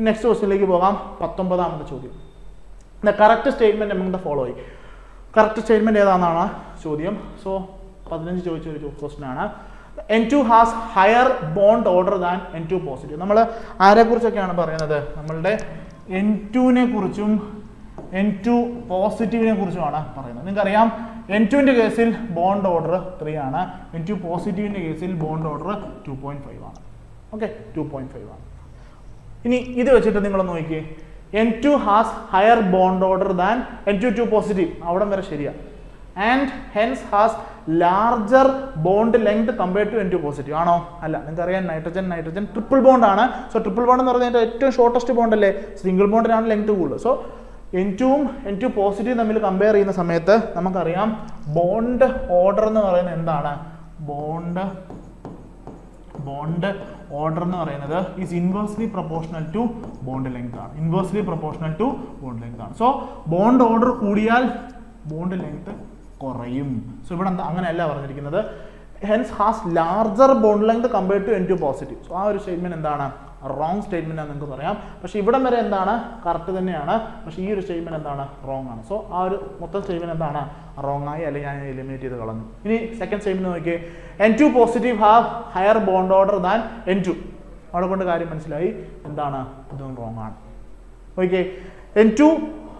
നെക്സ്റ്റ് ക്വസ്റ്റ്യനിലേക്ക് പോകാം. 19ാമത്തെ ചോദ്യം. The correct statement among the following. Correct statement ഏതാണെന്നാണ് ചോദ്യം. സോ 15 ചോദിച്ച ഒരു ക്വസ്റ്റ്യൻ ആണ്. N2 has higher bond order than N2 positive. നമ്മൾ ആരെക്കുറിച്ചൊക്കെയാണ് പറയുന്നത്? നമ്മളുടെ N2നെ കുറിച്ചും N2 പോസിറ്റീവിനെ കുറിച്ചുമാണ് പറയുന്നത്. നിങ്ങൾക്കറിയാം N2ൻ്റെ കേസിൽ ബോണ്ട് ഓർഡർ 3 ആണ്. N2 പോസിറ്റീവിൻ്റെ കേസിൽ ബോണ്ട് ഓർഡർ 2.5 ആണ്. ഓക്കെ, 2.5 ആണ്. ഇനി ഇത് വെച്ചിട്ട് നിങ്ങൾ നോക്കിയേ, N2 has higher bond order than N2 positive. അവിടം വരെ ശരിയാ. And hence has larger bond length compared to N2 positive. ആണോ? അല്ല. നിങ്ങൾക്കറിയാം നൈട്രജൻ ട്രിപ്പിൾ ബോണ്ട് ആണ്. സോ ട്രിപ്പിൾ ബോണ്ട് എന്ന് പറഞ്ഞാൽ ഏറ്റവും ഷോർട്ടസ്റ്റ് ബോണ്ട് അല്ലേ? സിംഗിൾ ബോണ്ടിനാണ് ലെങ്ത് കൂടുതൽ. സോ N2ഉം N2 പോസിറ്റീവ് തമ്മിൽ കമ്പയർ ചെയ്യുന്ന സമയത്ത് നമുക്കറിയാം ബോണ്ട് ഓർഡർ എന്ന് പറയുന്നത് എന്താണ്? ബോണ്ട് ഓർഡർ എന്ന് പറയുന്നത് is inversely proportional to bond length ആണ്. Inversely proportional to bond length ആണ്. സോ ബോണ്ട് ഓർഡർ കൂടിയാൽ ബോണ്ട് ലെങ്ത് കുറയും. സോ ഇവിടെ എന്താ അങ്ങനെയല്ല പറഞ്ഞിരിക്കുന്നത്. Hence has larger bond length compared to N2 positive. So ആ ഒരു സ്റ്റേറ്റ്മെന്റ് എന്താണ്? റോങ് സ്റ്റേറ്റ്മെന്റ് ആണെന്ന് നിങ്ങൾക്ക് പറയാം. പക്ഷേ ഇവിടം വരെ എന്താണ്? കറക്റ്റ് തന്നെയാണ്. പക്ഷേ ഈ ഒരു സ്റ്റേറ്റ്മെന്റ് എന്താണ്? റോങ് ആണ്. സോ ആ ഒരു മൊത്തം സ്റ്റേറ്റ്മെന്റ് എന്താണ്? റോങ് ആയി, അല്ലെങ്കിൽ ഞാൻ എലിമിനേറ്റ് ചെയ്ത് കളഞ്ഞു. ഇനി സെക്കൻഡ് സ്റ്റേറ്റ്മെന്റ് നോക്കിയേ. N2 positive have higher bond order than N2. അവിടെ കൊണ്ട് കാര്യം മനസ്സിലായി. എന്താണ്? ഇതും റോങ് ആണ്. Okay, N2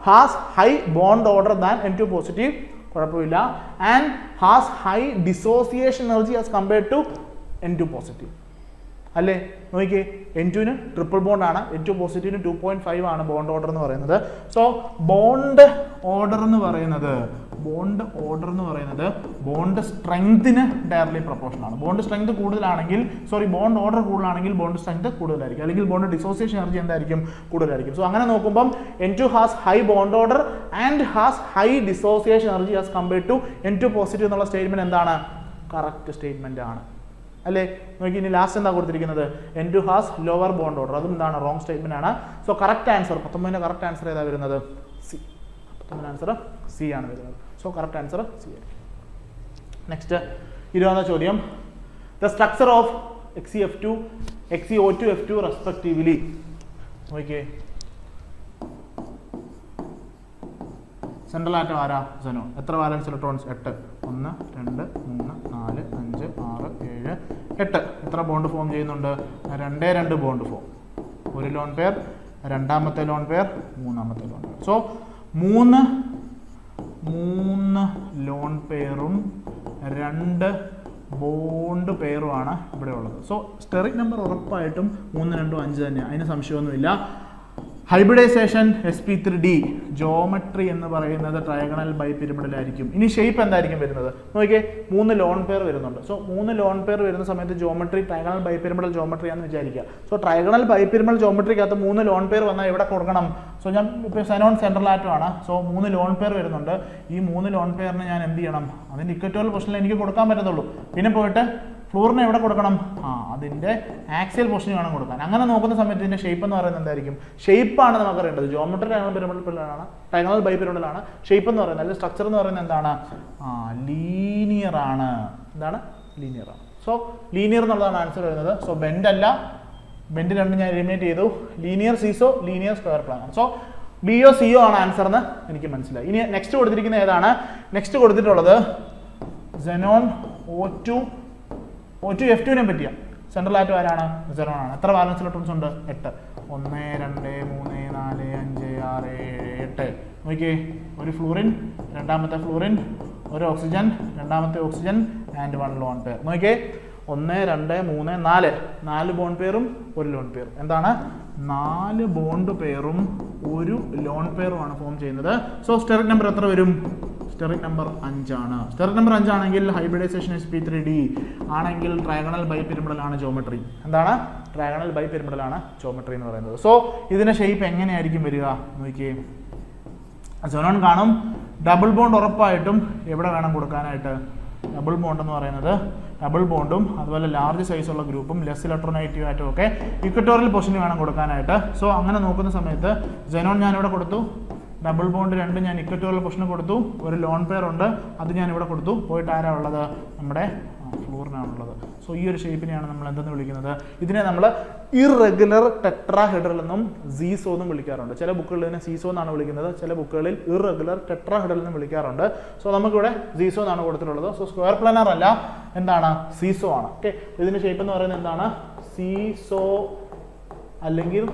has high bond order than N2 positive, കുഴപ്പമില്ല. And has high dissociation energy as compared to N2 positive അല്ലേ? നോക്കിയേ, N2ന് ട്രിപ്പിൾ ബോണ്ട് ആണ്, N2 പോസിറ്റീവിന് 2.5 ആണ് ബോണ്ട് ഓർഡർ എന്ന് പറയുന്നത്. സോ ബോണ്ട് ഓർഡർ എന്ന് പറയുന്നത് ബോണ്ട് സ്ട്രെങ്തിന് ഡയറക്ട്ലി പ്രൊപ്പോർഷണൽ ആണ്. ബോണ്ട് സ്ട്രെങ്ത് കൂടുതലാണെങ്കിൽ, ബോണ്ട് ഓർഡർ കൂടുതലാണെങ്കിൽ ബോണ്ട് സ്ട്രെങ്ത് കൂടുതലായിരിക്കും, അല്ലെങ്കിൽ ബോണ്ട് ഡിസോസിയേഷൻ എനർജി എന്തായിരിക്കും? കൂടുതലായിരിക്കും. സോ അങ്ങനെ നോക്കുമ്പം N2 has high bond order and has high dissociation energy as compared to N2 positive എന്നുള്ള സ്റ്റേറ്റ്മെന്റ് എന്താണ്? കറക്റ്റ് സ്റ്റേറ്റ്മെന്റ് ആണ് അല്ലേ? നോക്കി, ഇനി ലാസ്റ്റ് എന്താ കൊടുത്തിരിക്കുന്നത്? N2 has lower bond order. അതും എന്താണ്? റോങ് സ്റ്റേറ്റ്മെന്റ് ആണ്. സോ കറക്റ്റ് ആൻസർ 19ന്റെ കറക്റ്റ് ആൻസർ ഏതാ വരുന്നത്? സി. 19ന്റെ ആൻസർ സി ആണ് വരുന്നത്. സോ കറക്റ്റ് ആൻസർ സി ആയിരിക്കും. നെക്സ്റ്റ് 20ാമത്തെ ചോദ്യം. The structure of XeF2, XeO2F2 respectively. നോക്കിയേ, സെൻട്രൽ ആറ്റം ആരാ? സെനോൺ. എത്ര വാലൻസ് ഇലക്ട്രോൺസ്? 8. 1 2 3 4 5 6 7 8. എത്ര ബോണ്ട് ഫോം ചെയ്യുന്നുണ്ട്? 2 2 ബോണ്ട് ഫോം. ഒരു ലോൺ പെയർ, രണ്ടാമത്തെ ലോൺ പെയർ, മൂന്നാമത്തെ ലോൺ പെയർ. സോ 3 ലോൺ പെയറും 2 ബോണ്ട് പെയറുമാണ് ഇവിടെ ഉള്ളത്. സോ സ്റ്റെറിക് നമ്പർ ഉറപ്പായിട്ടും 3 2 5 തന്നെയാണ്, അതിന് സംശയമൊന്നുമില്ല. ഹൈബ്രിഡൈസേഷൻ sp3d ജോമെട്രി എന്ന് പറയുന്നത് ട്രയഗണൽ ബൈപിരമിഡൽ ആയിരിക്കും. ഇനി ഷേപ്പ് എന്തായിരിക്കും വരുന്നത് നോക്കിയേ, 3 ലോൺ പെയർ വരുന്നുണ്ട്. സോ 3 ലോൺ പെയർ വരുന്ന സമയത്ത് ജോമെട്രി ട്രയഗണൽ ബൈപിരമിഡൽ ജോമെട്രി ആണെന്ന് വിചാരിക്കുക. So trigonal bipyramidal ജോമെട്രിക്കകത്ത് 3 lone pair വന്നാൽ എവിടെ കൊടുക്കണം? സോ ഞാൻ ഇപ്പോൾ സെനോൺ സെൻട്രൽ ആറ്റം ആണ്. സോ 3 ലോൺ പെയർ വരുന്നുണ്ട്. ഈ 3 ലോൺ പെയറിന് ഞാൻ എന്ത് ചെയ്യണം? അതിൻ്റെ ഇക്വറ്റോറിയൽ പൊസിഷനിൽ എനിക്ക് കൊടുക്കാൻ പറ്റത്തുള്ളൂ. പിന്നെ പോയിട്ട് ഫ്ലോറിനെ എവിടെ കൊടുക്കണം? അതിൻ്റെ ആക്സിയൽ പൊസിഷൻ വേണം കൊടുക്കാൻ. അങ്ങനെ നോക്കുന്ന സമയത്ത് ഇതിൻ്റെ ഷേപ്പ് എന്ന് പറയുന്നത് എന്തായിരിക്കും? ഷേപ്പാണ് നമുക്ക് അറിയേണ്ടത്. Geometry trigonal ബൈപിരമിഡലാണ്. ഷേപ്പ് എന്ന് പറയുന്നത് അല്ലെങ്കിൽ സ്ട്രക്ചർ എന്ന് പറയുന്നത് എന്താണ്? ലീനിയർ ആണ്. എന്താണ്? ലീനിയർ ആണ്. സോ ലീനിയർ എന്നുള്ളതാണ് ആൻസർ വരുന്നത്. സോ ബെൻഡ് അല്ല, ബെൻഡ് രണ്ടും ഞാൻ എലിമിനേറ്റ് ചെയ്തു. Linear seesaw, linear square planar. So ബിയോ സിയോ ആണ് ആൻസർ എന്ന് എനിക്ക് മനസ്സിലായി. ഇനി നെക്സ്റ്റ് കൊടുത്തിരിക്കുന്നത് ഏതാണ്? നെക്സ്റ്റ് കൊടുത്തിട്ടുള്ളത് സെനോൺ O2 F2നെ പറ്റിയാണ്. സെൻട്രൽ ആറ്റം ആരാണ്? സെനോൺ ആണ്. എത്ര വാലൻസ് ഇലക്ട്രോൺസ് ഉണ്ട്? 8. 1 2 3 4 5 6 7 8. നോക്കിയേ, ഒരു ഫ്ലൂറിൻ, രണ്ടാമത്തെ ഫ്ലൂറിൻ, ഒരു ഓക്സിജൻ, രണ്ടാമത്തെ ഓക്സിജൻ ആൻഡ് 1 ലോൺ പെയർ. നോക്കിയേ, 1 2 3 4 4 ബോണ്ട് പെയറും ഒരു ലോൺ പെയറും. എന്താണ്? 4 ബോണ്ട് പെയറും ഒരു ലോൺ പെയറുമാണ് ഫോം ചെയ്യുന്നത്. സോ സ്റ്റെറിക് നമ്പർ എത്ര വരും? സ്റ്റെറിക് നമ്പർ 5 ആണ്. സ്റ്റെറിക് നമ്പർ 5 ആണെങ്കിൽ ഹൈബ്രിഡൈസേഷൻ sp3d ആണെങ്കിൽ ട്രയഗണൽ ബൈപിരമിഡൽ ആണ് ജോമെട്രി. എന്താണ്? ട്രയഗണൽ ബൈപിരമിഡൽ ആണ് ജോമെട്രി എന്ന് പറയുന്നത്. സോ ഇതിന്റെ ഷേപ്പ് എങ്ങനെയായിരിക്കും വരിക നോക്കിയേ, സെനോൺ കാണും. ഡബിൾ ബോണ്ട് ഉറപ്പായിട്ടും എവിടെ വേണം കൊടുക്കാനായിട്ട്? ഡബിൾ ബോണ്ട് എന്ന് പറയുന്നത് ഡബിൾ ബോണ്ടും അതുപോലെ ലാർജ് സൈസുള്ള ഗ്രൂപ്പും ലെസ് ഇലക്ട്രോനെഗറ്റീവ് ആയിട്ടും ഒക്കെ ഇക്വറ്റോറിയൽ പൊസിഷന് വേണം കൊടുക്കാനായിട്ട്. സോ അങ്ങനെ നോക്കുന്ന സമയത്ത് സെനോൺ ഞാനിവിടെ കൊടുത്തു, ഡബിൾ ബോണ്ട് 2 ഞാൻ ഇക്വറ്റോറിയൽ പൊസിഷന് കൊടുത്തു, ഒരു ലോൺ പെയർ ഉണ്ട്, അത് ഞാൻ ഇവിടെ കൊടുത്തു. പോയിട്ട് ആരാ ഉള്ളത്? നമ്മുടെ ഫ്ലൂറിനാണുള്ളത്. സോ ഈ ഒരു ഷേപ്പിനെയാണ് നമ്മൾ എന്തെന്ന് വിളിക്കുന്നത്? ഇതിനെ നമ്മൾ ഇറഗുലർ ടെട്രാഹെഡ്രൽ എന്നും സീസോ എന്നും വിളിക്കാറുണ്ട്. ചില ബുക്കുകളിൽ ഇതിനെ സീസോ എന്നാണ് വിളിക്കുന്നത്, ചില ബുക്കുകളിൽ ഇറഗുലർ ടെട്രാഹെഡ്രൽ എന്നും വിളിക്കാറുണ്ട്. സോ നമുക്കിവിടെ സീസോ എന്നാണ് കൊടുത്തിട്ടുള്ളത്. സോ സ്ക്വയർ പ്ലാനർ അല്ല, എന്താണ്? സീസോ ആണ്. ഓക്കെ, ഇതിന്റെ ഷേപ്പ് എന്ന് പറയുന്നത് എന്താണ്? സീസോ അല്ലെങ്കിൽ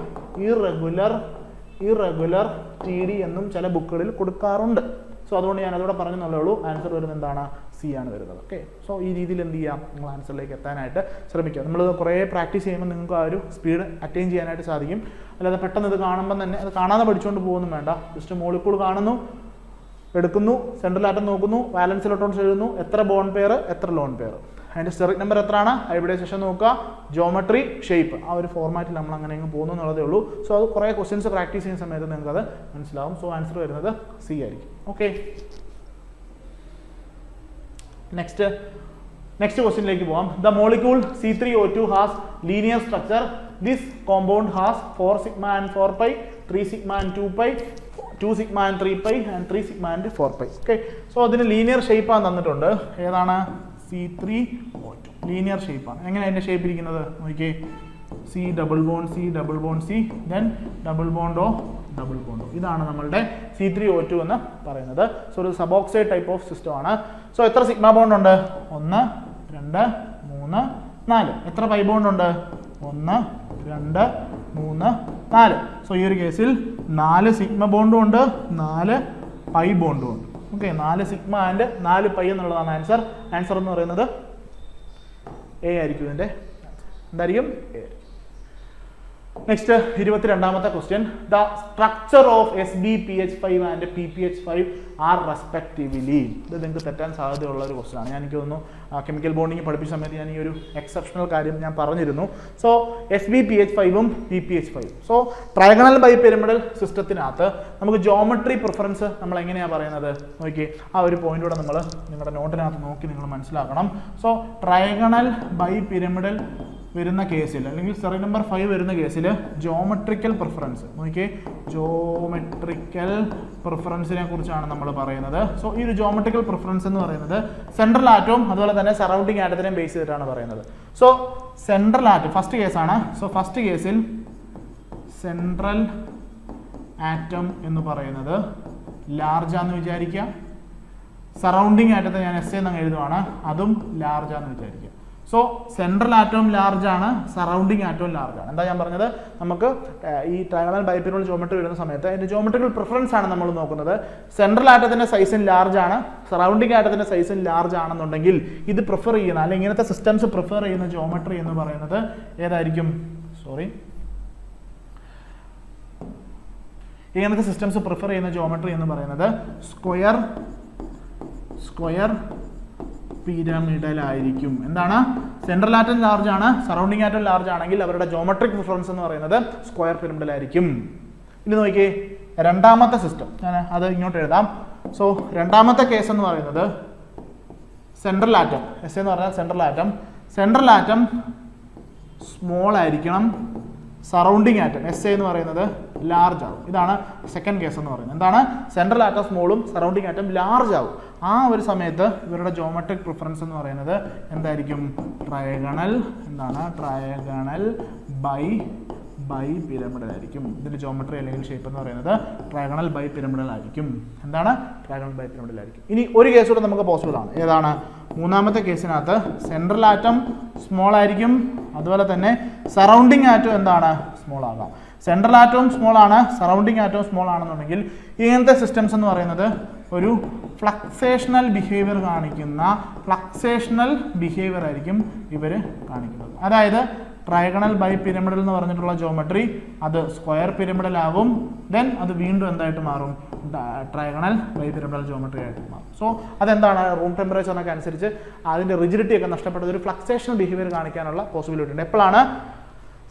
ഇറഗുലർ TD എന്നും ചില ബുക്കുകളിൽ കൊടുക്കാറുണ്ട്. സോ അതുകൊണ്ട് ഞാൻ അതോടെ പറഞ്ഞെന്നുള്ളേ ഉള്ളൂ. ആൻസർ വരുന്നത് എന്താണ്? സി ആണ് വരുന്നത്. ഓക്കെ, സോ ഈ രീതിയിൽ എന്ത് ചെയ്യാം? നിങ്ങൾ ആൻസറിലേക്ക് എത്താനായിട്ട് ശ്രമിക്കുക. നമ്മൾ കുറേ പ്രാക്ടീസ് ചെയ്യുമ്പോൾ നിങ്ങൾക്ക് ആ ഒരു സ്പീഡ് അറ്റൈൻ ചെയ്യാനായിട്ട് സാധിക്കും. അല്ലാതെ പെട്ടെന്ന് ഇത് കാണുമ്പോൾ തന്നെ അത് കാണാതെ പഠിച്ചുകൊണ്ട് പോകുന്നു വേണ്ട. ജസ്റ്റ് മോളിക്കൂൾ കാണുന്നു, എടുക്കുന്നു, സെൻട്രൽ ആറ്റം നോക്കുന്നു, വാലൻസ് ഇലക്ട്രോൺസ് എഴുതുന്നു, എത്ര ബോണ്ട് പെയർ, എത്ര ലോൺ പെയർ, അതിൻ്റെ സ്റ്റെറിക് നമ്പർ എത്രയാണ്, ഹൈബ്രിഡൈസേഷൻ നോക്കുക, ജോമെട്രി, ഷേപ്പ്, ആ ഒരു ഫോർമാറ്റിൽ നമ്മൾ അങ്ങനെ അങ്ങ് പോകുന്നു എന്നുള്ളതേ ഉള്ളൂ. സോ അത് കുറേ ക്വസ്റ്റ്യൻസ് പ്രാക്ടീസ് ചെയ്യുന്ന സമയത്ത് നിങ്ങൾക്ക് അത് മനസ്സിലാവും. സോ ആൻസർ വരുന്നത് സി ആയിരിക്കും. ഓക്കെ, നെക്സ്റ്റ് ക്വസ്റ്റ്യനിലേക്ക് പോകാം. The molecule C3O2 has linear structure. This compound has 4 sigma and 4 pi, 3 sigma and 2 pi, 2 sigma and 3 pi and 3 sigma and 4 pi. Okay, so അതിന് ലീനിയർ ഷേപ്പാണ് തന്നിട്ടുണ്ട്. ഏതാണ്? C3O2 ലീനിയർ ഷേപ്പാണ്. എങ്ങനെ അതിൻ്റെ ഷേപ്പ് ഇരിക്കുന്നത് നോക്കിയേ, C double bond C then double ബോണ്ടോ. ഇതാണ് നമ്മളുടെ C3O2 എന്ന് പറയുന്നത്. സോ ഒരു സബോക്സൈഡ് ടൈപ്പ് ഓഫ് സിസ്റ്റം ആണ്. സോ എത്ര സിഗ്മ ബോണ്ട് ഉണ്ട്? 1 2 3 4. എത്ര പൈ ബോണ്ട് ഉണ്ട്? 1 2 3 4. സോ ഈ ഒരു കേസിൽ 4 സിഗ്മ ബോണ്ടും ഉണ്ട്, 4 പൈ ബോണ്ടും ഉണ്ട്. ഓക്കെ, 4 സിഗ്മ ആൻഡ് 4 പൈ എന്നുള്ളതാണ് ആൻസർ. ആൻസർ എന്ന് പറയുന്നത് എ ആയിരിക്കും. ഇതിൻ്റെ എന്തായിരിക്കും? എ. നെക്സ്റ്റ് 22ാമത്തെ question. The structure of SbPH5 and PPH5 are respectively. ഇത് നിങ്ങൾക്ക് തെറ്റാൻ സാധ്യതയുള്ള ഒരു ക്വസ്റ്റ്യൻ ആണ്. എനിക്ക് തോന്നുന്നു കെമിക്കൽ ബോണ്ടിങ് പഠിപ്പിച്ച സമയത്ത് ഞാൻ ഈ ഒരു എക്സെപ്ഷണൽ കാര്യം ഞാൻ പറഞ്ഞിരുന്നു. സോ SbPH5ഉം PPH5ഉം. സോ ട്രയഗണൽ ബൈപിരമിഡൽ സിസ്റ്റത്തിനകത്ത് നമുക്ക് ജോമെട്രി പ്രിഫറൻസ് നമ്മൾ എങ്ങനെയാണ് പറയുന്നത് നോക്കി. ആ ഒരു പോയിന്റൂടെ നമ്മൾ നിങ്ങളുടെ നോട്ടിനകത്ത് നോക്കി നിങ്ങൾ മനസ്സിലാക്കണം. സോ ട്രയഗണൽ ബൈപിരമിഡൽ വരുന്ന കേസിൽ അല്ലെങ്കിൽ സ്റ്റെറിക് നമ്പർ 5 വരുന്ന കേസിൽ ജോമെട്രിക്കൽ പ്രിഫറൻസ് നോക്കിയേ, ജോമെട്രിക്കൽ പ്രിഫറൻസിനെ കുറിച്ചാണ് നമ്മൾ പറയുന്നത്. സോ ഈ ഒരു ജോമെട്രിക്കൽ പ്രിഫറൻസ് എന്ന് പറയുന്നത് സെൻട്രൽ ആറ്റവും അതുപോലെ തന്നെ സറൗണ്ടിങ് ആറ്റത്തിനെയും ബേസ് ചെയ്തിട്ടാണ് പറയുന്നത്. സോ സെൻട്രൽ ആറ്റം ഫസ്റ്റ് കേസാണ്. സോ ഫസ്റ്റ് കേസിൽ സെൻട്രൽ ആറ്റം എന്ന് പറയുന്നത് ലാർജാന്ന് വിചാരിക്കുക. സറൗണ്ടിങ് ആറ്റത്തെ ഞാൻ എസ് എന്ന് എഴുതുവാണ്, അതും ലാർജാന്ന് വിചാരിക്കുക. സോ സെൻട്രൽ ആറ്റവും ലാർജ് ആണ്, സറൗണ്ടിങ് ആറ്റവും ലാർജ് ആണ്. എന്താ ഞാൻ പറഞ്ഞത്? നമുക്ക് ഈ ട്രയഗണൽ ബൈപിരമിഡൽ ജോമെട്രി വരുന്ന സമയത്ത് അതിൻ്റെ ജോമെട്രിക്കൽ പ്രിഫറൻസ് ആണ് നമ്മൾ നോക്കുന്നത്. സെൻട്രൽ ആറ്റത്തിൻ്റെ സൈസും ലാർജ് ആണ്, സറൗണ്ടിങ് ആറ്റത്തിൻ്റെ സൈസും ലാർജ് ആണെന്നുണ്ടെങ്കിൽ ഇത് പ്രിഫർ ചെയ്യുന്ന അല്ലെങ്കിൽ ഇങ്ങനത്തെ സിസ്റ്റംസ് പ്രിഫർ ചെയ്യുന്ന ജോമെട്രി എന്ന് പറയുന്നത് ഏതായിരിക്കും? ഇങ്ങനത്തെ സിസ്റ്റംസ് പ്രിഫർ ചെയ്യുന്ന ജോമെട്രി എന്ന് പറയുന്നത് സ്ക്വയർ പിരമിഡൽ ആയിരിക്കും. എന്താണ്? സെൻട്രൽ ആറ്റം ലാർജ് ആണ്, സറൗണ്ടിങ് ആറ്റം ലാർജ് ആണെങ്കിൽ അവരുടെ ജോമെട്രിക് പ്രിഫറൻസ് എന്ന് പറയുന്നത് സ്ക്വയർ പിരമിഡൽ ആയിരിക്കും. ഇനി നോക്കിയേ രണ്ടാമത്തെ സിസ്റ്റം, ഞാൻ അത് ഇങ്ങോട്ട് എഴുതാം. സോ രണ്ടാമത്തെ കേസ് എന്ന് പറയുന്നത് സെൻട്രൽ ആറ്റം, എസ് എന്ന് പറഞ്ഞാൽ സെൻട്രൽ ആറ്റം സ്മോൾ ആയിരിക്കണം, സറൗണ്ടിങ് ആറ്റം എസ് എന്ന് പറയുന്നത് ലാർജ് ആവും. ഇതാണ് സെക്കൻഡ് കേസ് എന്ന് പറയുന്നത്. എന്താണ്? സെൻട്രൽ ആറ്റം സ്മോളും സറൗണ്ടിങ് ആറ്റം ലാർജ് ആവും. ആ ഒരു സമയത്ത് ഇവരുടെ ജോമെട്രിക് പ്രിഫറൻസ് എന്ന് പറയുന്നത് എന്തായിരിക്കും? ട്രയഗണൽ ബൈ പിരമിഡൽ ആയിരിക്കും. ഇതിന്റെ ജോമെട്രി അല്ലെങ്കിൽ ഷേപ്പ് എന്ന് പറയുന്നത് ട്രയഗണൽ ബൈ പിരമിഡൽ ആയിരിക്കും. എന്താണ്? ട്രയഗണൽ ബൈ പിരമിഡൽ ആയിരിക്കും. ഇനി ഒരു കേസ് കൂടെ നമുക്ക് പോസിബിൾ ആണ്. ഏതാണ്? മൂന്നാമത്തെ കേസിനകത്ത് സെൻട്രൽ ആറ്റം സ്മോൾ ആയിരിക്കും, അതുപോലെ തന്നെ സറൗണ്ടിങ് ആറ്റം എന്താണ്? സ്മോൾ ആകാം. സെൻട്രൽ ആറ്റവും സ്മോൾ ആണ്, സറൗണ്ടിങ് ആറ്റവും സ്മോൾ ആണെന്നുണ്ടെങ്കിൽ ഇങ്ങനത്തെ സിസ്റ്റംസ് എന്ന് പറയുന്നത് ഒരു ഫ്ലക്സേഷണൽ ബിഹേവിയർ ആയിരിക്കും ഇവർ കാണിക്കുന്നത്. അതായത് ട്രയഗണൽ ബൈ പിരമിഡൽ എന്ന് പറഞ്ഞിട്ടുള്ള ജോമെട്രി അത് സ്ക്വയർ പിരമിഡൽ ആവും, ദെൻ അത് വീണ്ടും എന്തായിട്ട് മാറും? ട്രയഗണൽ ബൈ പിരമിഡൽ ജോമെട്രി ആയിട്ട് മാറും. സോ അതെന്താണ്? റൂം ടെമ്പറേച്ചറിനൊക്കെ അനുസരിച്ച് അതിൻ്റെ റിജിഡിറ്റി ഒക്കെ നഷ്ടപ്പെട്ടത് ഒരു ഫ്ലക്സേഷണൽ ബിഹേവിയർ കാണിക്കാനുള്ള പോസിബിലിറ്റി ഉണ്ട്. എപ്പോഴാണ്?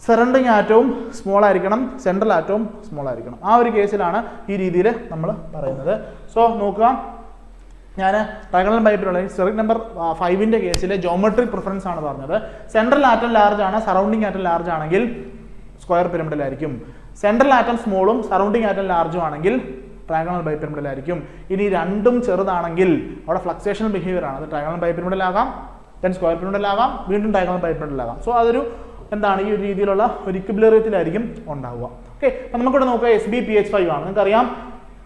സറൗണ്ടിങ് ആറ്റവും സ്മോൾ ആയിരിക്കണം, സെൻട്രൽ ആറ്റവും സ്മോൾ ആയിരിക്കണം. ആ ഒരു കേസിലാണ് ഈ രീതിയിൽ നമ്മൾ പറയുന്നത്. സോ നോക്കുക, ഞാൻ trigonal bi pyramidal ceric number 5ന്റെ കേസിലെ ജോമെട്രിക് പ്രിഫറൻസ് ആണ് പറഞ്ഞത്. സെൻട്രൽ ആറ്റം ലാർജ് ആണ്, സറൗണ്ടിങ് ആറ്റം ലാർജ് ആണെങ്കിൽ സ്ക്വയർ പിരമിഡൽ ആയിരിക്കും. സെൻട്രൽ ആറ്റം സ്മോളും സറൗണ്ടിങ് ആറ്റം ലാർജും ആണെങ്കിൽ ട്രയഗണൽ ബൈ പിരമിഡൽ ആയിരിക്കും. ഇനി രണ്ടും ചെറുതാണെങ്കിൽ അവിടെ ഫ്ലക്സേഷണൽ ബിഹേവിയർ ആണ്. അത് ട്രയഗണൽ ബൈ പിരമിഡൽ ആകാം, ദെൻ സ്ക്വയർ പിരമിഡൽ ആകാം, വീണ്ടും ട്രയഗണൽ ബൈ പിരമിഡൽ ആകാം. സോ അതൊരു എന്താണ്? ഈ ഒരു രീതിയിലുള്ള ഒരു ഇക്വിലിബ്രിയത്തിലായിരിക്കും ഉണ്ടാവുക. ഓക്കെ, അപ്പം നമുക്കിവിടെ നോക്കുക SbPH5 ആണ്. നിങ്ങൾക്കറിയാം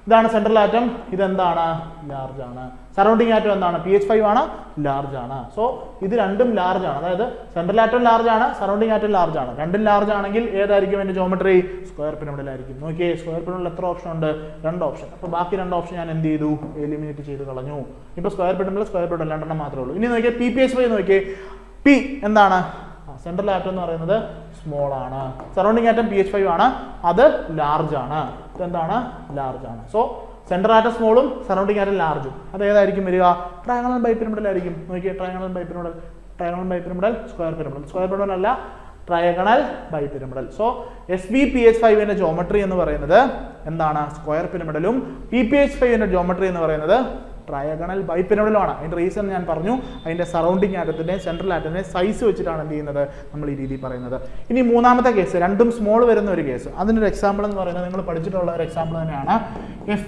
ഇതാണ് സെൻട്രൽ ആറ്റം, ഇതെന്താണ്? ലാർജ് ആണ്. സറൗണ്ടിങ് ആറ്റം എന്താണ്? PH5 ആണ്, ലാർജ് ആണ്. സോ ഇത് രണ്ടും ലാർജ് ആണ്. അതായത് സെൻട്രൽ ആറ്റം ലാർജ് ആണ്, സറൗണ്ടിങ് ആറ്റം ലാർജ് ആണ്. രണ്ടും ലാർജ് ആണെങ്കിൽ ഏതായിരിക്കും എൻ്റെ ജോമെട്രി? സ്ക്വയർ പിരമിഡൽ ആയിരിക്കും. നോക്കിയേ, സ്ക്വയർ പിരമിഡൽ എത്ര ഓപ്ഷൻ ഉണ്ട്? 2 ഓപ്ഷൻ. അപ്പോൾ ബാക്കി 2 ഓപ്ഷൻ ഞാൻ എന്ത് ചെയ്തു? എലിമിനേറ്റ് ചെയ്ത് കളഞ്ഞു. ഇപ്പോൾ സ്ക്വയർ പിരമിഡൽ 2 മാത്രമേ ഉള്ളൂ. ഇനി നോക്കിയേ PPH5 നോക്കിയേ, പി എന്താണ്? സെൻട്രൽ ആറ്റം എന്ന് പറയുന്നത് സ്മോൾ ആണ്, സറൗണ്ടിങ് ആറ്റം PH5 ആണ്, അത് ലാർജ് ആണ്. ഇതെന്താണ്? ലാർജ് ആണ്. സോ സെൻട്രൽ ആറ്റം സ്മോളും സറൗണ്ടിങ് ആറ്റം ലാർജും അത് ഏതായിരിക്കും വരിക? ട്രയഗണൽ ബൈ പിരമിഡൽ ആയിരിക്കും. നോക്കിയേ, trigonal bipyramidal, square pyramidal അല്ല, ട്രയഗണൽ ബൈ പിരമിഡൽ. സോ SbPH5ന്റെ ജോമെട്രി എന്ന് പറയുന്നത് എന്താണ്? സ്ക്വയർ പിരമിഡലും PPH5ന്റെ ജോമെട്രി എന്ന് പറയുന്നത് ട്രയഗണൽ ബൈ പിരമിഡലുമാണ്. അതിന്റെ റീസൺ ഞാൻ പറഞ്ഞു. അതിന്റെ സറൗണ്ടിങ് ആറ്റത്തിന്റെ സെൻട്രൽ ആറ്റത്തിന്റെ സൈസ് വെച്ചിട്ടാണ് എന്ത് ചെയ്യുന്നത്? നമ്മൾ ഈ രീതിയിൽ പറയുന്നത്. ഇനി മൂന്നാമത്തെ കേസ്, രണ്ടും സ്മോൾ വരുന്ന ഒരു കേസ്. അതിനൊരു എക്സാമ്പിൾ എന്ന് പറയുന്നത് നിങ്ങൾ പഠിച്ചിട്ടുള്ള ഒരു എക്സാമ്പിൾ തന്നെയാണ്.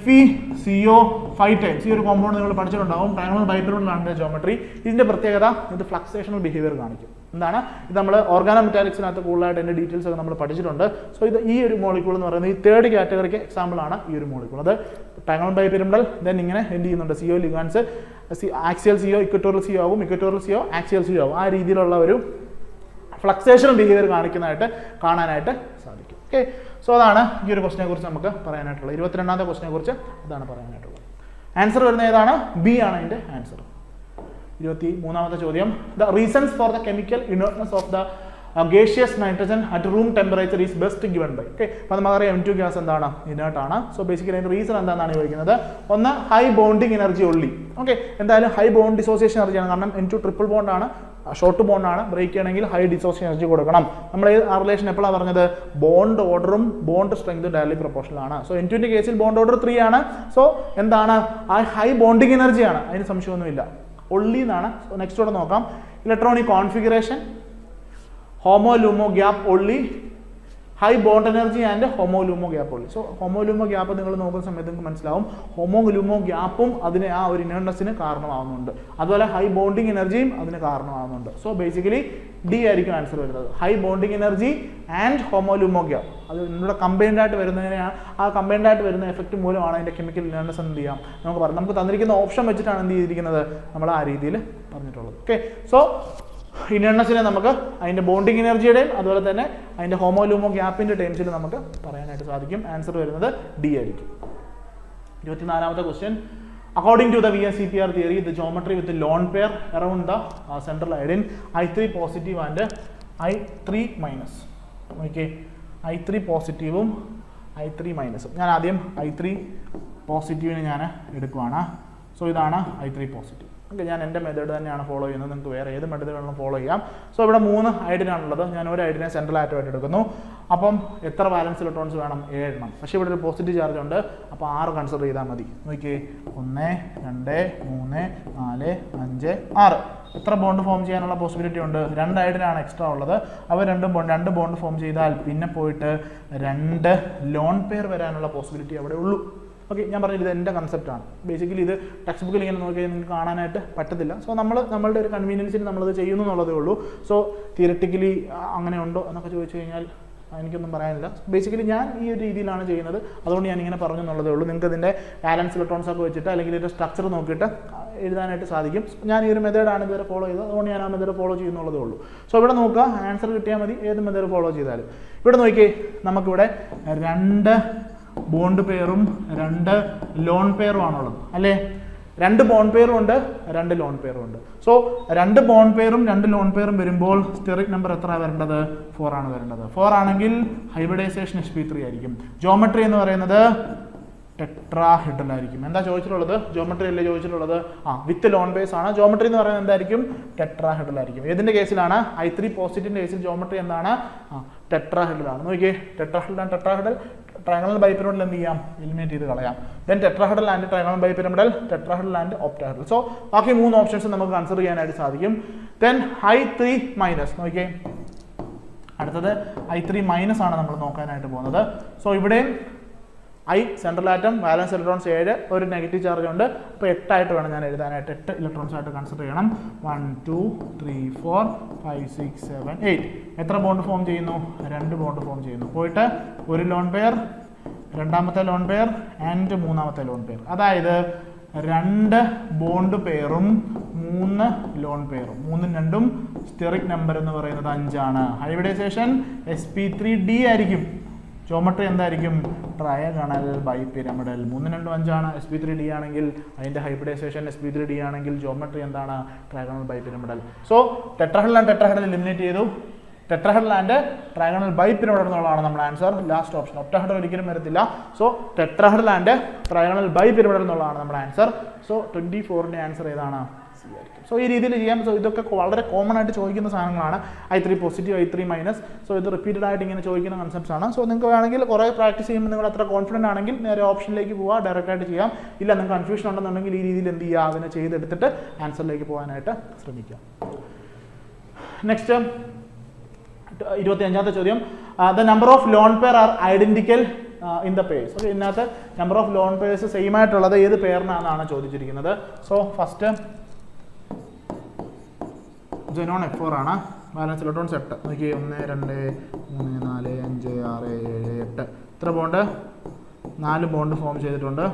FeCO5 times. ഈ ഒരു കോമ്പൗണ്ട് നിങ്ങൾ പഠിച്ചിട്ടുണ്ടാവും. ട്രയഗണൽ ബൈ പിരമിഡലാണ് ജോമെട്രി. ഇതിന്റെ പ്രത്യേകത ഇത് ഫ്ലക്സേഷണൽ ബിഹേവിയർ കാണിക്കും. എന്താണ്? ഇത് നമ്മൾ ഓർഗാനോമെറ്റാലിക്സിനകത്ത് കൂടുതലായിട്ട് അതിന്റെ ഡീറ്റെയിൽസ് ഒക്കെ നമ്മൾ പഠിച്ചിട്ടുണ്ട്. സോ ഇത് ഈ ഒരു മോളിക്യൂൾ എന്ന് പറയുന്നത് ഈ 3rd കാറ്റഗറിക്ക് എക്സാമ്പിൾ ആണ് ഈ ഒരു മോളിക്യൂൾ. അത് ട്രയഗണൽ ബൈ പിരമിഡൽ, ദെൻ ഇങ്ങനെ എന്ത് ചെയ്യുന്നുണ്ട്? CO ligands, axial CO, equatorial CO ആവും, ഇക്വറ്റോറിയൽ CO ആക്സിയൽ CO ആവും. ആ രീതിയിലുള്ള ഒരു ഫ്ലക്സേഷണൽ ബിഹേവിയർ കാണാനായിട്ട് സാധിക്കും. ഓക്കെ, സോ അതാണ് ഈ ഒരു ക്വസ്റ്റിനെ കുറിച്ച് നമുക്ക് പറയാനായിട്ടുള്ളത്. 22ാമത്തെ ക്വസ്റ്റിനെ കുറിച്ച് അതാണ് പറയാനായിട്ടുള്ളത്. ആൻസർ വരുന്നത് ഏതാണ്? ബി ആണ് അതിന്റെ ആൻസർ. 23ാമത്തെ ചോദ്യം, the reasons for the chemical inertness of the gaseous nitrogen at room temperature is best given by. Okay, അപ്പോൾ നമുക്കറിയാം M2 ഗ്യാസ് എന്താണ്? ഇനേർട്ട് ആണ്. സോ ബേസിക്കലി അതിന്റെ റീസൺ എന്താണെന്നാണ് ചോദിക്കുന്നത്. ഒന്ന്, ഹൈ ബോണ്ടിങ് എനർജി ഉള്ളി. ഓക്കെ, എന്തായാലും ഹൈ ബോണ്ട് ഡിസോസിയേഷൻ എനർജിയാണ്. കാരണം N2 ട്രിപ്പിൾ ബോണ്ട് ആണ്, ഷോർട്ട് ബോണ്ട് ആണ്. ബ്രേക്ക് ചെയ്യണമെങ്കിൽ ഹൈ ഡിസോസിയേഷൻ എനർജി കൊടുക്കണം. നമ്മൾ ആ റിലേഷൻ എപ്പോഴാണ് പറഞ്ഞത്? ബോണ്ട് ഓർഡറും ബോണ്ട് സ്ട്രെങ്തും ഡയറക്ട്ലി പ്രൊപ്പോർഷണൽ ആണ്. സോ N2ന്റെ കേസിൽ ബോണ്ട് ഓർഡർ 3 ആണ്. സോ എന്താണ്? ആ ഹൈ ബോണ്ടിങ് എനർജിയാണ്, അതിന് സംശയമൊന്നുമില്ല. ഒള്ളി എന്നാണ്. സോ നെക്സ്റ്റ് കൂടെ നോക്കാം. Electronic configuration, HOMO LUMO gap only, high bond energy and HOMO LUMO gap only. So HOMO LUMO gap നിങ്ങൾ നോക്കുന്ന സമയത്ത് നിങ്ങൾക്ക് മനസ്സിലാവും ഹോമോലൂമോ ഗ്യാപ്പും അതിന് ആ ഒരു ഇനേർട്ട്നെസ്സിന് കാരണമാകുന്നുണ്ട്. അതുപോലെ ഹൈ ബോണ്ടിങ് എനർജിയും അതിന് കാരണമാകുന്നുണ്ട്. സോ ബേസിക്കലി ഡി ആയിരിക്കും ആൻസർ വരുന്നത്. High bonding energy and HOMO LUMO gap അത് നമ്മുടെ കമ്പൈൻഡ് ആയിട്ട് വരുന്നതിനെയാണ്. ആ കമ്പൈൻഡ് ആയിട്ട് വരുന്ന എഫക്റ്റ് മൂലമാണ് അതിന്റെ കെമിക്കൽ ഇനേർട്ട്നെസ് എന്ത് ചെയ്യാം നമുക്ക് പറയാം. നമുക്ക് തന്നിരിക്കുന്ന ഓപ്ഷൻ വെച്ചിട്ടാണ് എന്ത് ചെയ്തിരിക്കുന്നത്? നമ്മൾ ആ രീതിയിൽ പറഞ്ഞിട്ടുള്ളത്. ഓക്കെ, സോ ഇനേർട്ട്നെസ്സിനെ നമുക്ക് അതിന്റെ ബോണ്ടിങ് എനർജിയുടെയും അതുപോലെ തന്നെ അതിന്റെ ഹോമോലൂമോ ഗ്യാപ്പിന്റെ ടേംസിൽ നമുക്ക് പറയാനായിട്ട് സാധിക്കും. ആൻസർ വരുന്നത് ഡി ആയിരിക്കും. 24ാമത്തെ question, according to the VSEPR theory, the geometry with lone pair around the central iodine I3 positive and I3 minus. Okay, I3 പോസിറ്റീവും I3 മൈനസും. ഞാൻ ആദ്യം I3 പോസിറ്റീവിന് ഞാൻ എടുക്കുവാണ്. സോ ഇതാണ് I3 പോസിറ്റീവ്. ഓക്കെ, ഞാൻ എൻ്റെ മെത്തേഡ് തന്നെയാണ് ഫോളോ ചെയ്യുന്നത്. നിങ്ങൾക്ക് വേറെ ഏത് മെത്തേഡ് വേണമെങ്കിലും ഫോളോ ചെയ്യാം. സോ ഇവിടെ 3 ഐഡിനാണുള്ളത്. ഞാൻ ഒരു ഐഡിനെ സെൻട്രൽ ആറ്റമായിട്ട് എടുക്കുന്നു. അപ്പം എത്ര ബാലൻസ് ഇലക്ട്രോൺസ് വേണം? 7 എണ്ണം. പക്ഷേ ഇവിടെ ഒരു പോസിറ്റീവ് ചാർജ് ഉണ്ട്, അപ്പോൾ 6 കൺസിഡർ ചെയ്താൽ മതി. നോക്കിയേ, 1 2 3 4 5 6. എത്ര ബോണ്ട് ഫോം ചെയ്യാനുള്ള പോസിബിലിറ്റി ഉണ്ട്? 2 ഐഡിനാണ് എക്സ്ട്രാ ഉള്ളത്. അവർ 2 ബോണ്ട് ഫോം ചെയ്താൽ പിന്നെ പോയിട്ട് 2 ലോൺ പെയർ വരാനുള്ള പോസിബിലിറ്റി അവിടെ ഉള്ളൂ. ഓക്കെ, ഞാൻ പറഞ്ഞത് ഇത് എൻ്റെ കൺസെപ്റ്റാണ്. ബേസിക്കലി ഇത് ടെക്സ്റ്റ് ബുക്കിൽ ഇങ്ങനെ നോക്കിയാൽ നിങ്ങൾക്ക് കാണാനായിട്ട് പറ്റത്തില്ല. സോ നമ്മളുടെ ഒരു കൺവീനിയൻസിന് നമ്മളത് ചെയ്യുന്നു എന്നുള്ളതേ ഉള്ളൂ. സോ തിയററ്റിക്കലി അങ്ങനെ ഉണ്ടോ എന്നൊക്കെ ചോദിച്ചു കഴിഞ്ഞാൽ എനിക്കൊന്നും പറയാനില്ല. ബേസിക്കലി ഞാൻ ഈ ഒരു രീതിയിലാണ് ചെയ്യുന്നത്, അതുകൊണ്ട് ഞാൻ ഇങ്ങനെ പറഞ്ഞു എന്നുള്ളതേ ഉള്ളൂ. നിങ്ങൾക്ക് ഇതിൻ്റെ ബാലൻസ് ഇലക്ട്രോൺസ് ഒക്കെ വെച്ചിട്ട് അല്ലെങ്കിൽ ഇതിൻ്റെ സ്ട്രക്ചർ നോക്കിയിട്ട് എഴുതാനായിട്ട് സാധിക്കും. ഞാൻ ഈ ഒരു മെത്തേഡാണ് ഇതുവരെ ഫോളോ ചെയ്തത്, അതുകൊണ്ട് ഞാൻ ആ മെത്തേഡ് ഫോളോ ചെയ്യുന്നുള്ളതേ ഉള്ളൂ. സോ ഇവിടെ നോക്കുക, ആൻസർ കിട്ടിയാൽ മതി ഏത് മെത്തേഡ് ഫോളോ ചെയ്താലും. ഇവിടെ നോക്കിയേ, നമുക്കിവിടെ 2 ബോണ്ട് പെയറും 2 ലോൺ പെയറും ആണുള്ളത് അല്ലേ? 2 ബോണ്ട് പെയറും ഉണ്ട്, 2 ലോൺ പെയറും ഉണ്ട്. സോ 2 ബോണ്ട് പെയറും 2 ലോൺ പെയറും വരുമ്പോൾ സ്റ്റെറിക് നമ്പർ എത്ര വരേണ്ടത്? 4 ആണ് വരേണ്ടത്. 4 ആണെങ്കിൽ ഹൈബ്രിഡൈസേഷൻ sp3 ആയിരിക്കും. ജോമെട്രി എന്ന് പറയുന്നത് ടെട്രാഹെഡ്രൽ ആയിരിക്കും. എന്താ ചോദിച്ചിട്ടുള്ളത്? ജോമെട്രി അല്ലേ ചോദിച്ചിട്ടുള്ളത്? വിത്ത് ലോൺ ബേസ് ആണ്. ജോമെട്രി എന്ന് പറയുന്നത് എന്തായിരിക്കും? ടെട്രാഹെഡ്രൽ ആയിരിക്കും. ഏതിന്റെ കേസിലാണ്? I3 പോസിറ്റീവിന്റെ കേസിൽ ജോമെട്രി എന്താണ്? ടെട്രാഹെഡ്രൽ ആണ്. നോക്കിയേ, ടെട്രാഹെഡ്രൽ ട്രയാങ്കിൾ ബൈപിരമിഡൽ എന്ത് ചെയ്യാം? എലിമിനേറ്റ് ചെയ്ത് കളയാം. Then tetrahedral and triangle bipyramidal, tetrahedral and octahedral. So ബാക്കി 3 ഓപ്ഷൻസ് നമുക്ക് കൺസിഡർ ചെയ്യാനായിട്ട് സാധിക്കും. Then I3 minus. നോക്കിയേ, അടുത്തത് I3 മൈനസ് ആണ് നമ്മൾ നോക്കാനായിട്ട് പോകുന്നത്. സോ ഇവിടെ I central atom, balance electrons 7, ഒരു നെഗറ്റീവ് ചാർജ് ഉണ്ട്. അപ്പോൾ 8 ആയിട്ട് വേണം ഞാൻ എഴുതാനായിട്ട്. 8 ഇലക്ട്രോൺസ് ആയിട്ട് കൺസിഡർ ചെയ്യണം. 1 2 3 4 5 6 7 8. എത്ര ബോണ്ട് ഫോം ചെയ്യുന്നു? 2 ബോണ്ട് ഫോം ചെയ്യുന്നു. പോയിട്ട് ഒരു ലോൺ പെയർ, രണ്ടാമത്തെ ലോൺ പെയർ ആൻഡ് മൂന്നാമത്തെ ലോൺ പെയർ. അതായത് 2 ബോണ്ട് പെയറും 3 ലോൺ പെയറും. 3ഉം 2ഉം സ്റ്റെറിക് നമ്പർ എന്ന് പറയുന്നത് 5 ആണ്. ഹൈബ്രിഡൈസേഷൻ sp3d ആയിരിക്കും. ജോമെട്രി എന്തായിരിക്കും? Trigonal bipyramidal. 3 2 5 ആണ്. sp3d ആണെങ്കിൽ അതിൻ്റെ ഹൈബ്രിഡൈസേഷൻ sp3d ആണെങ്കിൽ ജോമെട്രി എന്താണ്? Trigonal bipyramidal. So tetrahedral and tetrahedral eliminate ചെയ്തു. ടെട്രാഹെഡ്രൽ ആൻഡ് ട്രയഗണൽ ബൈപിരമിഡൽ എന്നുള്ളതാണ് നമ്മുടെ ആൻസർ. Last option. ഒക്ടാഹെഡ്രൽ ഒരിക്കലും വരത്തില്ല. So tetrahedral and trigonal bipyramidal എന്നുള്ളതാണ് നമ്മുടെ ആൻസർ. സോ 24ന്റെ ആൻസർ ഏതാണ്? സി ആയിരിക്കും. സോ ഈ രീതിയിൽ ചെയ്യാം. സോ ഇതൊക്കെ വളരെ കോമൺ ആയിട്ട് ചോദിക്കുന്ന സാധനങ്ങളാണ്. I3 positive, I3 minus. So ഇത് റിപ്പീറ്റഡ് ആയിട്ട് ഇങ്ങനെ ചോദിക്കുന്ന കൺസെപ്റ്റ്സ് ആണ്. സോ നിങ്ങൾക്ക് വേണമെങ്കിൽ കുറേ പ്രാക്ടീസ് ചെയ്യുമ്പോൾ നിങ്ങൾ അത്ര കോൺഫിഡൻ്റ് ആണെങ്കിൽ നേരെ ഓപ്ഷനിലേക്ക് പോവുക, ഡയറക്റ്റ് ആയിട്ട് ചെയ്യാം. ഇല്ല, നിങ്ങൾക്ക് കൺഫ്യൂഷൻ ഉണ്ടെന്നുണ്ടെങ്കിൽ ഈ രീതിയിൽ എന്ത് ചെയ്യുക? അതിനെ ചെയ്തെടുത്തിട്ട് ആൻസറിലേക്ക് പോകാനായിട്ട് ശ്രമിക്കുക. നെക്സ്റ്റ് 25ാമത്തെ ചോദ്യം. The number of lone pair are identical in the pairs. Okay, ഇതിനകത്ത് number of lone pairs same ആയിട്ടുള്ളത് ഏത് പെയറിനാണെന്നാണ് ചോദിച്ചിരിക്കുന്നത്. സോ ഫസ്റ്റ് ജെനോൺ F4 ആണ്. Balance electrons 8. നോക്കി, 1 2 3 4 5 6 7 8. എത്ര ബോണ്ട്? 4 ബോണ്ട് ഫോം ചെയ്തിട്ടുണ്ട്.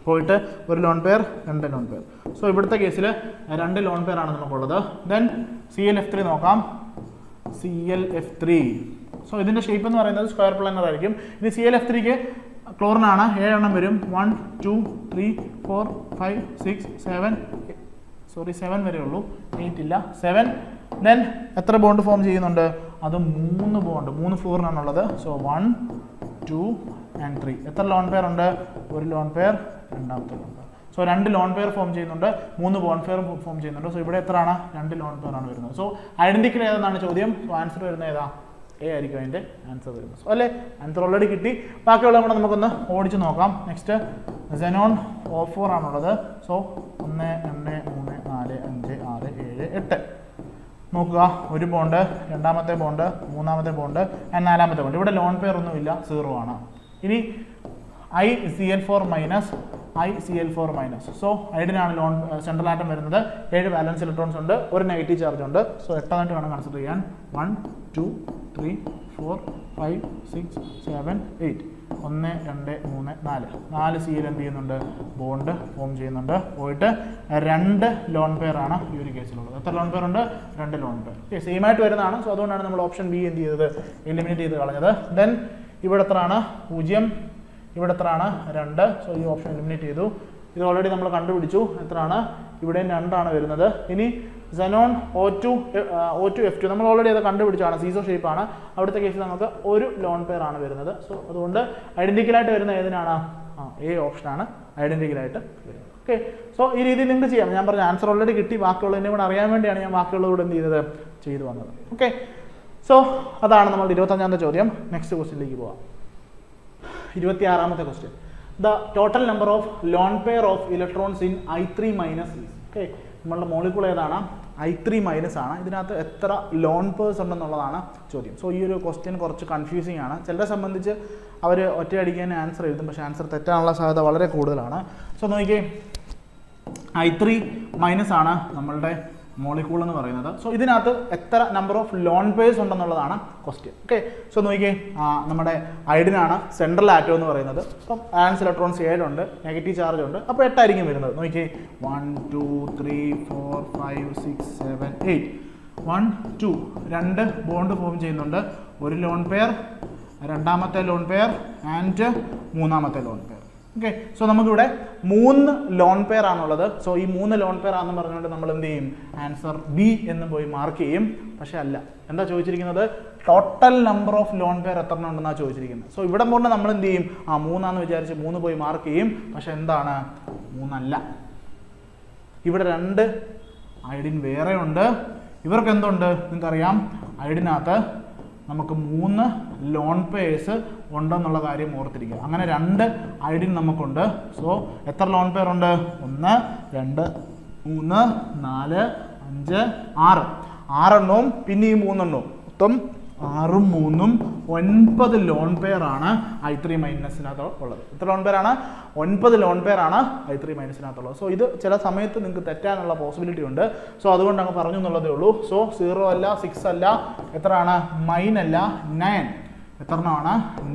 പോയിട്ട് ഒരു lone pair, 2 loan pair. So ഇവിടുത്തെ കേസിൽ 2 ലോൺ പെയർ ആണ് നമുക്കുള്ളത്. ദെൻ ClF3 നോക്കാം. ClF3. സോ ഇതിൻ്റെ ഷേപ്പ് എന്ന് പറയുന്നത് സ്ക്വയർ പ്ലാനർ ആയിരിക്കും. ഇനി ClF3ക്ക് ക്ലോറിനാണ്. 7 എണ്ണം വരും. 1 2 3 4 5 6 7 7 വരെ ഉള്ളൂ, 8 ഇല്ല, 7. ദെൻ എത്ര ബോണ്ട് ഫോം ചെയ്യുന്നുണ്ട്? അത് 3 ബോണ്ട്, 3 ഫ്ലൂറിനാണുള്ളത്. So 1 2 and 3. എത്ര ലോൺ പെയർ ഉണ്ട്? ഒരു ലോൺ പെയർ, രണ്ടാമത്തെ lone pair. So 2 lone pair form ചെയ്യുന്നുണ്ട്, 3 ബോണ്ട് പെയർ ഫോം ചെയ്യുന്നുണ്ട്. സോ ഇവിടെ എത്രയാണ്? 2 ലോൺ പെയർ ആണ് വരുന്നത്. സോ ഐഡന്റിക്കൽ ഏതെന്നാണ് ചോദ്യം. സോ ആൻസർ വരുന്നത് ഏതാ? എ ആയിരിക്കും അതിൻ്റെ ആൻസർ വരുന്നത്. സോ അല്ലേ, ആൻസർ ഓൾറെഡി കിട്ടി. ബാക്കിയുള്ള കൂടെ നമുക്കൊന്ന് ഓടിച്ച് നോക്കാം. നെക്സ്റ്റ് Xenon O4 ആണുള്ളത്. സോ 1 2 3 4 5 6 7 8. നോക്കുക, ഒരു ബോണ്ട്, രണ്ടാമത്തെ ബോണ്ട്, മൂന്നാമത്തെ ബോണ്ട് ആൻഡ് നാലാമത്തെ ബോണ്ട്. ഇവിടെ ലോൺ പെയർ ഒന്നുമില്ല, 0 ആണ്. ഇനി ICl4 minus, ICl4 minus. So ഐഡിനാണ് ലോൺ സെൻട്രൽ ആറ്റം വരുന്നത്. 7 ബാലൻസ് ഇലക്ട്രോൺസ് ഉണ്ട്, ഒരു നെഗറ്റീവ് ചാർജ് ഉണ്ട്. സോ 8 ആയിട്ട് വേണം കൺസിഡർ ചെയ്യാൻ. 1 2 3 4 5 6 7 8. 1 2 3 4. 4 Cl എന്ത് ചെയ്യുന്നുണ്ട്? ബോണ്ട് ഫോം ചെയ്യുന്നുണ്ട്. പോയിട്ട് 2 ലോൺ പെയർ ആണ് ഈ ഒരു കേസിലുള്ളത്. എത്ര ലോൺ പെയർ ഉണ്ട്? 2 ലോൺ പെയർ. സെയിം ആയിട്ട് വരുന്നതാണ്. സോ അതുകൊണ്ടാണ് നമ്മൾ ഓപ്ഷൻ ബി എന്ത് ചെയ്തത്? എലിമിനേറ്റ് ചെയ്ത് കളഞ്ഞത്. ദെൻ ഇവിടെ എത്രയാണ്? 0. ഇവിടെ എത്രയാണ്? 2. സോ ഈ ഓപ്ഷൻ എലിമിനേറ്റ് ചെയ്തു. ഇത് ഓൾറെഡി നമ്മൾ കണ്ടുപിടിച്ചു. എത്രയാണ്? ഇവിടെയും 2 ആണ് വരുന്നത്. ഇനി സെനോൺ O2F2 നമ്മൾ ഓൾറെഡി അത് കണ്ടുപിടിച്ചാണ്, സീസോ ഷേപ്പാണ്. അവിടുത്തെ കേസിൽ നമുക്ക് ഒരു ലോൺ പെയർ ആണ് വരുന്നത്. സോ അതുകൊണ്ട് ഐഡന്റിക്കലായിട്ട് വരുന്ന ഏതിനാണ്? എ ഓപ്ഷനാണ് ഐഡന്റിക്കലായിട്ട് വരുന്നത്. ഓക്കെ, സോ ഈ രീതിയിൽ നിങ്ങൾക്ക് ചെയ്യാം. ഞാൻ പറഞ്ഞ ആൻസർ ഓൾറെഡി കിട്ടി, ബാക്കിയുള്ളതിനെ കൂടെ അറിയാൻ വേണ്ടിയാണ് ഞാൻ ബാക്കിയുള്ളതോട് എന്ത് ചെയ്തത് ചെയ്തു വന്നത്. ഓക്കെ, സോ അതാണ് നമ്മുടെ 25ാമത്തെ ചോദ്യം. നെക്സ്റ്റ് ക്വസ്റ്റ്യനിലേക്ക് പോവാം. 26ാമത്തെ question. The total number of lone pair of electrons in I3 minus is. Okay, നമ്മളുടെ മോളിക്കൂൾ ഏതാണ്? I3 മൈനസ് ആണ്. ഇതിനകത്ത് എത്ര ലോൺ പേഴ്സ് ഉണ്ടെന്നുള്ളതാണ് ചോദ്യം. സോ ഈ ഒരു ക്വസ്റ്റ്യൻ കുറച്ച് കൺഫ്യൂസിങ് ആണ്. ചിലരെ സംബന്ധിച്ച് അവർ ഒറ്റയടിക്കാൻ ആൻസർ എഴുതും, പക്ഷേ ആൻസർ തെറ്റാനുള്ള സാധ്യത വളരെ കൂടുതലാണ്. സോ നോക്കിയേ, I3 മൈനസ് ആണ് നമ്മളുടെ മോളിക്കൂൾ എന്ന് പറയുന്നത്. സോ ഇതിനകത്ത് എത്ര നമ്പർ ഓഫ് ലോൺ പേഴ്സ് ഉണ്ടെന്നുള്ളതാണ് ക്വസ്റ്റ്യൻ. ഓക്കെ, സോ നോക്കിയേ, നമ്മുടെ അയഡിനാണ് സെൻട്രൽ ആറ്റം എന്ന് പറയുന്നത്. അപ്പം വാലൻസ് ഇലക്ട്രോൺസ് 7 ഉണ്ട്, നെഗറ്റീവ് ചാർജ് ഉണ്ട്. അപ്പോൾ 8 ആയിരിക്കും വരുന്നത്. നോക്കിയേ, 1 2 3 4 5 6 7 8 1 2 രണ്ട് ബോണ്ട് ഫോം ചെയ്യുന്നുണ്ട്. ഒരു ലോൺ പെയർ, രണ്ടാമത്തെ ലോൺ പെയർ ആൻഡ് മൂന്നാമത്തെ ലോൺ പെയർ. ഓക്കെ, സോ നമുക്കിവിടെ 3 ലോൺ പെയർ ആണുള്ളത്. സോ ഈ 3 ലോൺ പെയർ ആണെന്ന് പറഞ്ഞുകൊണ്ട് നമ്മൾ എന്ത് ചെയ്യും? ആൻസർ ബി എന്ന് പോയി മാർക്ക് ചെയ്യും. പക്ഷെ അല്ല, എന്താ ചോദിച്ചിരിക്കുന്നത്? Total number of lone pair എത്ര ഉണ്ടെന്നാണ് ചോദിച്ചിരിക്കുന്നത്. സോ ഇവിടെ കൊണ്ട് നമ്മൾ എന്ത് ചെയ്യും? 3 വിചാരിച്ച് 3 പോയി മാർക്ക് ചെയ്യും. പക്ഷെ എന്താണ്? 3 അല്ല. ഇവിടെ 2 അയഡിൻ വേറെ ഉണ്ട്. ഇവർക്ക് എന്തുണ്ട്? നിങ്ങൾക്കറിയാം, അയഡിനകത്ത് നമുക്ക് 3 ലോൺ പേഴ്സ് ഉണ്ടെന്നുള്ള കാര്യം ഓർത്തിരിക്കുക. അങ്ങനെ 2 അയഡിൻ നമുക്കുണ്ട്. സോ എത്ര ലോൺ പെയർ ഉണ്ട്? 1 2 3 4 5 6 6 പിന്നെ ഈ 3 മൊത്തം 6 3 9 ലോൺ പെയർ ആണ് I3 മൈനസിനകത്ത് ഉള്ളത്. എത്ര ലോൺ പെയർ ആണ്? 9 ലോൺ പെയർ ആണ് I3 മൈനസിനകത്തുള്ളത്. സോ ഇത് ചില സമയത്ത് നിങ്ങൾക്ക് തെറ്റാനുള്ള പോസിബിലിറ്റി ഉണ്ട്. സോ അതുകൊണ്ട് അങ്ങ് പറഞ്ഞു എന്നുള്ളതേ ഉള്ളൂ. സോ 0 അല്ല, 6 അല്ല, എത്രയാണ്? 9 അല്ല, 9. എത്രണ്ണമാണ്?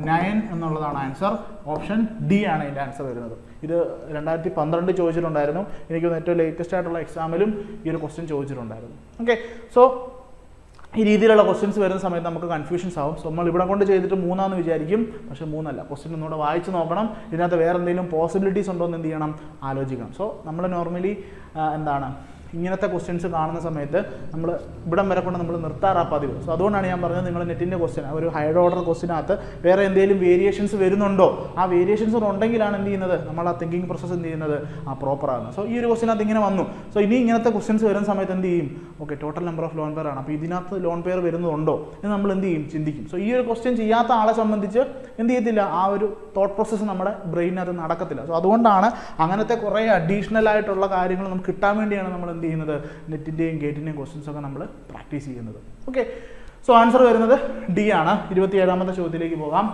9 എന്നുള്ളതാണ് ആൻസർ. ഓപ്ഷൻ ഡി ആണ് ഇതിൻ്റെ ആൻസർ വരുന്നത്. ഇത് 2012 ചോദിച്ചിട്ടുണ്ടായിരുന്നു. എനിക്ക് ഏറ്റവും ലേറ്റസ്റ്റ് ആയിട്ടുള്ള എക്സാമിലും ഈ ഒരു ക്വസ്റ്റ്യൻ ചോദിച്ചിട്ടുണ്ടായിരുന്നു. ഓക്കെ, സോ ഈ രീതിയിലുള്ള ക്വസ്റ്റ്യൻസ് വരുന്ന സമയത്ത് നമുക്ക് കൺഫ്യൂഷൻസ് ആവും. സോ നമ്മൾ ഇവിടെ കൊണ്ട് ചെയ്തിട്ട് 3 വിചാരിക്കും, പക്ഷേ 3 അല്ല. ക്വസ്റ്റ്യൻ ഒന്നുകൂടെ വായിച്ച് നോക്കണം. ഇതിനകത്ത് വേറെ എന്തെങ്കിലും പോസിബിലിറ്റീസ് ഉണ്ടോ എന്ന് എന്ത് ചെയ്യണം? ആലോചിക്കണം. സോ നമ്മൾ നോർമലി എന്താണ് ഇങ്ങനത്തെ ക്വസ്റ്റ്യൻസ് കാണുന്ന സമയത്ത് നമ്മൾ ഇവിടം വരെ കൊണ്ട് നമ്മൾ നിർത്താറാ പതിവ്. സോ അതുകൊണ്ടാണ് ഞാൻ പറഞ്ഞത്, നിങ്ങൾ നെറ്റിൻ്റെ ക്വസ്റ്റ്യൻ ഒരു ഹയർ ഓർഡർ ക്വസ്റ്റ്യനകത്ത് വേറെ എന്തെങ്കിലും വേരിയേഷൻസ് വരുന്നുണ്ടോ? ആ വേരിയേഷൻസ് ഉണ്ടെങ്കിലാണ് എന്ത് ചെയ്യുന്നത്? നമ്മൾ ആ തിങ്കിങ് പ്രോസസ്സ് എന്ത് ചെയ്യുന്നത്? പ്രോപ്പറാകുന്നത്. സോ ഈ ഒരു ക്വസ്റ്റ്യനകത്ത് ഇങ്ങനെ വന്നു. സോ ഇനി ഇങ്ങനത്തെ ക്വസ്റ്റ്യൻസ് വരുന്ന സമയത്ത് എന്ത് ചെയ്യും? Okay, total number of lone pair ആണ്. അപ്പോൾ ഇതിനകത്ത് ലോൺ പെയർ വരുന്നതുണ്ടോ എന്ന് നമ്മൾ എന്ത് ചെയ്യും? ചിന്തിക്കും. സോ ഈ ഒരു ക്വസ്റ്റ്യൻ ചെയ്യാത്ത ആളെ സംബന്ധിച്ച് എന്ത് ചെയ്യത്തില്ല? ആ ഒരു തോട്ട് പ്രോസസ്സ് നമ്മുടെ ബ്രെയിനകത്ത് നടക്കത്തില്ല. സോ അതുകൊണ്ടാണ് അങ്ങനത്തെ കുറേ അഡീഷണൽ ആയിട്ടുള്ള കാര്യങ്ങൾ നമുക്ക് കിട്ടാൻ വേണ്ടിയാണ് നമ്മൾ എന്ത് ചെയ്യുന്നത്? നെറ്റിൻ്റെയും ഗേറ്റിൻ്റെയും ക്വസ്റ്റ്യൻസ് ഒക്കെ നമ്മൾ പ്രാക്ടീസ് ചെയ്യുന്നത്. ഓക്കെ, സോ ആൻസർ വരുന്നത് ഡി ആണ്. 27ാമത്തെ ചോദ്യത്തിലേക്ക് പോകാം.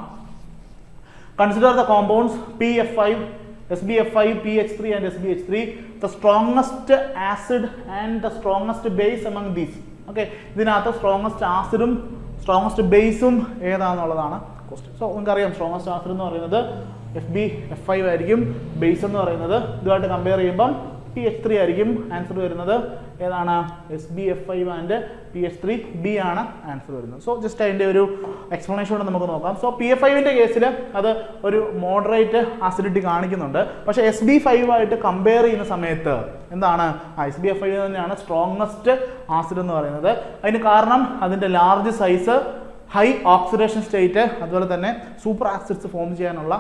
Consider the compounds PF5, SbF5, PH3 and SbH3, the strongest acid and the strongest base among these. Okay, ഇതിനകത്ത് സ്ട്രോങ്ങസ്റ്റ് ആസിഡും സ്ട്രോങ്ങസ്റ്റ് ബേസും ഏതാണെന്നുള്ളതാണ് ക്വസ്റ്റ്യൻ. സോ നിങ്ങൾക്കറിയാം, സ്ട്രോങ്ങസ്റ്റ് ആസിഡ് എന്ന് പറയുന്നത് FbF5 ആയിരിക്കും. ബേസ് എന്ന് പറയുന്നത് ഇതുമായിട്ട് കമ്പയർ ചെയ്യുമ്പം PH3 ആയിരിക്കും. ആൻസർ വരുന്നത് ഏതാണ്? SbF5 ആൻഡ് PH3 ബി ആണ് ആൻസർ വരുന്നത്. സോ ജസ്റ്റ് അതിൻ്റെ ഒരു എക്സ്പ്ലനേഷൻ കൂടെ നമുക്ക് നോക്കാം. സോ PF5ൻ്റെ കേസിൽ അത് ഒരു മോഡറേറ്റ് ആസിഡിറ്റി കാണിക്കുന്നുണ്ട്. പക്ഷേ SbF5 ആയിട്ട് കമ്പയർ ചെയ്യുന്ന സമയത്ത് എന്താണ്? SbF5 തന്നെയാണ് സ്ട്രോങ്ങസ്റ്റ് ആസിഡ് എന്ന് പറയുന്നത്. അതിന് കാരണം അതിൻ്റെ large size, high oxidation state, അതുപോലെ തന്നെ സൂപ്പർ ആസിഡ്സ് ഫോം ചെയ്യാനുള്ള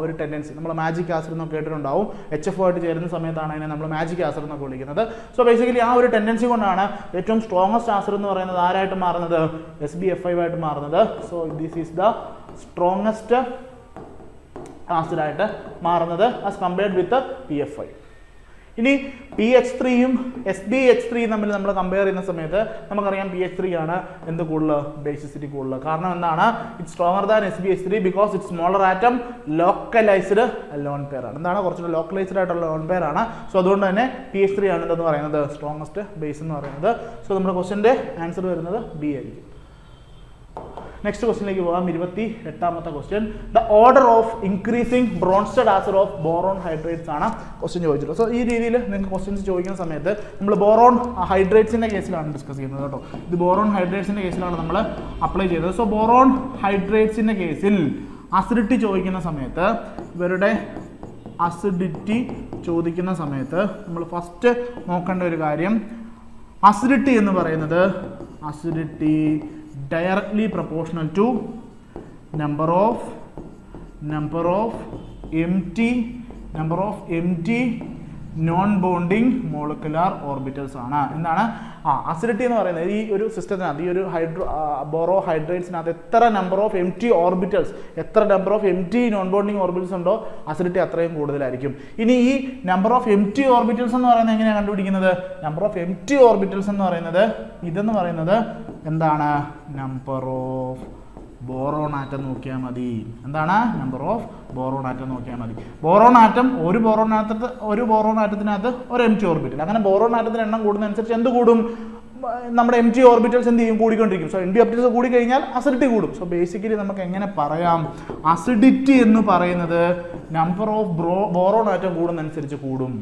ഒരു ടെൻഡൻസി. നമ്മൾ മാജിക് ആസിഡ് എന്നൊക്കെ കേട്ടിട്ടുണ്ടാവും. HF ആയിട്ട് ചേരുന്ന സമയത്താണ് അതിനെ നമ്മൾ മാജിക് ആസിഡ് എന്നൊക്കെ വിളിക്കുന്നത്. സോ ബേസിക്കലി ആ ഒരു ടെൻഡൻസി കൊണ്ടാണ് ഏറ്റവും സ്ട്രോങ്ങസ്റ്റ് ആസിഡ് എന്ന് പറയുന്നത് ആരായിട്ട് മാറുന്നത്? SbF5 ആയിട്ട് മാറുന്നത്. So this is the strongest ആസിഡായിട്ട് മാറുന്നത് ആസ് കമ്പയർഡ് വിത്ത് PF5. ഇനി PH3യും SbH3യും തമ്മിൽ നമ്മൾ കമ്പയർ ചെയ്യുന്ന സമയത്ത് നമുക്കറിയാം PH3 ആണ് എന്ത് കൂടുതൽ? ബേസിസിറ്റി കൂടുതൽ. കാരണം എന്താണ്? It's stronger than SbH3 because it's smaller atom, localised lone pair ആണ്. എന്താണ്? കുറച്ചുകൂടെ ലോക്കലൈസ്ഡ് ആയിട്ടുള്ള ലോൺ പെയർ ആണ്. സോ അതുകൊണ്ട് തന്നെ PH3 ആണ് എന്തെന്ന് പറയുന്നത്? സ്ട്രോങ്ങസ്റ്റ് ബേസ് എന്ന് പറയുന്നത്. സോ നമ്മുടെ ക്വസ്റ്റ്യൻ്റെ ആൻസർ വരുന്നത് ബി ആയിരിക്കും. നെക്സ്റ്റ് ക്വസ്റ്റ്യനിലേക്ക് പോകാം. 28ാമത്തെ question. The order of increasing Bronsted acid of boron hydrates ആണ് ക്വസ്റ്റ്യൻ ചോദിച്ചിട്ടുള്ളത്. സോ ഈ രീതിയിൽ നിങ്ങൾക്ക് ക്വസ്റ്റ്യൻസ് ചോദിക്കുന്ന സമയത്ത് നമ്മൾ ബോറോൺ ഹൈഡ്രേറ്റ്സിൻ്റെ കേസിലാണ് ഡിസ്കസ് ചെയ്യുന്നത് കേട്ടോ. ഇത് ബോറോൺ ഹൈഡ്രേറ്റ്സിൻ്റെ കേസിലാണ് നമ്മൾ അപ്ലൈ ചെയ്തത്. സോ ബോറോൺ ഹൈഡ്രേറ്റ്സിൻ്റെ കേസിൽ അസിഡിറ്റി ചോദിക്കുന്ന സമയത്ത്, ഇവരുടെ അസിഡിറ്റി ചോദിക്കുന്ന സമയത്ത് നമ്മൾ ഫസ്റ്റ് നോക്കേണ്ട ഒരു കാര്യം, അസിഡിറ്റി എന്ന് പറയുന്നത് acidity directly proportional to number of empty non bonding molecular orbitals ആണ്. എന്താണ് അസിഡിറ്റി എന്ന് പറയുന്നത്? ഈ ഒരു സിസ്റ്റത്തിനകത്ത്, ഈ ഒരു ബോറോ ഹൈഡ്രേറ്റ്സിനകത്ത് എത്ര നമ്പർ ഓഫ് എംറ്റി ഓർബിറ്റൽസ്, എത്ര number of എംറ്റി non bonding orbitals ഉണ്ടോ അസിഡിറ്റി അത്രയും കൂടുതലായിരിക്കും. ഇനി ഈ നമ്പർ ഓഫ് എംറ്റി ഓർബിറ്റൽസ് എന്ന് പറയുന്നത് എങ്ങനെയാണ് കണ്ടുപിടിക്കുന്നത്? നമ്പർ ഓഫ് എംറ്റി ഓർബിറ്റൽസ് എന്ന് പറയുന്നത് ഇതെന്ന് പറയുന്നത് എന്താണ്? നമ്പർ ഓഫ് ബോറോൺ ആറ്റം നോക്കിയാൽ മതി. എന്താണ്? നമ്പർ ഓഫ് ബോറോൺ ആറ്റം നോക്കിയാൽ മതി. ബോറോൺ ആറ്റം ഒരു ബോറോൺ ആറ്റത്തിനകത്ത് ഒരു എംറ്റി ഓർബിറ്റൽ. അങ്ങനെ ബോറോൺ ആറ്റത്തിന് എണ്ണം കൂടുന്നതനുസരിച്ച് എന്ത് കൂടും? നമ്മുടെ എംറ്റി ഓർബിറ്റൽസ് എന്ത് ചെയ്യും? കൂടിക്കൊണ്ടിരിക്കും. സോ എംറ്റി ഓർബിറ്റൽസ് കൂടി കഴിഞ്ഞാൽ അസിഡിറ്റി കൂടും. സോ ബേസിക്കലി നമുക്ക് എങ്ങനെ പറയാം? അസിഡിറ്റി എന്ന് പറയുന്നത് നമ്പർ ഓഫ് ബോറോൺ ആറ്റം കൂടുന്നതനുസരിച്ച് കൂടും.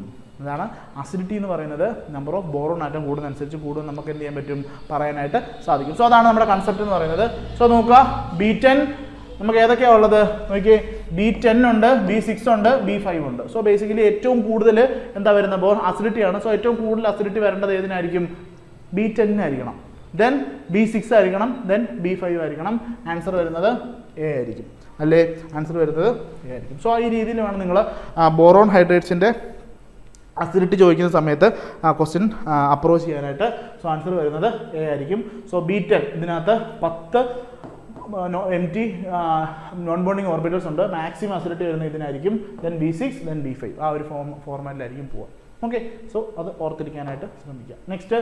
അതാണ് അസിഡിറ്റി എന്ന് പറയുന്നത്. നമ്പർ ഓഫ് ബോറോൺ ആറ്റം കൂടുന്നതനുസരിച്ച് കൂടും നമുക്ക് എന്ത് ചെയ്യാൻ പറ്റും? പറയാനായിട്ട് സാധിക്കും. സോ അതാണ് നമ്മുടെ കൺസെപ്റ്റ് എന്ന് പറയുന്നത്. സോ നോക്കുക, B10 നമുക്ക് ഏതൊക്കെയാണ് ഉള്ളത് നോക്കിയേ. B10 ഉണ്ട്, B6 ഉണ്ട്, B5 ഉണ്ട്. സോ ബേസിക്കലി ഏറ്റവും കൂടുതൽ എന്താ വരുന്നത്? അസിഡിറ്റിയാണ്. സോ ഏറ്റവും കൂടുതൽ അസിഡിറ്റി വരേണ്ടത് ഏതിനായിരിക്കും? B10 ആയിരിക്കണം. ദെൻ B6 ആയിരിക്കണം. ദെൻ B5 ആയിരിക്കണം. ആൻസർ വരുന്നത് A ആയിരിക്കും അല്ലേ? ആൻസർ വരുന്നത് A ആയിരിക്കും. സോ ഈ രീതിയിൽ വേണം നിങ്ങൾ ബോറോൺ ഹൈഡ്രേറ്റ്സിൻ്റെ അസിഡിറ്റി ചോദിക്കുന്ന സമയത്ത് ക്വസ്റ്റ്യൻ അപ്രോച്ച് ചെയ്യാനായിട്ട്. സോ ആൻസർ വരുന്നത് A ആയിരിക്കും. സോ B10 ഇതിനകത്ത് 10 എംറ്റി നോൺ ബോണ്ടിങ് ഓർബിറ്റൽസ് ഉണ്ട്. മാക്സിമം അസിഡിറ്റി വരുന്നത് ഇതിനായിരിക്കും. ദെൻ B6, ദെൻ B5 ആ ഒരു ഫോർമാറ്റിലായിരിക്കും പോവുക. ഓക്കെ, സോ അത് ഓർത്തിരിക്കാനായിട്ട് ശ്രമിക്കുക. നെക്സ്റ്റ്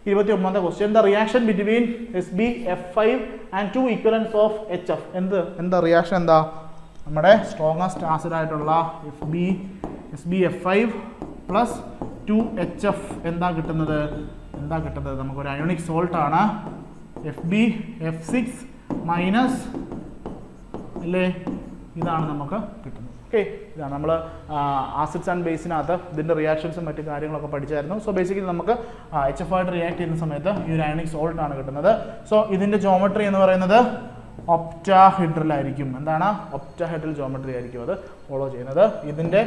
29ാമത്തെ question. The reaction between SbF5 and 2 equivalence of HF. എന്താ റിയാക്ഷൻ? എന്താ? നമ്മുടെ സ്ട്രോങ്ങസ്റ്റ് ആസിഡ് ആയിട്ടുള്ള SbF5 പ്ലസ് 2HF എന്താ കിട്ടുന്നത്? നമുക്കൊരു അയോണിക് സോൾട്ട് ആണ്. FbF6 മൈനസ് അല്ലേ? ഇതാണ് നമുക്ക് കിട്ടുന്നത്. ഓക്കെ, ഇതാണ് നമ്മൾ ആസിഡ്സ് ആൻഡ് ബേസിനകത്ത് ഇതിൻ്റെ റിയാക്ഷൻസും മറ്റു കാര്യങ്ങളൊക്കെ പഠിച്ചായിരുന്നു. സോ ബേസിക്കലി നമുക്ക് HF ആയിട്ട് റിയാക്ട് ചെയ്യുന്ന സമയത്ത് ഈ ഒരു അയോണിക് സോൾട്ട് ആണ് കിട്ടുന്നത്. സോ ഇതിൻ്റെ ജോമെട്രി എന്ന് പറയുന്നത് ഒക്ടാഹെഡ്രൽ ആയിരിക്കും. എന്താണ്? ഒക്ടാഹെഡ്രൽ ജോമെട്രി ആയിരിക്കും അത് ഫോളോ ചെയ്യുന്നത്. ഇതിൻ്റെ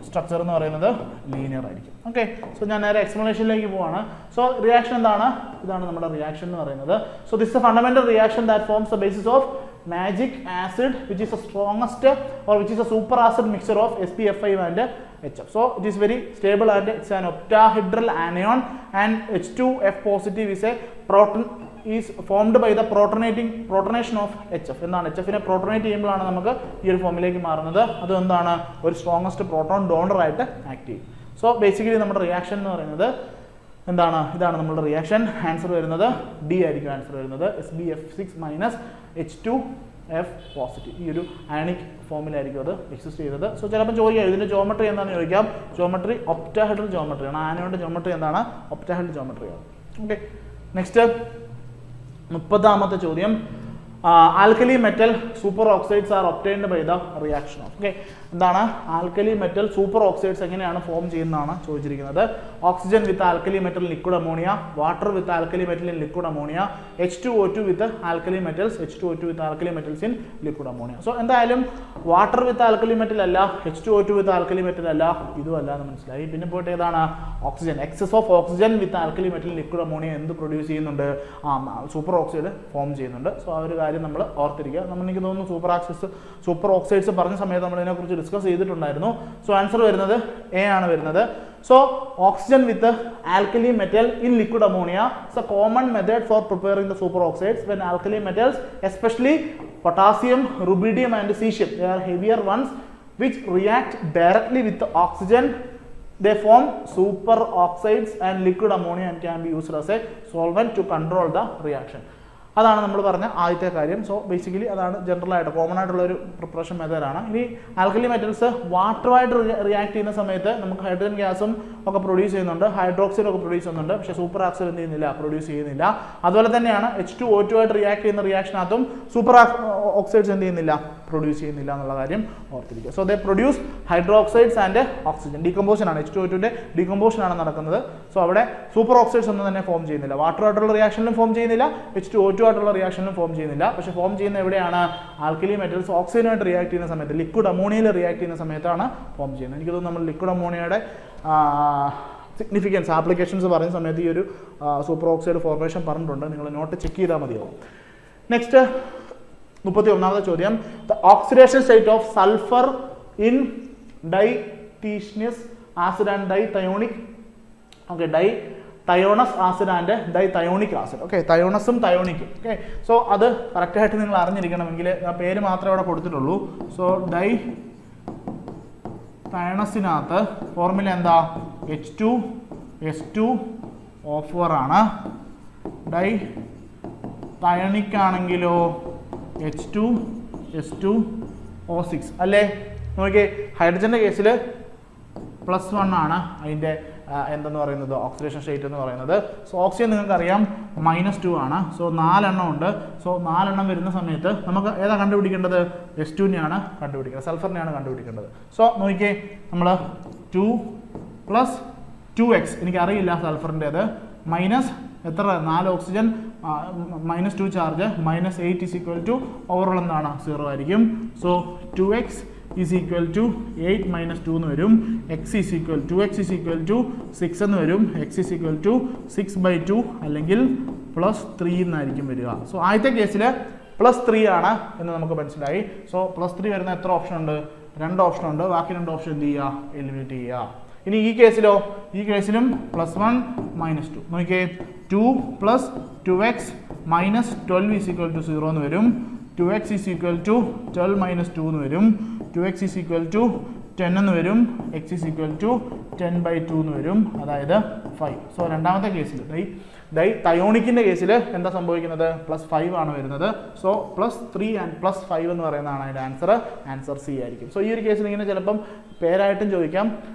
സ്ട്രക്ചർ എന്ന് പറയുന്നത് ലീനിയർ ആയിരിക്കും. ഓക്കെ, സോ ഞാൻ നേരെ എക്സ്പ്ലനേഷനിലേക്ക് പോവാണ്. സോ റിയാക്ഷൻ എന്താണ്? ഇതാണ് നമ്മുടെ റിയാക്ഷൻ എന്ന് പറയുന്നത്. So this A fundamental reaction that forms the basis of magic acid which is the strongest or which is a super acid mixture of SbF5 and HF. So it is very stable and it's an octahedral anion and H2F positive is a proton is formed by the protonation of HF. എന്താണ്? HFനെ പ്രോട്ടോണേറ്റ് ചെയ്യുമ്പോഴാണ് നമുക്ക് ഈ ഒരു ഫോമിലേക്ക് മാറുന്നത്. അത് എന്താണ്? ഒരു സ്ട്രോങ്ങസ്റ്റ് പ്രോട്ടോൺ ഡോണർ ആയിട്ട് ആക്ട് ചെയ്യും. സോ ബേസിക്കലി നമ്മുടെ റിയാക്ഷൻ എന്ന് പറയുന്നത് എന്താണ്? ഇതാണ് നമ്മുടെ റിയാക്ഷൻ. ആൻസർ വരുന്നത് D ആയിരിക്കും. ആൻസർ വരുന്നത് SbF6 മൈനസ് H2F പോസിറ്റീവ്. ഈ ഒരു അയണിക് ഫോമിലായിരിക്കും അത് എക്സിസ്റ്റ് ചെയ്തത്. സോ ചിലപ്പോൾ ചോദിക്കാം ഇതിൻ്റെ ജോമെട്രി എന്താണെന്ന് ചോദിക്കാം. ജോമെട്രി ഒക്ടാഹെഡ്രൽ ജോമെട്രിയാണ്. ആനോയുടെ ജോമെട്രി എന്താണ്? ഒക്ടാഹെഡ്രൽ ജോമെട്രിയാണ്. ഓക്കെ, നെക്സ്റ്റ് 30ാമത്തെ ചോദ്യം. Alkali metal super oxides are obtained by the reaction of. Okay, എന്താണ്? ആൽക്കലി മെറ്റൽ സൂപ്പർ ഓക്സൈഡ്സ് എങ്ങനെയാണ് ഫോം ചെയ്യുന്നതാണ് ചോദിച്ചിരിക്കുന്നത്. Oxygen with alkali metal liquid ammonia, water with alkali metal in liquid ammonia, H2O2 with alkali metals, H2O2 with alkali metals in liquid ammonia. So എന്തായാലും water with alkali metal അല്ല, H2O2 with alkali metal അല്ല, ഇതും അല്ല എന്ന് മനസ്സിലായി. പിന്നെ പോയിട്ട് ഏതാണ്? Oxygen. Excess of oxygen with alkali metal liquid ammonia എന്ത് പ്രൊഡ്യൂസ് ചെയ്യുന്നുണ്ട്? സൂപ്പർ ഓക്സൈഡ് ഫോം ചെയ്യുന്നുണ്ട്. സോ ആ ഒരു കാര്യം നമ്മൾ ഓർത്തിരിക്കുക. എനിക്ക് തോന്നുന്നു സൂപ്പർ ഓക്സൈഡ്സ് പറഞ്ഞ സമയത്ത് നമ്മൾ ഇതിനെക്കുറിച്ച് ഡിസ്കസ് ചെയ്തിട്ടുണ്ടായിരുന്നു. സോ ആൻസർ വരുന്നത് A ആണ് വരുന്നത്. So oxygen with alkali metal in liquid ammonia is A common method for preparing the super oxides when alkali metals especially potassium, റുബിഡിയം and caesium they are heavier ones which react directly with the oxygen. They form super oxides and liquid ammonia and can be used as a solvent to control the reaction. അതാണ് നമ്മൾ പറഞ്ഞ ആദ്യത്തെ കാര്യം. So basically അതാണ് general ആയിട്ട് common ആയിട്ടുള്ള ഒരു preparation മെത്തേഡാണ്. ഇനി ആൽക്കലി മെറ്റൽസ് വാട്ടറുമായിട്ട് റിയാക്ട് ചെയ്യുന്ന സമയത്ത് നമുക്ക് ഹൈഡ്രജൻ ഗ്യാസും ഒക്കെ പ്രൊഡ്യൂസ് ചെയ്യുന്നുണ്ട്, ഹൈഡ്രോക്സൈഡ് ഒക്കെ പ്രൊഡ്യൂസ് ചെയ്യുന്നുണ്ട്. പക്ഷേ സൂപ്പർ ഓക്സൈഡ് എന്ത് ചെയ്യുന്നില്ല? പ്രൊഡ്യൂസ് ചെയ്യുന്നില്ല. അതുപോലെ തന്നെയാണ് H2O2 ആയിട്ട് റിയാക്ട് ചെയ്യുന്ന റിയാക്ഷനകത്തും സൂപ്പർ ഓക്സൈഡ്സ് എന്ത് ചെയ്യുന്നില്ല? പ്രൊഡ്യൂസ് ചെയ്യുന്നില്ല എന്നുള്ള കാര്യം ഓർത്തിരിക്കുക. So they produce hydroxides and oxygen. Decomposition ആണ്, H2O2ന്റെ ഡീകമ്പോഷൻ ആണ് നടക്കുന്നത്. സോ അവിടെ സൂപ്പർ ഓക്സൈഡ്സ് ഒന്നും തന്നെ ഫോം ചെയ്യുന്നില്ല. വാട്ടറുമായിട്ടുള്ള റിയാക്ഷനിലും ഫോം ചെയ്യുന്നില്ല, H2O2 ആയിട്ടുള്ള റിയാക്ഷനിലും ഫോം ചെയ്യുന്നില്ല. പക്ഷേ ഫോം ചെയ്യുന്ന എവിടെയാണ്? ആൽക്കലി മെറ്റൽസ് ഓക്സിജനുമായിട്ട് റിയാക്ട് ചെയ്യുന്ന സമയത്ത്, ലിക്വിഡ് അമോണിയയിൽ റിയാക്ട് ചെയ്യുന്ന സമയത്താണ് ഫോം ചെയ്യുന്നത്. എനിക്ക് തോന്നുന്നു നമ്മൾ ലിക്വിഡ് അമോണിയയുടെ സിഗ്നിഫിക്കൻസ് ആപ്ലിക്കേഷൻസ് പറയുന്ന സമയത്ത് ഈ ഒരു സൂപ്പർ ഓക്സൈഡ് ഫോർമേഷൻ പറഞ്ഞിട്ടുണ്ട്. നിങ്ങൾ നോട്ട് ചെക്ക് ചെയ്താൽ മതിയാവും. നെക്സ്റ്റ് 31ാമത്തെ ചോദ്യം, the oxidation state of sulphur in dithionous acid and dithionic dithionous acid and dithionic acid. Okay, തയോണസും തയോണിക്കും. ഓക്കെ, സോ അത് കറക്റ്റായിട്ട് നിങ്ങൾ അറിഞ്ഞിരിക്കണമെങ്കിൽ ആ പേര് മാത്രമേ അവിടെ കൊടുത്തിട്ടുള്ളൂ. സോ തയണസിനകത്ത് ഫോർമുല എന്താ? H2S2O4 ആണ്. തയണിക് ആണെങ്കിലോ H2S2O6 അല്ലേ? നോക്കിയേ, ഹൈഡ്രജൻ്റെ കേസിൽ +1 ആണ് അതിൻ്റെ എന്തെന്ന് പറയുന്നത് ഓക്സിഡേഷൻ സ്റ്റേറ്റ് എന്ന് പറയുന്നത്. സോ ഓക്സിജൻ നിങ്ങൾക്കറിയാം -2 ആണ്. സോ 4 എണ്ണം ഉണ്ട്. സോ 4 എണ്ണം വരുന്ന സമയത്ത് നമുക്ക് ഏതാ കണ്ടുപിടിക്കേണ്ടത്? S2നെയാണ് കണ്ടുപിടിക്കേണ്ടത്, സൾഫറിനെയാണ് കണ്ടുപിടിക്കേണ്ടത്. സോ നോക്കിയേ, നമ്മൾ 2 + 2x എനിക്കറിയില്ല സൾഫറിൻ്റേത്, മൈനസ് എത്ര 4 ഓക്സിജൻ -2 ചാർജ് -8 = ഓവറോൾ എന്താണ് 0 ആയിരിക്കും. സോ 2x = 8 - 2 എന്ന് വരും. 2x = 6 എന്ന് വരും. x = 6/2 അല്ലെങ്കിൽ +3 എന്നായിരിക്കും വരിക. സോ ആദ്യത്തെ കേസിൽ +3 ആണ് എന്ന് നമുക്ക് മനസ്സിലായി. സോ +3 വരുന്ന എത്ര ഓപ്ഷൻ ഉണ്ട്? 2 ഓപ്ഷൻ ഉണ്ട്. ബാക്കി 2 ഓപ്ഷൻ എന്ത് ചെയ്യുക? എലിമിനേറ്റ് ചെയ്യുക. ഇനി ഈ കേസിലോ? ഈ കേസിലും +1 - 2. നോക്കിയേ, 2 + 2x - 12 = 0 എന്ന് വരും. 2x = 12 - 2 എന്ന് വരും. 2x = 10 എന്ന് വരും. x = 10/2 എന്ന് വരും, അതായത് 5. സോ രണ്ടാമത്തെ കേസിൽ തയോണിക്കിൻ്റെ കേസിൽ എന്താ സംഭവിക്കുന്നത്? +5 ആണ് വരുന്നത്. സോ +3 ആൻഡ് +5 എന്ന് പറയുന്നതാണ് അതിൻ്റെ ആൻസർ സി ആയിരിക്കും. സോ ഈ ഒരു കേസിൽ ഇങ്ങനെ ചിലപ്പം പേരായിട്ടും ചോദിക്കാം,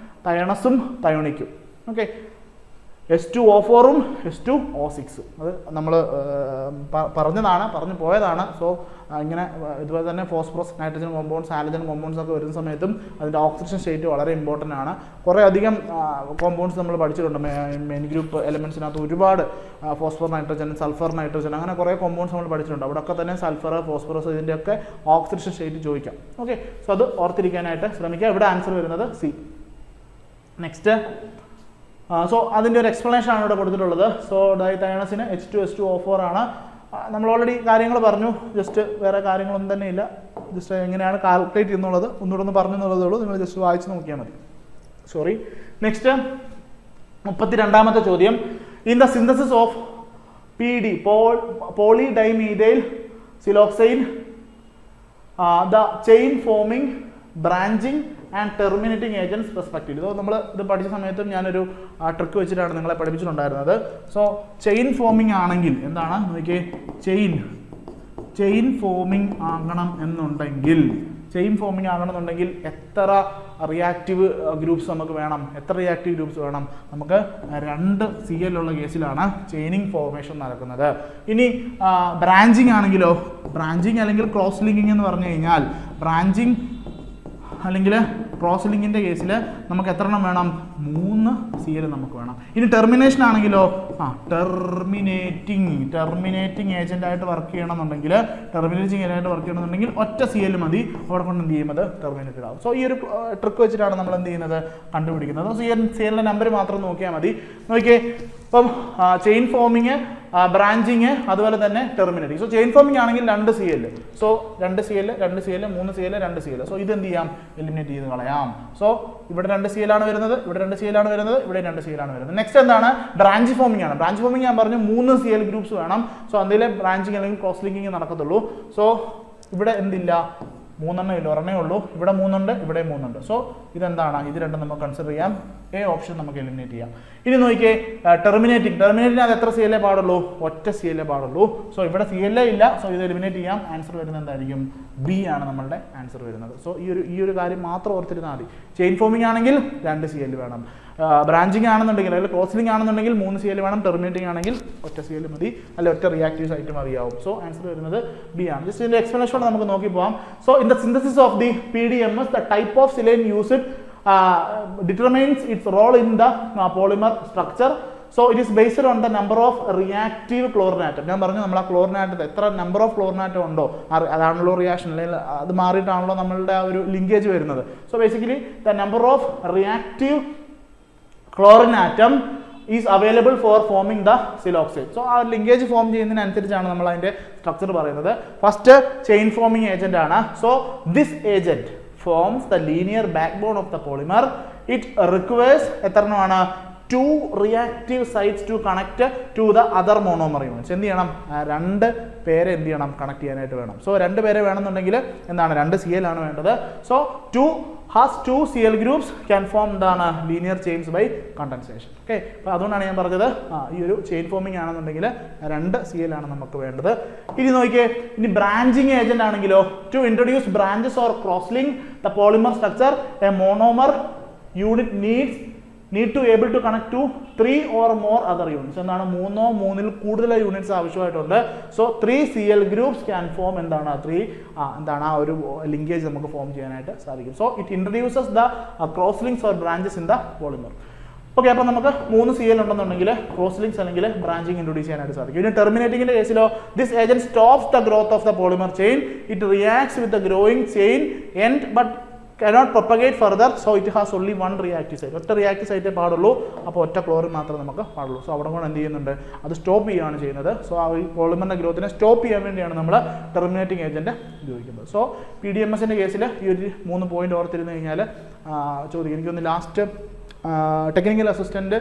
തയണസും തയോണിക്കും. Okay, H2O4ഉം H2O6. അത് നമ്മൾ പറഞ്ഞു പോയതാണ്. സോ ഇങ്ങനെ ഇതുപോലെ തന്നെ phosphorus, nitrogen compounds, halogen compounds ഒക്കെ വരുന്ന സമയത്തും അതിൻ്റെ ഓക്സിഡേഷൻ സ്റ്റേറ്റ് വളരെ ഇമ്പോർട്ടൻ്റ് ആണ്. കുറേ അധികം കോമ്പൗണ്ട്സ് നമ്മൾ പഠിച്ചിട്ടുണ്ട്. മെയിൻ ഗ്രൂപ്പ് എലമെൻസിനകത്ത് ഒരുപാട് ഫോസ്ഫർ നൈട്രജൻ, സൾഫർ നൈട്രജൻ, അങ്ങനെ കുറേ കോമ്പൗണ്ട്സ് നമ്മൾ പഠിച്ചിട്ടുണ്ട്. അവിടെയൊക്കെ തന്നെ സൾഫർ, ഫോസ്ഫറസ് ഇതിൻ്റെയൊക്കെ ഓക്സിഡേഷൻ സ്റ്റേറ്റ് ചോദിക്കാം. ഓക്കെ, സോ അത് ഓർത്തിരിക്കാനായിട്ട് ശ്രമിക്കുക. ഇവിടെ ആൻസർ വരുന്നത് സി. നെക്സ്റ്റ്, സോ അതിൻ്റെ ഒരു എക്സ്പ്ലനേഷൻ ആണ് ഇവിടെ കൊടുത്തിട്ടുള്ളത്. സോ ഡൈതയോണസിന് H2S2O4 ആണ്. നമ്മൾ ഓൾറെഡി കാര്യങ്ങൾ പറഞ്ഞു, ജസ്റ്റ് വേറെ കാര്യങ്ങളൊന്നും തന്നെ ഇല്ല. ജസ്റ്റ് എങ്ങനെയാണ് കാൽക്കുലേറ്റ് ചെയ്യുന്നുള്ളത് ഒന്നുകൂടെ ഒന്ന് പറഞ്ഞു എന്നുള്ളതേ ഉള്ളൂ. നിങ്ങൾ ജസ്റ്റ് വായിച്ച് നോക്കിയാൽ മതി. സോറി. നെക്സ്റ്റ് 32ാമത്തെ ചോദ്യം, in the synthesis of PD polydimethyl siloxane the chain forming, branching and terminating agents respective. ഇത് നമ്മൾ ഇത് പഠിച്ച സമയത്തും ഞാനൊരു ട്രിക്ക് വെച്ചിട്ടാണ് നിങ്ങളെ പഠിപ്പിച്ചിട്ടുണ്ടായിരുന്നത്. സോ ചെയിൻ ഫോമിംഗ് ആണെങ്കിൽ എന്താണ് നോക്കിയേ, ചെയിൻ ഫോമിംഗ് ആകണമെന്നുണ്ടെങ്കിൽ എത്ര റിയാക്റ്റീവ് ഗ്രൂപ്പ്സ് നമുക്ക് വേണം? നമുക്ക് 2 Cl ഉള്ള കേസിലാണ് ചെയിനിങ് ഫോർമേഷൻ നടക്കുന്നത്. ഇനി ബ്രാഞ്ചിങ് ആണെങ്കിലോ, ബ്രാഞ്ചിങ് അല്ലെങ്കിൽ ക്രോസ് ലിങ്കിങ് എന്ന് പറഞ്ഞു കഴിഞ്ഞാൽ, ബ്രാഞ്ചിങ് അല്ലെങ്കിൽ ക്രോസ് ലിങ്കിൻ്റെ കേസിൽ നമുക്ക് എത്ര എണ്ണം വേണം? 3 Cl നമുക്ക് വേണം. ഇനി ടെർമിനേഷൻ ആണെങ്കിലോ, ടെർമിനേറ്റിംഗ് ഏജൻ്റായിട്ട് വർക്ക് ചെയ്യണമെന്നുണ്ടെങ്കിൽ ഒറ്റ Cl മതി. അവിടെ കൊണ്ട് എന്ത് ചെയ്യും? അത് ടെർമിനേറ്റഡ് ആവും. സോ ഈ ഒരു ട്രിക്ക് വെച്ചിട്ടാണ് നമ്മൾ എന്ത് ചെയ്യുന്നത്? കണ്ടുപിടിക്കുന്നത്. സോ ഈ Cl നമ്പർ മാത്രം നോക്കിയാൽ മതി. നോക്കിയേ, ഇപ്പം ചെയിൻ ഫോമിങ്, ബ്രാഞ്ചിങ്, അതുപോലെ തന്നെ ടെർമിനേറ്റിംഗ്. സോ ചെയിൻ ഫോമിംഗ് ആണെങ്കിൽ 2 Cl. So 2 Cl, 3 Cl, 2 Cl. So ഇത് എന്ത് ചെയ്യാം? എലിമിനേറ്റ് ചെയ്ത് കളയാം. സോ ഇവിടെ 2 Cl ആണ് വരുന്നത്, ഇവിടെ 2 Cl ആണ് വരുന്നത്, ഇവിടെ 2 Cl ആണ് വരുന്നത്. നെക്സ്റ്റ് എന്താണ്? ബ്രാഞ്ച് ഫോമിംഗ് ആണ്. ബ്രാഞ്ച് ഫോമിംഗ് ഞാൻ പറഞ്ഞു 3 Cl ഗ്രൂപ്പ്സ് വേണം. സോ അതിലെ ബ്രാഞ്ചിങ് അല്ലെങ്കിൽ ക്രോസ് ലിങ്കിങ് നടക്കത്തുള്ളൂ. സോ ഇവിടെ എന്തില്ല? 3 എണ്ണം ഇല്ല, ഒരെണ്ണേ ഉള്ളൂ. ഇവിടെ 3 ഉണ്ട്, ഇവിടെ 3 ഉണ്ട്. സോ ഇതെന്താണ്? ഇത് രണ്ടും നമുക്ക് കൺസിഡർ ചെയ്യാം. എ ഓപ്ഷൻ നമുക്ക് എലിമിനേറ്റ് ചെയ്യാം. ഇനി നോക്കിയേ, ടെർമിനേറ്റിംഗ് അത് എത്ര Cl പാടുള്ളൂ? ഒറ്റ Cl പാടുള്ളൂ. സോ ഇവിടെ Cl ഇല്ല. സോ ഇത് എലിമിനേറ്റ് ചെയ്യാം. ആൻസർ വരുന്നത് എന്തായിരിക്കും? ബി ആണ് നമ്മളുടെ ആൻസർ വരുന്നത്. സോ ഈ ഒരു കാര്യം മാത്രം ഓർത്തിരുന്നാൽ മതി. ചെയിൻ ഫോമിംഗ് ആണെങ്കിൽ 2 Cl വേണം. ബ്രാഞ്ചിങ് ആണെന്നുണ്ടെങ്കിൽ, അല്ലെങ്കിൽ ക്രോസിലിംഗ് ആണെന്നുണ്ടെങ്കിൽ 3 Cl വേണം. ടെർമിനേറ്റിംഗ് ആണെങ്കിൽ ഒറ്റ Cl മതി, അല്ലെ ഒറ്റ റിയാക്റ്റീവ് സൈറ്റ് മതിയാവും. സോ ആൻസർ വരുന്നത് ബി ആണ്. ജസ്റ്റ് ഇതിന്റെ എക്സ്പ്ലനേഷൻ നമുക്ക് നോക്കി പോവാം. So in the synthesis of the PDMS, the type of സിലൈൻ used determines its role in the polymer structure. So it is based on the number of reactive chlorine atom. ഞാൻ പറഞ്ഞു, നമ്മൾ ആ chlorine atom എത്ര number of chlorine atom ഉണ്ടോ അതാണല്ലോ reaction, അല്ലെങ്കിൽ അത് മാറിയിട്ടാണല്ലോ നമ്മളുടെ ആ ഒരു ലിങ്കേജ് വരുന്നത്. So basically the number of reactive chlorine atom is available for forming the siloxane. So ആ ലിങ്കേജ് ഫോം ചെയ്യുന്നതിനനുസരിച്ചാണ് നമ്മൾ അതിന്റെ സ്ട്രക്ചർ പറയുന്നത്. ഫസ്റ്റ് ചെയിൻ ഫോമിംഗ് ഏജന്റ് ആണ്. So this agent forms the linear backbone of the polymer. It requires എത്രണ്ണമാണ് 2 reactive sites to connect to the other monomer units. എന്ത് ചെയ്യണം? രണ്ട് പേരെ എന്ത് ചെയ്യണം? കണക്ട് ചെയ്യാനായിട്ട് വേണം. സോ രണ്ട് പേരെ വേണമെന്നുണ്ടെങ്കിൽ എന്താണ്? 2 Cl ആണ് വേണ്ടത്. So 2 Cl groups can form എന്താണ്? Linear chains by condensation. Okay, അപ്പോൾ അതുകൊണ്ടാണ് ഞാൻ പറഞ്ഞത് ഈ ഒരു ചെയിൻ ഫോമിംഗ് ആണെന്നുണ്ടെങ്കിൽ 2 Cl ആണ് നമുക്ക് വേണ്ടത്. ഇനി നോക്കിയേ, ഇനി ബ്രാഞ്ചിങ് ഏജന്റ് ആണെങ്കിലോ, to introduce branches or cross link the polymer structure a monomer unit need to able to connect to 3 or more other units. എന്താണ്? 3 കൂടുതൽ യൂണിറ്റ്സ് ആവശ്യമായിട്ടുണ്ട്. So 3 Cl groups can form എന്താണ്? എന്താണ് ആ ഒരു ലിങ്കേജ് നമുക്ക് form ചെയ്യാനായിട്ട് സാധിക്കും. So it introduces the cross links or branches in the polymer. Okay, അപ്പോൾ നമുക്ക് 3 Cl ഉണ്ടെന്നുണ്ടെങ്കിൽ ക്രോസ് ലിങ്ക്സ് അല്ലെങ്കിൽ ബ്രാഞ്ചിങ് ഇൻട്രൊഡ്യൂസ് ചെയ്യാനായിട്ട് സാധിക്കും. ഇനി ടെർമിനേറ്റിംഗിന്റെ കേസിലോ, this agent stops the growth of the polymer chain. It reacts with the growing chain end but cannot propagate further, so it has only one reactive site. ഒറ്റ reactive സൈറ്റേ പാടുള്ളൂ. അപ്പോൾ ഒറ്റ ക്ലോറിൻ മാത്രമേ നമുക്ക് പാടുള്ളൂ. സോ അവിടെ കൊണ്ട് എന്ത് ചെയ്യുന്നുണ്ട്? അത് സ്റ്റോപ്പ് ചെയ്യുകയാണ് ചെയ്യുന്നത്. സോ ആ പോളിമറിന്റെ ഗ്രോത്തിനെ സ്റ്റോപ്പ് ചെയ്യാൻ വേണ്ടിയാണ് നമ്മൾ ടെർമിനേറ്റിംഗ് ഏജന്റ് ഉപയോഗിക്കുന്നത്. സോ PDMSന്റെ കേസിൽ ഈ ഒരു 3 പോയിന്റ് ഓർത്തിരുന്ന് കഴിഞ്ഞാൽ ചോദിക്കും. എനിക്കൊന്ന് last technical assistant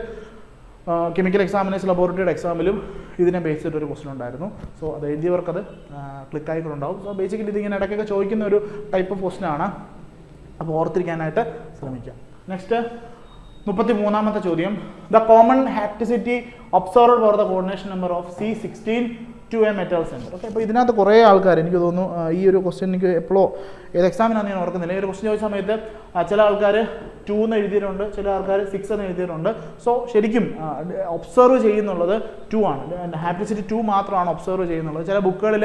chemical examiners ലബോറട്ടറിയുടെ എക്സാമിലും ഇതിനെ ബേസ് ചെയ്തിട്ടൊരു ക്വസ്റ്റൻ ഉണ്ടായിരുന്നു. സോ അത് എഴുതിയവർക്ക് അത് ക്ലിക്കായിട്ടുണ്ടാവും. സോ ബേസിക്കലി ഇതിങ്ങനെ ഇടയ്ക്കൊക്കെ ചോദിക്കുന്ന ഒരു ടൈപ്പ് ഓഫ് ക്വസ്റ്റൻ ആണ്. അപ്പോൾ ഓർത്തിരിക്കാനായിട്ട് ശ്രമിക്കാം. നെക്സ്റ്റ് 33ാമത്തെ ചോദ്യം. The common hapticity observed for the coordination number of C16 to a metal centre. Okay, അപ്പോൾ ഇതിനകത്ത് കുറേ ആൾക്കാർ, എനിക്ക് തോന്നുന്നു ഈ ഒരു ക്വസ്റ്റ്യൻ എനിക്ക് എപ്പോഴോ ഏത് എക്സാമിനാണെന്ന് ഞാൻ ഓർക്കുന്നില്ല. ഈ ഒരു ക്വസ്റ്റ്യൻ ചോദിച്ച സമയത്ത് ചില ആൾക്കാർ 2 എന്ന് എഴുതിയിട്ടുണ്ട്, ചില ആൾക്കാർ 6 എന്ന് എഴുതിയിട്ടുണ്ട്. സോ ശരിക്കും ഒബ്സർവ് ചെയ്യുന്നുള്ളത് 2 ആണ്. ഹാപ്റ്റിസിറ്റി 2 മാത്രമാണ് ഒബ്സർവ് ചെയ്യുന്നുള്ളത്. ചില ബുക്കുകളിൽ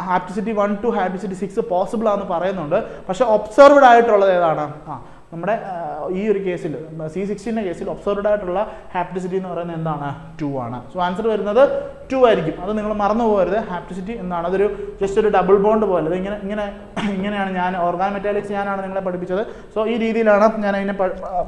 ഹാപ്റ്റിസിറ്റി 1 to ഹാപ്റ്റിസിറ്റി 6 പോസിബിൾ ആണെന്ന് പറയുന്നുണ്ട്. പക്ഷേ ഒബ്സർവ്ഡ് ആയിട്ടുള്ളത് ഏതാണ്? നമ്മുടെ ഈ ഒരു കേസിൽ C16ന്റെ കേസിൽ ഒബ്സർവ്ഡ് ആയിട്ടുള്ള ഹാപ്റ്റിസിറ്റി എന്ന് പറയുന്നത് എന്താണ്? 2 ആണ്. സോ ആൻസർ വരുന്നത് 2 ആയിരിക്കും. അത് നിങ്ങൾ മറന്നു പോകരുത്. ഹാപ്റ്റിസിറ്റി എന്താണ്? അതൊരു ജസ്റ്റ് ഒരു ഡബിൾ ബോണ്ട് പോലെ. അത് ഇങ്ങനെയാണ് ഞാൻ ഓർഗാനോമെറ്റാലിക്സ് ഞാനാണ് നിങ്ങളെ പഠിപ്പിച്ചത്. സോ ഈ രീതിയിലാണ് ഞാൻ അതിനെ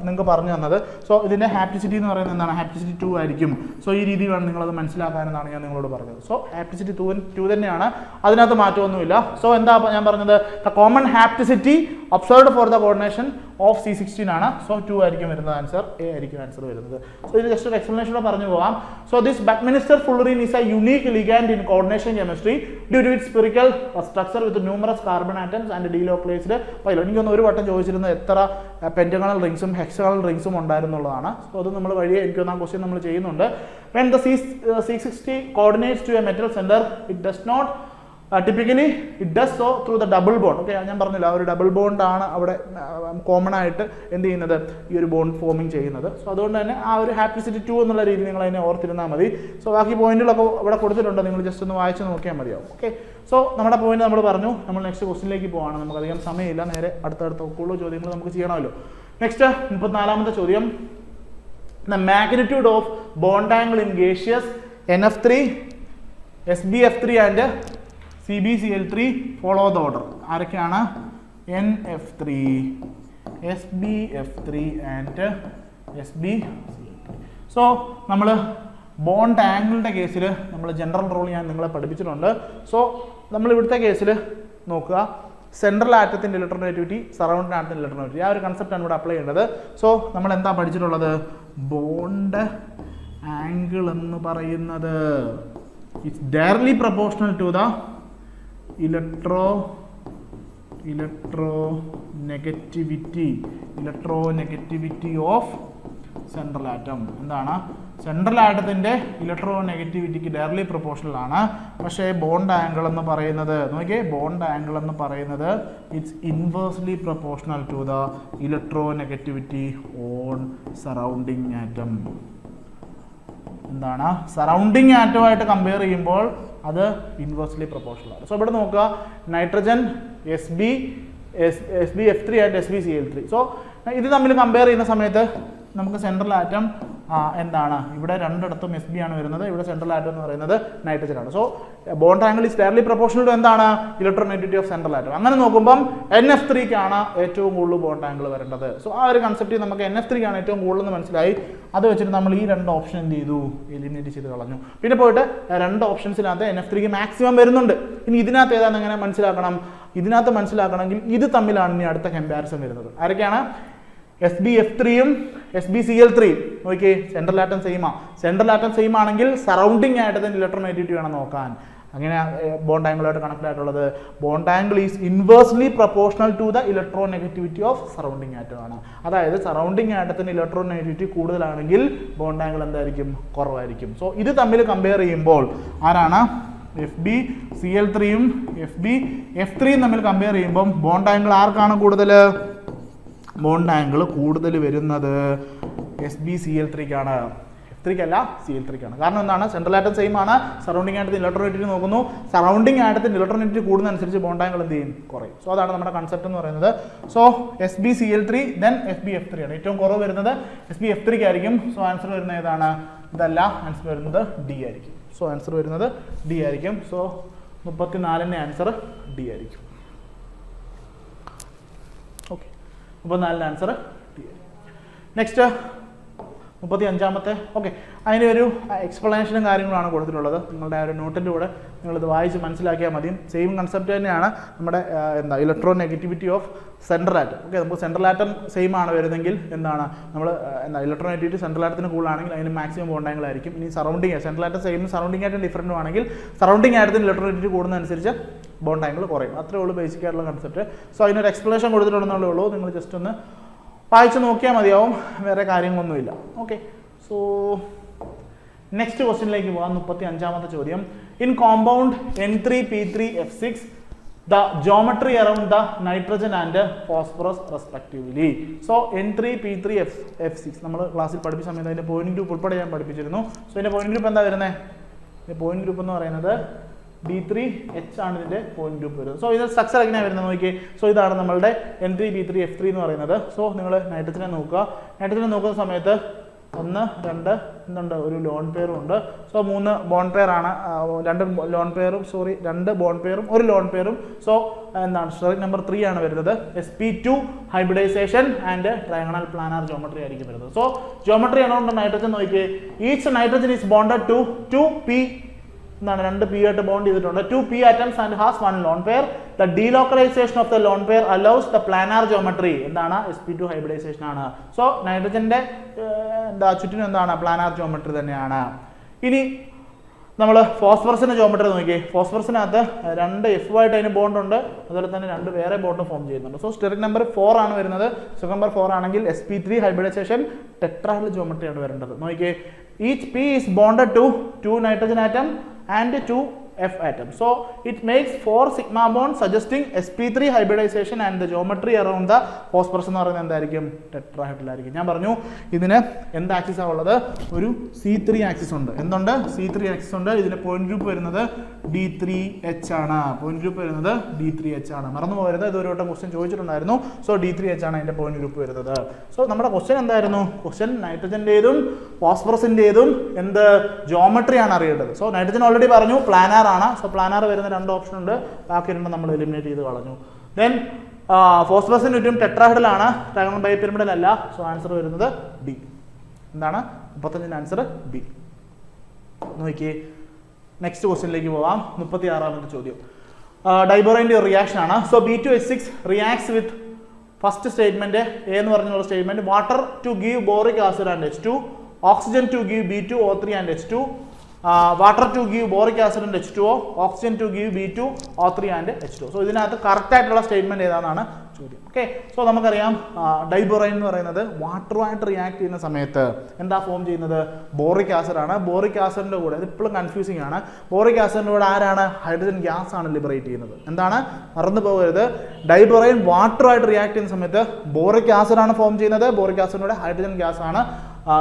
നിങ്ങൾക്ക് പറഞ്ഞു തന്നത്. സോ ഇതിൻ്റെ ഹാപ്റ്റിസിറ്റി എന്ന് പറയുന്നത് എന്താണ്? ഹാപ്റ്റിസിറ്റി 2 ആയിരിക്കും. സോ ഈ രീതിയിലാണ് നിങ്ങളത് മനസ്സിലാക്കാനെന്നാണ് ഞാൻ നിങ്ങളോട് പറഞ്ഞത്. സോ ഹാപ്റ്റിസിറ്റി 2 തന്നെയാണ്, അതിനകത്ത് മാറ്റമൊന്നുമില്ല. സോ എന്താ ഞാൻ പറഞ്ഞത്? The common hapticity observed for the coordination of C16 ആണ്. സോ 2 ആയിരിക്കും വരുന്നത്. ആൻസർ എ ആയിരിക്കും ആൻസർ വരുന്നത്. സോ ഇത് ജസ്റ്റ് ഒരു എക്സ്പ്ലനേഷനോടെ പറഞ്ഞു പോകാം. So this buckminsterfullerene is a unique ligand in coordination chemistry due to its spherical structure with numerous carbon atoms and delocalized pylon. എനിക്കൊന്ന് ഒരു വട്ടം ചോദിച്ചിരുന്നത് എത്ര പെന്റഗണൽ റിംഗ്സും ഹെക്സഗണൽ റിംഗ്സും ഉണ്ടായിരുന്നുള്ളതാണ്. സോ അത് നമ്മൾ വഴിയെ എനിക്കൊന്ന് ആ ക്വസ്റ്റ്യൻ നമ്മൾ ചെയ്യുന്നുണ്ട്. When the C60 coordinates to a metal center, it does not typically it does so through the double bond. Okay, ഞാൻ പറഞ്ഞില്ല, ഒരു ഡബിൾ ബോണ്ട് ആണ് അവിടെ കോമൺ ആയിട്ട് എന്ത് ചെയ്യുന്നത്? ഈ ഒരു ബോണ്ട് ഫോമിങ് ചെയ്യുന്നത്. സോ അതുകൊണ്ട് തന്നെ ആ ഒരു ഹാപ്റ്റിസിറ്റി 2 എന്നുള്ള രീതിയിൽ നിങ്ങൾ അതിനെ ഓർത്തിരുന്നാൽ മതി. സോ ബാക്കി പോയിന്റുകളൊക്കെ ഇവിടെ കൊടുത്തിട്ടുണ്ട്, നിങ്ങൾ ജസ്റ്റ് ഒന്ന് വായിച്ച് നോക്കിയാൽ മതിയാവും. ഓക്കെ, സോ നമ്മുടെ പോയിന്റ് നമ്മൾ പറഞ്ഞു. നമ്മൾ നെക്സ്റ്റ് ക്വസ്റ്റിനിലേക്ക് പോവാണ്. നമുക്ക് അധികം സമയമില്ല, നേരെ അടുത്തടുത്ത കൂടുതൽ ചോദ്യങ്ങൾ നമുക്ക് ചെയ്യണമല്ലോ. നെക്സ്റ്റ് 34ാമത്തെ ചോദ്യം. The magnitude of bond angle in gaseous NF3, SbF3 and CbCl3 follow the order. ആരൊക്കെയാണ്? NF3, SbF3 and SbCl3. So നമ്മൾ ബോണ്ട് ആംഗിളിൻ്റെ കേസിൽ നമ്മൾ ജനറൽ റൂൾ ഞാൻ നിങ്ങളെ പഠിപ്പിച്ചിട്ടുണ്ട്. സോ നമ്മൾ ഇവിടുത്തെ കേസിൽ നോക്കുക, സെൻട്രൽ ആറ്റത്തിൻ്റെ ഇലക്ട്രോനെഗറ്റിവിറ്റി, സറൗണ്ടിങ് ആറ്റത്തിൻ്റെ ഇലക്ട്രോനെഗറ്റിവിറ്റി, ആ ഒരു കൺസെപ്റ്റാണ് ഇവിടെ അപ്ലൈ ചെയ്യേണ്ടത്. സോ നമ്മൾ എന്താ പഠിച്ചിട്ടുള്ളത്? ബോണ്ട് ആംഗിൾ എന്ന് പറയുന്നത് it's directly proportional to the electronegativity of central atom. എന്താണ്? സെൻട്രൽ ആറ്റത്തിൻ്റെ ഇലക്ട്രോനെഗറ്റിവിറ്റിക്ക് ഡയറക്ട്ലി പ്രൊപ്പോർഷണൽ ആണ്. പക്ഷേ ബോണ്ട് ആംഗിൾ എന്ന് പറയുന്നത്, നോക്കിയേ, ബോണ്ട് ആംഗിൾ എന്ന് പറയുന്നത് it's inversely proportional to the electronegativity on surrounding atom. എന്താണ്? സറൗണ്ടിങ് ആറ്റമായിട്ട് കമ്പയർ ചെയ്യുമ്പോൾ അത് ഇൻവേഴ്സ്ലി പ്രൊപ്പോർഷണൽ ആണ്. സോ ഇവിടെ നോക്കുക, nitrogen SbF3 and SbCl3. So ഇത് തമ്മിൽ കമ്പയർ ചെയ്യുന്ന സമയത്ത് നമുക്ക് സെൻട്രൽ ആറ്റം എന്താണ് ഇവിടെ രണ്ടിടത്തും എസ് ബി ആണ് വരുന്നത്, ഇവിടെ സെൻട്രൽ ആറ്റം എന്ന് പറയുന്നത് നൈട്രജൻ ആണ്. So bond angle is directly proportional to എന്താണ് ഇലക്ട്രോനെഗറ്റിവിറ്റി ഓഫ് സെൻട്രൽ ആറ്റം. അങ്ങനെ നോക്കുമ്പം NF3-ക്കാണ് ഏറ്റവും കൂടുതൽ ബോണ്ട് ആംഗിൾ വരേണ്ടത്. സോ ആ ഒരു കൺസെപ്റ്റ് നമുക്ക് NF3-ക്കാണ് ഏറ്റവും കൂടുതൽ മനസ്സിലായി. അത് വെച്ചിട്ട് നമ്മൾ ഈ രണ്ട് ഓപ്ഷൻ എന്ത് ചെയ്തു, എലിമിനേറ്റ് ചെയ്ത് കളഞ്ഞു. പിന്നെ പോയിട്ട് രണ്ട് ഓപ്ഷൻസിനകത്ത് NF3-ക്ക് മാക്സിമം വരുന്നുണ്ട്. ഇനി ഇതിനകത്ത് ഏതാണെന്ന് എങ്ങനെ മനസ്സിലാക്കണം? ഇതിനകത്ത് മനസ്സിലാക്കണമെങ്കിൽ ഇത് തമ്മിലാണ് ഇനി അടുത്ത കമ്പാരിസൺ വരുന്നത്. ആരൊക്കെയാണ്? SbF3-യും SbCl3-യും. നോക്കിയേ, സെൻട്രൽ ആറ്റം സെയിം ആണെങ്കിൽ സറൗണ്ടിങ് ആറ്റത്തിന്റെ ഇലക്ട്രോനെഗറ്റിവിറ്റി വേണം നോക്കാൻ. അങ്ങനെ ബോണ്ട് ആംഗിളായിട്ട് കണക്ട് ആയിട്ടുള്ളത് bond angle is inversely proportional to the electronegativity of surrounding atom ആണ്. അതായത് സറൗണ്ടിങ് ആറ്റത്തിന് ഇലക്ട്രോനെഗറ്റിവിറ്റി കൂടുതലാണെങ്കിൽ ബോണ്ട് ആംഗിൾ എന്തായിരിക്കും, കുറവായിരിക്കും. സോ ഇത് തമ്മിൽ കമ്പയർ ചെയ്യുമ്പോൾ ആരാണ് FbCl3-യും FbF3-യും തമ്മിൽ കമ്പയർ ചെയ്യുമ്പോൾ ബോണ്ട് ആംഗിൾ ആർക്കാണ് കൂടുതൽ? ബോണ്ട് ആംഗിൾ കൂടുതൽ വരുന്നത് SbCl3-ക്കാണ്, F3-ക്കല്ല Cl3-ക്കാണ്. കാരണം എന്താണ്? സെൻട്രൽ ആറ്റം സെയിം ആണ്, സറൗണ്ടിങ് ആറ്റത്തിന് ഇലക്ട്രോനെഗറ്റിവിറ്റി നോക്കുന്നു, സറൗണ്ടിങ് ആറ്റത്തിന് ഇലക്ട്രോനെഗറ്റിവിറ്റി കൂടുന്നതനുസരിച്ച് ബോണ്ട് ആംഗിൾ എന്ത് ചെയ്യും, കുറയും. സോ അതാണ് നമ്മുടെ കൺസെപ്റ്റ് എന്ന് പറയുന്നത്. സോ SbCl3 ദെൻ FbF3 ആണ്. ഏറ്റവും കുറവ് വരുന്നത് SbF3-ക്കായിരിക്കും. സോ ആൻസർ വരുന്നത് ഏതാണ്? ഇതല്ല, ആൻസർ വരുന്നത് D ആയിരിക്കും. സോ ആൻസർ വരുന്നത് D ആയിരിക്കും. സോ 34-ന്റെ ആൻസർ D ആയിരിക്കും. ഓക്കെ, 34-ന്റെ ആൻസർ D ആയിരിക്കും. നെക്സ്റ്റ് 35-ാമത്തെ. ഓക്കെ, അതിൻ്റെ ഒരു എക്സ്പ്ലനേഷനും കാര്യങ്ങളാണ് കൊടുത്തിട്ടുള്ളത്. നിങ്ങളുടെ ആ ഒരു നോട്ടിൻ്റെ കൂടെ നിങ്ങളിത് വായിച്ച് മനസ്സിലാക്കിയാൽ മതി. സെയിം കൺസെപ്റ്റ് തന്നെയാണ് നമ്മുടെ electronegativity of central atom. Okay, നമുക്ക് സെൻട്രൽ ആറ്റം സെയിം ആണ് വരുന്നെങ്കിൽ എന്താണ് നമ്മൾ ഇലക്ട്രോനെഗറ്റിവിറ്റി സെൻട്രൽ ആറ്റത്തിന് കൂടുതലാണെങ്കിൽ അതിന് മാക്സിമം ബോണ്ട് ആംഗിൾ ആയിരിക്കും. ഇനി surrounding central atom same surrounding atom ഡിഫറൻറ്റും ആണെങ്കിൽ സറൗണ്ടിങ് ആറ്റത്തിന് ഇലക്ട്രോനെഗറ്റിവിറ്റി കൂടുന്നതനുസരിച്ച് ബോണ്ട് ആംഗിൾ കുറയും. അത്രേ ഉള്ളൂ ബേസിക് ആയിട്ടുള്ള കൺസെപ്റ്റ്. സോ അതിനൊരു എക്സ്പ്ലനേഷൻ കൊടുത്തിട്ടുണ്ടെന്നുള്ളേ ഉള്ളൂ. നിങ്ങൾ ജസ്റ്റ് ഒന്ന് വായിച്ച് നോക്കിയാൽ മതിയാവും, വേറെ കാര്യങ്ങളൊന്നുമില്ല. ഓക്കെ, സോ നെക്സ്റ്റ് ക്വസ്റ്റ്യനിലേക്ക് പോകാം. 35-ാമത്തെ ചോദ്യം. In compound N3P3F6 the geometry around the nitrogen and phosphorus respectively. So N3P3F6 നമ്മൾ ക്ലാസ്സിൽ പഠിപ്പിച്ച സമയത്ത് അതിൻ്റെ പോയിന്റ് ഗ്രൂപ്പ് ഉൾപ്പെടെ ഞാൻ പഠിപ്പിച്ചിരുന്നു. സോ ഇതിൻ്റെ പോയിന്റ് ഗ്രൂപ്പ് എന്താ വരുന്നത്? ഇതിൻ്റെ പോയിന്റ് ഗ്രൂപ്പ് എന്ന് പറയുന്നത് D3H ആണ് ഇതിൻ്റെ പോയിന്റ് ഗ്രൂപ്പ് വരുന്നത്. സോ ഇത് സ്ട്രക്ചർ എങ്ങനെയാണ് വരുന്നത് നോക്കിയേ. സോ ഇതാണ് നമ്മളുടെ N3P3F3 എന്ന് പറയുന്നത്. സോ നിങ്ങൾ നൈട്രജനെ നോക്കുക. നൈട്രജനെ നോക്കുന്ന സമയത്ത് 1, 2 എന്തുണ്ട്, ഒരു ലോൺ പെയറും ഉണ്ട്. സോ 3 ബോണ്ട് പെയർ ആണ്, 2 ബോണ്ട് പെയറും 1 ലോൺ പെയറും. സോ എന്താണ് സ്ട്രക്ചർ നമ്പർ 3 ആണ് വരുന്നത്. sp2 hybridisation and trigonal planar geometry ആയിരിക്കും വരുന്നത്. സോ ജോമെട്രി അറൗണ്ട് നൈട്രജൻ നോക്കിയേ. Each nitrogen is bonded to 2p എന്താണ് 2 p ആയിട്ട് ബോണ്ട് ചെയ്തിട്ടുണ്ട്. 2 p atoms and has 1 lone pair. The delocalization of the lone pair allows the planar geometry. എന്താണ്? sp2 hybridisation ആണ്. So നൈട്രജന്റെ ചുറ്റിനും എന്താണ്, planar geometry തന്നെയാണ്. ഇനി നമ്മൾ ഫോസ്ഫറസിന്റെ ജോമെട്രി നോക്കിയേ. ഫോസ്ഫറസിനകത്ത് 2 F ആയിട്ട് അതിന് ബോണ്ട് ഉണ്ട്, അതുപോലെ തന്നെ 2 വേറെ ബോണ്ട് ഫോം ചെയ്യുന്നുണ്ട്. സോ സ്റ്റെറിക് നമ്പർ 4 ആണ് വരുന്നത്. സ്റ്റെറിക് നമ്പർ 4 ആണെങ്കിൽ sp3 ഹൈബ്രിഡൈസേഷൻ ടെട്രാഹെഡ്രൽ ജോമെട്രി ആണ് വരേണ്ടത്. നോക്കിയേ, each p is bonded to 2 nitrogen atom and 2 F atom. So it makes 4 sigma bonds suggesting sp3 hybridization and the geometry around the phosphorus എന്ന് പറയുന്നത് എന്തായിരിക്കും, tetrahedral ആയിരിക്കും. ഞാൻ പറഞ്ഞു ഇതിന് എന്ത് ആക്സിസ് ആണ് ഉള്ളത്, ഒരു C3 ആക്സിസ് ഉണ്ട്. എന്തുണ്ട്? C3 ആക്സിസ് ഉണ്ട്. ഇതിന്റെ പോയിന്റ് ഗ്രൂപ്പ് വരുന്നത് D3H ആണ്. പോയിന്റ് ഗ്രൂപ്പ് വരുന്നത് D3H ആണ്. മറന്നു പോകരുത്, ഇത് ഒരു വട്ടം ക്വസ്റ്റ്യൻ ചോദിച്ചിട്ടുണ്ടായിരുന്നു. സോ D3H ആണ് അതിന്റെ പോയിന്റ് ഗ്രൂപ്പ് വരുന്നത്. സോ നമ്മുടെ ക്വസ്റ്റ്യൻ എന്തായിരുന്നു? ക്വസ്റ്റ്യൻ നൈട്രജന്റേതും ഫോസ്ഫറസിന്റേതും എന്ത് ജോമെട്രി ആണ് അറിയേണ്ടത്. സോ നൈട്രജൻ ഓൾറെഡി പറഞ്ഞു പ്ലാനാർ ആണ്. സോ പ്ലാനാർ വരുന്ന 2 ഓപ്ഷൻ ഉണ്ട്, ബാക്കി 2 നമ്മൾ എലിമിനേറ്റ് ചെയ്ത് കളഞ്ഞു. ദെൻ ഫോസ്ഫറസിന് ചുറ്റും ടെട്രാഹെഡ്രൽ ആണ്, ട്രയാഗണൽ ബൈപിരമിഡൽ അല്ല. സോ ആൻസർ വരുന്നത് ഡി. എന്താണ് 35-ന്റെ ആൻസർ ബി. നോക്കിയേ, നെക്സ്റ്റ് ക്വസ്റ്റ്യനിലേക്ക് പോവാം. 36-ാമത്തെ ചോദ്യം. ഡൈബോറൈൻ്റെ റിയാക്ഷൻ ആണ്. So B2H6 reacts with first statement A എന്ന് പറഞ്ഞുള്ള statement water to give boric acid and H2, oxygen to give B2O3 and H2, water to give boric acid and H2O, oxygen to give B2O3 and H2. So ഇതിനകത്ത് correct ആയിട്ടുള്ള statement ഏതാണെന്നാണ് ചോദ്യം. Okay, so നമുക്കറിയാം diborane എന്ന് പറയുന്നത് വാട്ടറുമായിട്ട് react ചെയ്യുന്ന സമയത്ത് എന്താ ഫോം ചെയ്യുന്നത്, ബോറിക് ആസിഡ് ആണ്. ബോറിക് ആസിഡിന്റെ കൂടെ, ഇത് ഇപ്പോഴും കൺഫ്യൂസിംഗ് ആണ്, ബോറിക് ആസിഡിന്റെ കൂടെ ആരാണ്, ഹൈഡ്രജൻ ഗ്യാസ് ആണ് ലിബറേറ്റ് ചെയ്യുന്നത്. എന്താണ്, മറന്നു പോകരുത്, ഡൈബോറൈൻ വാട്ടറുമായിട്ട് റിയാക്ട് ചെയ്യുന്ന സമയത്ത് ബോറിക് ആസിഡ് ആണ് ഫോം ചെയ്യുന്നത്, ബോറിക് ആസിഡിന്റെ ഹൈഡ്രജൻ ഗ്യാസ് ആണ്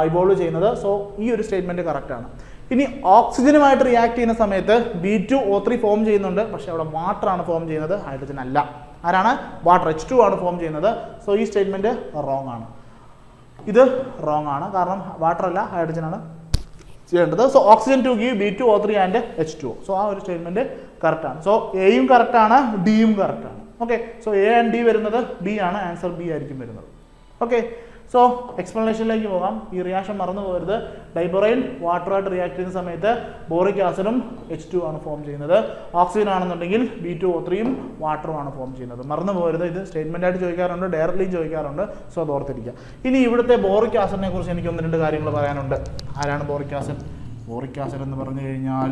ഇവോൾവ് ചെയ്യുന്നത്. സോ ഈ ഒരു സ്റ്റേറ്റ്മെന്റ് കറക്റ്റ് ആണ്. ഇനി ഓക്സിജനുമായിട്ട് റിയാക്ട് ചെയ്യുന്ന സമയത്ത് B2O3 ഫോം ചെയ്യുന്നുണ്ട്, പക്ഷെ അവിടെ വാട്ടർ ആണ് ഫോം ചെയ്യുന്നത്, ഹൈഡ്രജൻ അല്ല. ആരാണ്, വാട്ടർ, H2 ആണ് ഫോം ചെയ്യുന്നത്. സോ ഈ സ്റ്റേറ്റ്മെന്റ് റോങ് ആണ്. ഇത് റോങ് ആണ്, കാരണം വാട്ടർ അല്ല ഹൈഡ്രജൻ ആണ് ചെയ്യേണ്ടത്. So oxygen to give B2O3 and H2O. So ആ ഒരു സ്റ്റേറ്റ്മെന്റ് കറക്റ്റ് ആണ്. സോ എയും കറക്റ്റ് ആണ്, ഡിയും കറക്റ്റ് ആണ്. Okay, so A and D വരുന്നത് ബി ആണ്, ആൻസർ ബി ആയിരിക്കും വരുന്നത്. ഓക്കെ, സോ എക്സ്പ്ലനേഷനിലേക്ക് പോകാം. ഈ റിയാക്ഷൻ മറന്നു പോകരുത്. ഡൈബൊറൈൻ വാട്ടറുമായിട്ട് റിയാക്ട് ചെയ്യുന്ന സമയത്ത് ബോറിക് ആസിഡും H2 ആണ് ഫോം ചെയ്യുന്നത്. ഓക്സിജൻ ആണെന്നുണ്ടെങ്കിൽ B2O3യും വാട്ടറുമാണ് ഫോം ചെയ്യുന്നത്. മറന്നു പോകരുത്. ഇത് സ്റ്റേറ്റ്മെന്റ് ആയിട്ട് ചോദിക്കാറുണ്ട്, ഡയറക്റ്റ്ലി ചോദിക്കാറുണ്ട്. സോ അത് ഓർത്തിരിക്കുക. ഇനി ഇവിടുത്തെ ബോറിക് ആസിഡിനെ കുറിച്ച് എനിക്ക് 1-2 കാര്യങ്ങൾ പറയാനുണ്ട്. ആരാണ് ബോറിക് ആസിഡ്? ബോറിക് ആസിഡ് എന്ന് പറഞ്ഞു കഴിഞ്ഞാൽ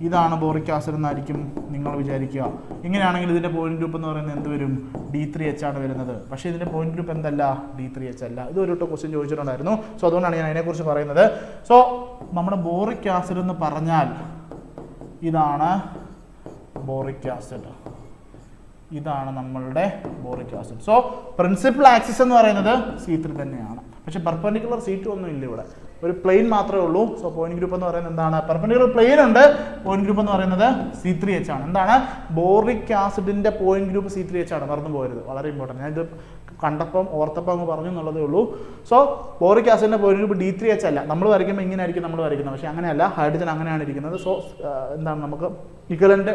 ഇതാണ് ബോറിക് ആസിഡ് എന്നായിരിക്കും നിങ്ങൾ വിചാരിക്കുക. ഇങ്ങനെയാണെങ്കിൽ ഇതിൻ്റെ പോയിന്റ് ഗ്രൂപ്പ് എന്ന് പറയുന്നത് എന്ത് വരും? D3H ആണ് വരുന്നത്. പക്ഷേ ഇതിൻ്റെ പോയിന്റ് ഗ്രൂപ്പ് എന്തല്ല? D3H അല്ല. ഇത് ഒരു ക്വസ്റ്റ്യൻ ചോദിച്ചിട്ടുണ്ടായിരുന്നു. സോ അതുകൊണ്ടാണ് ഞാൻ അതിനെക്കുറിച്ച് പറയുന്നത്. സോ നമ്മുടെ ബോറിക് ആസിഡ് എന്ന് പറഞ്ഞാൽ ഇതാണ് ബോറിക് ആസിഡ്. ഇതാണ് നമ്മളുടെ boric acid. So principal axis എന്ന് പറയുന്നത് C3 തന്നെയാണ്. പക്ഷേ പെർപെൻഡിക്കുലർ C2 ഒന്നും ഇല്ല, ഇവിടെ ഒരു പ്ലെയിൻ മാത്രമേ ഉള്ളൂ. സോ പോയിന്റ് ഗ്രൂപ്പ് എന്ന് പറയുന്നത് എന്താണ്? പെർപെൻഡിക്കുലർ പ്ലെയിൻ ഉണ്ട്, പോയിന്റ് ഗ്രൂപ്പ് എന്ന് പറയുന്നത് C3H ആണ്. എന്താണ്? ബോറിക് ആസിഡിന്റെ പോയിന്റ് ഗ്രൂപ്പ് C3H ആണ്. മറന്നു പോകരുത്, വളരെ ഇമ്പോർട്ടൻറ്റ്. ഞാൻ ഇത് കണ്ടപ്പം ഓർത്തപ്പം അങ്ങ് പറഞ്ഞു എന്നുള്ളതേ ഉള്ളൂ. സോ ബോറിക് ആസിഡിന്റെ പോയിന്റ് ഗ്രൂപ്പ് D3H അല്ല. നമ്മൾ വരയ്ക്കുമ്പോൾ ഇങ്ങനെ ആയിരിക്കും നമ്മൾ വരയ്ക്കുന്നത്, പക്ഷേ അങ്ങനെയല്ല. ഹൈഡ്രജൻ അങ്ങനെയാണ് ഇരിക്കുന്നത്. സോ എന്താണ്, നമുക്ക് ഇക്വലന്റ്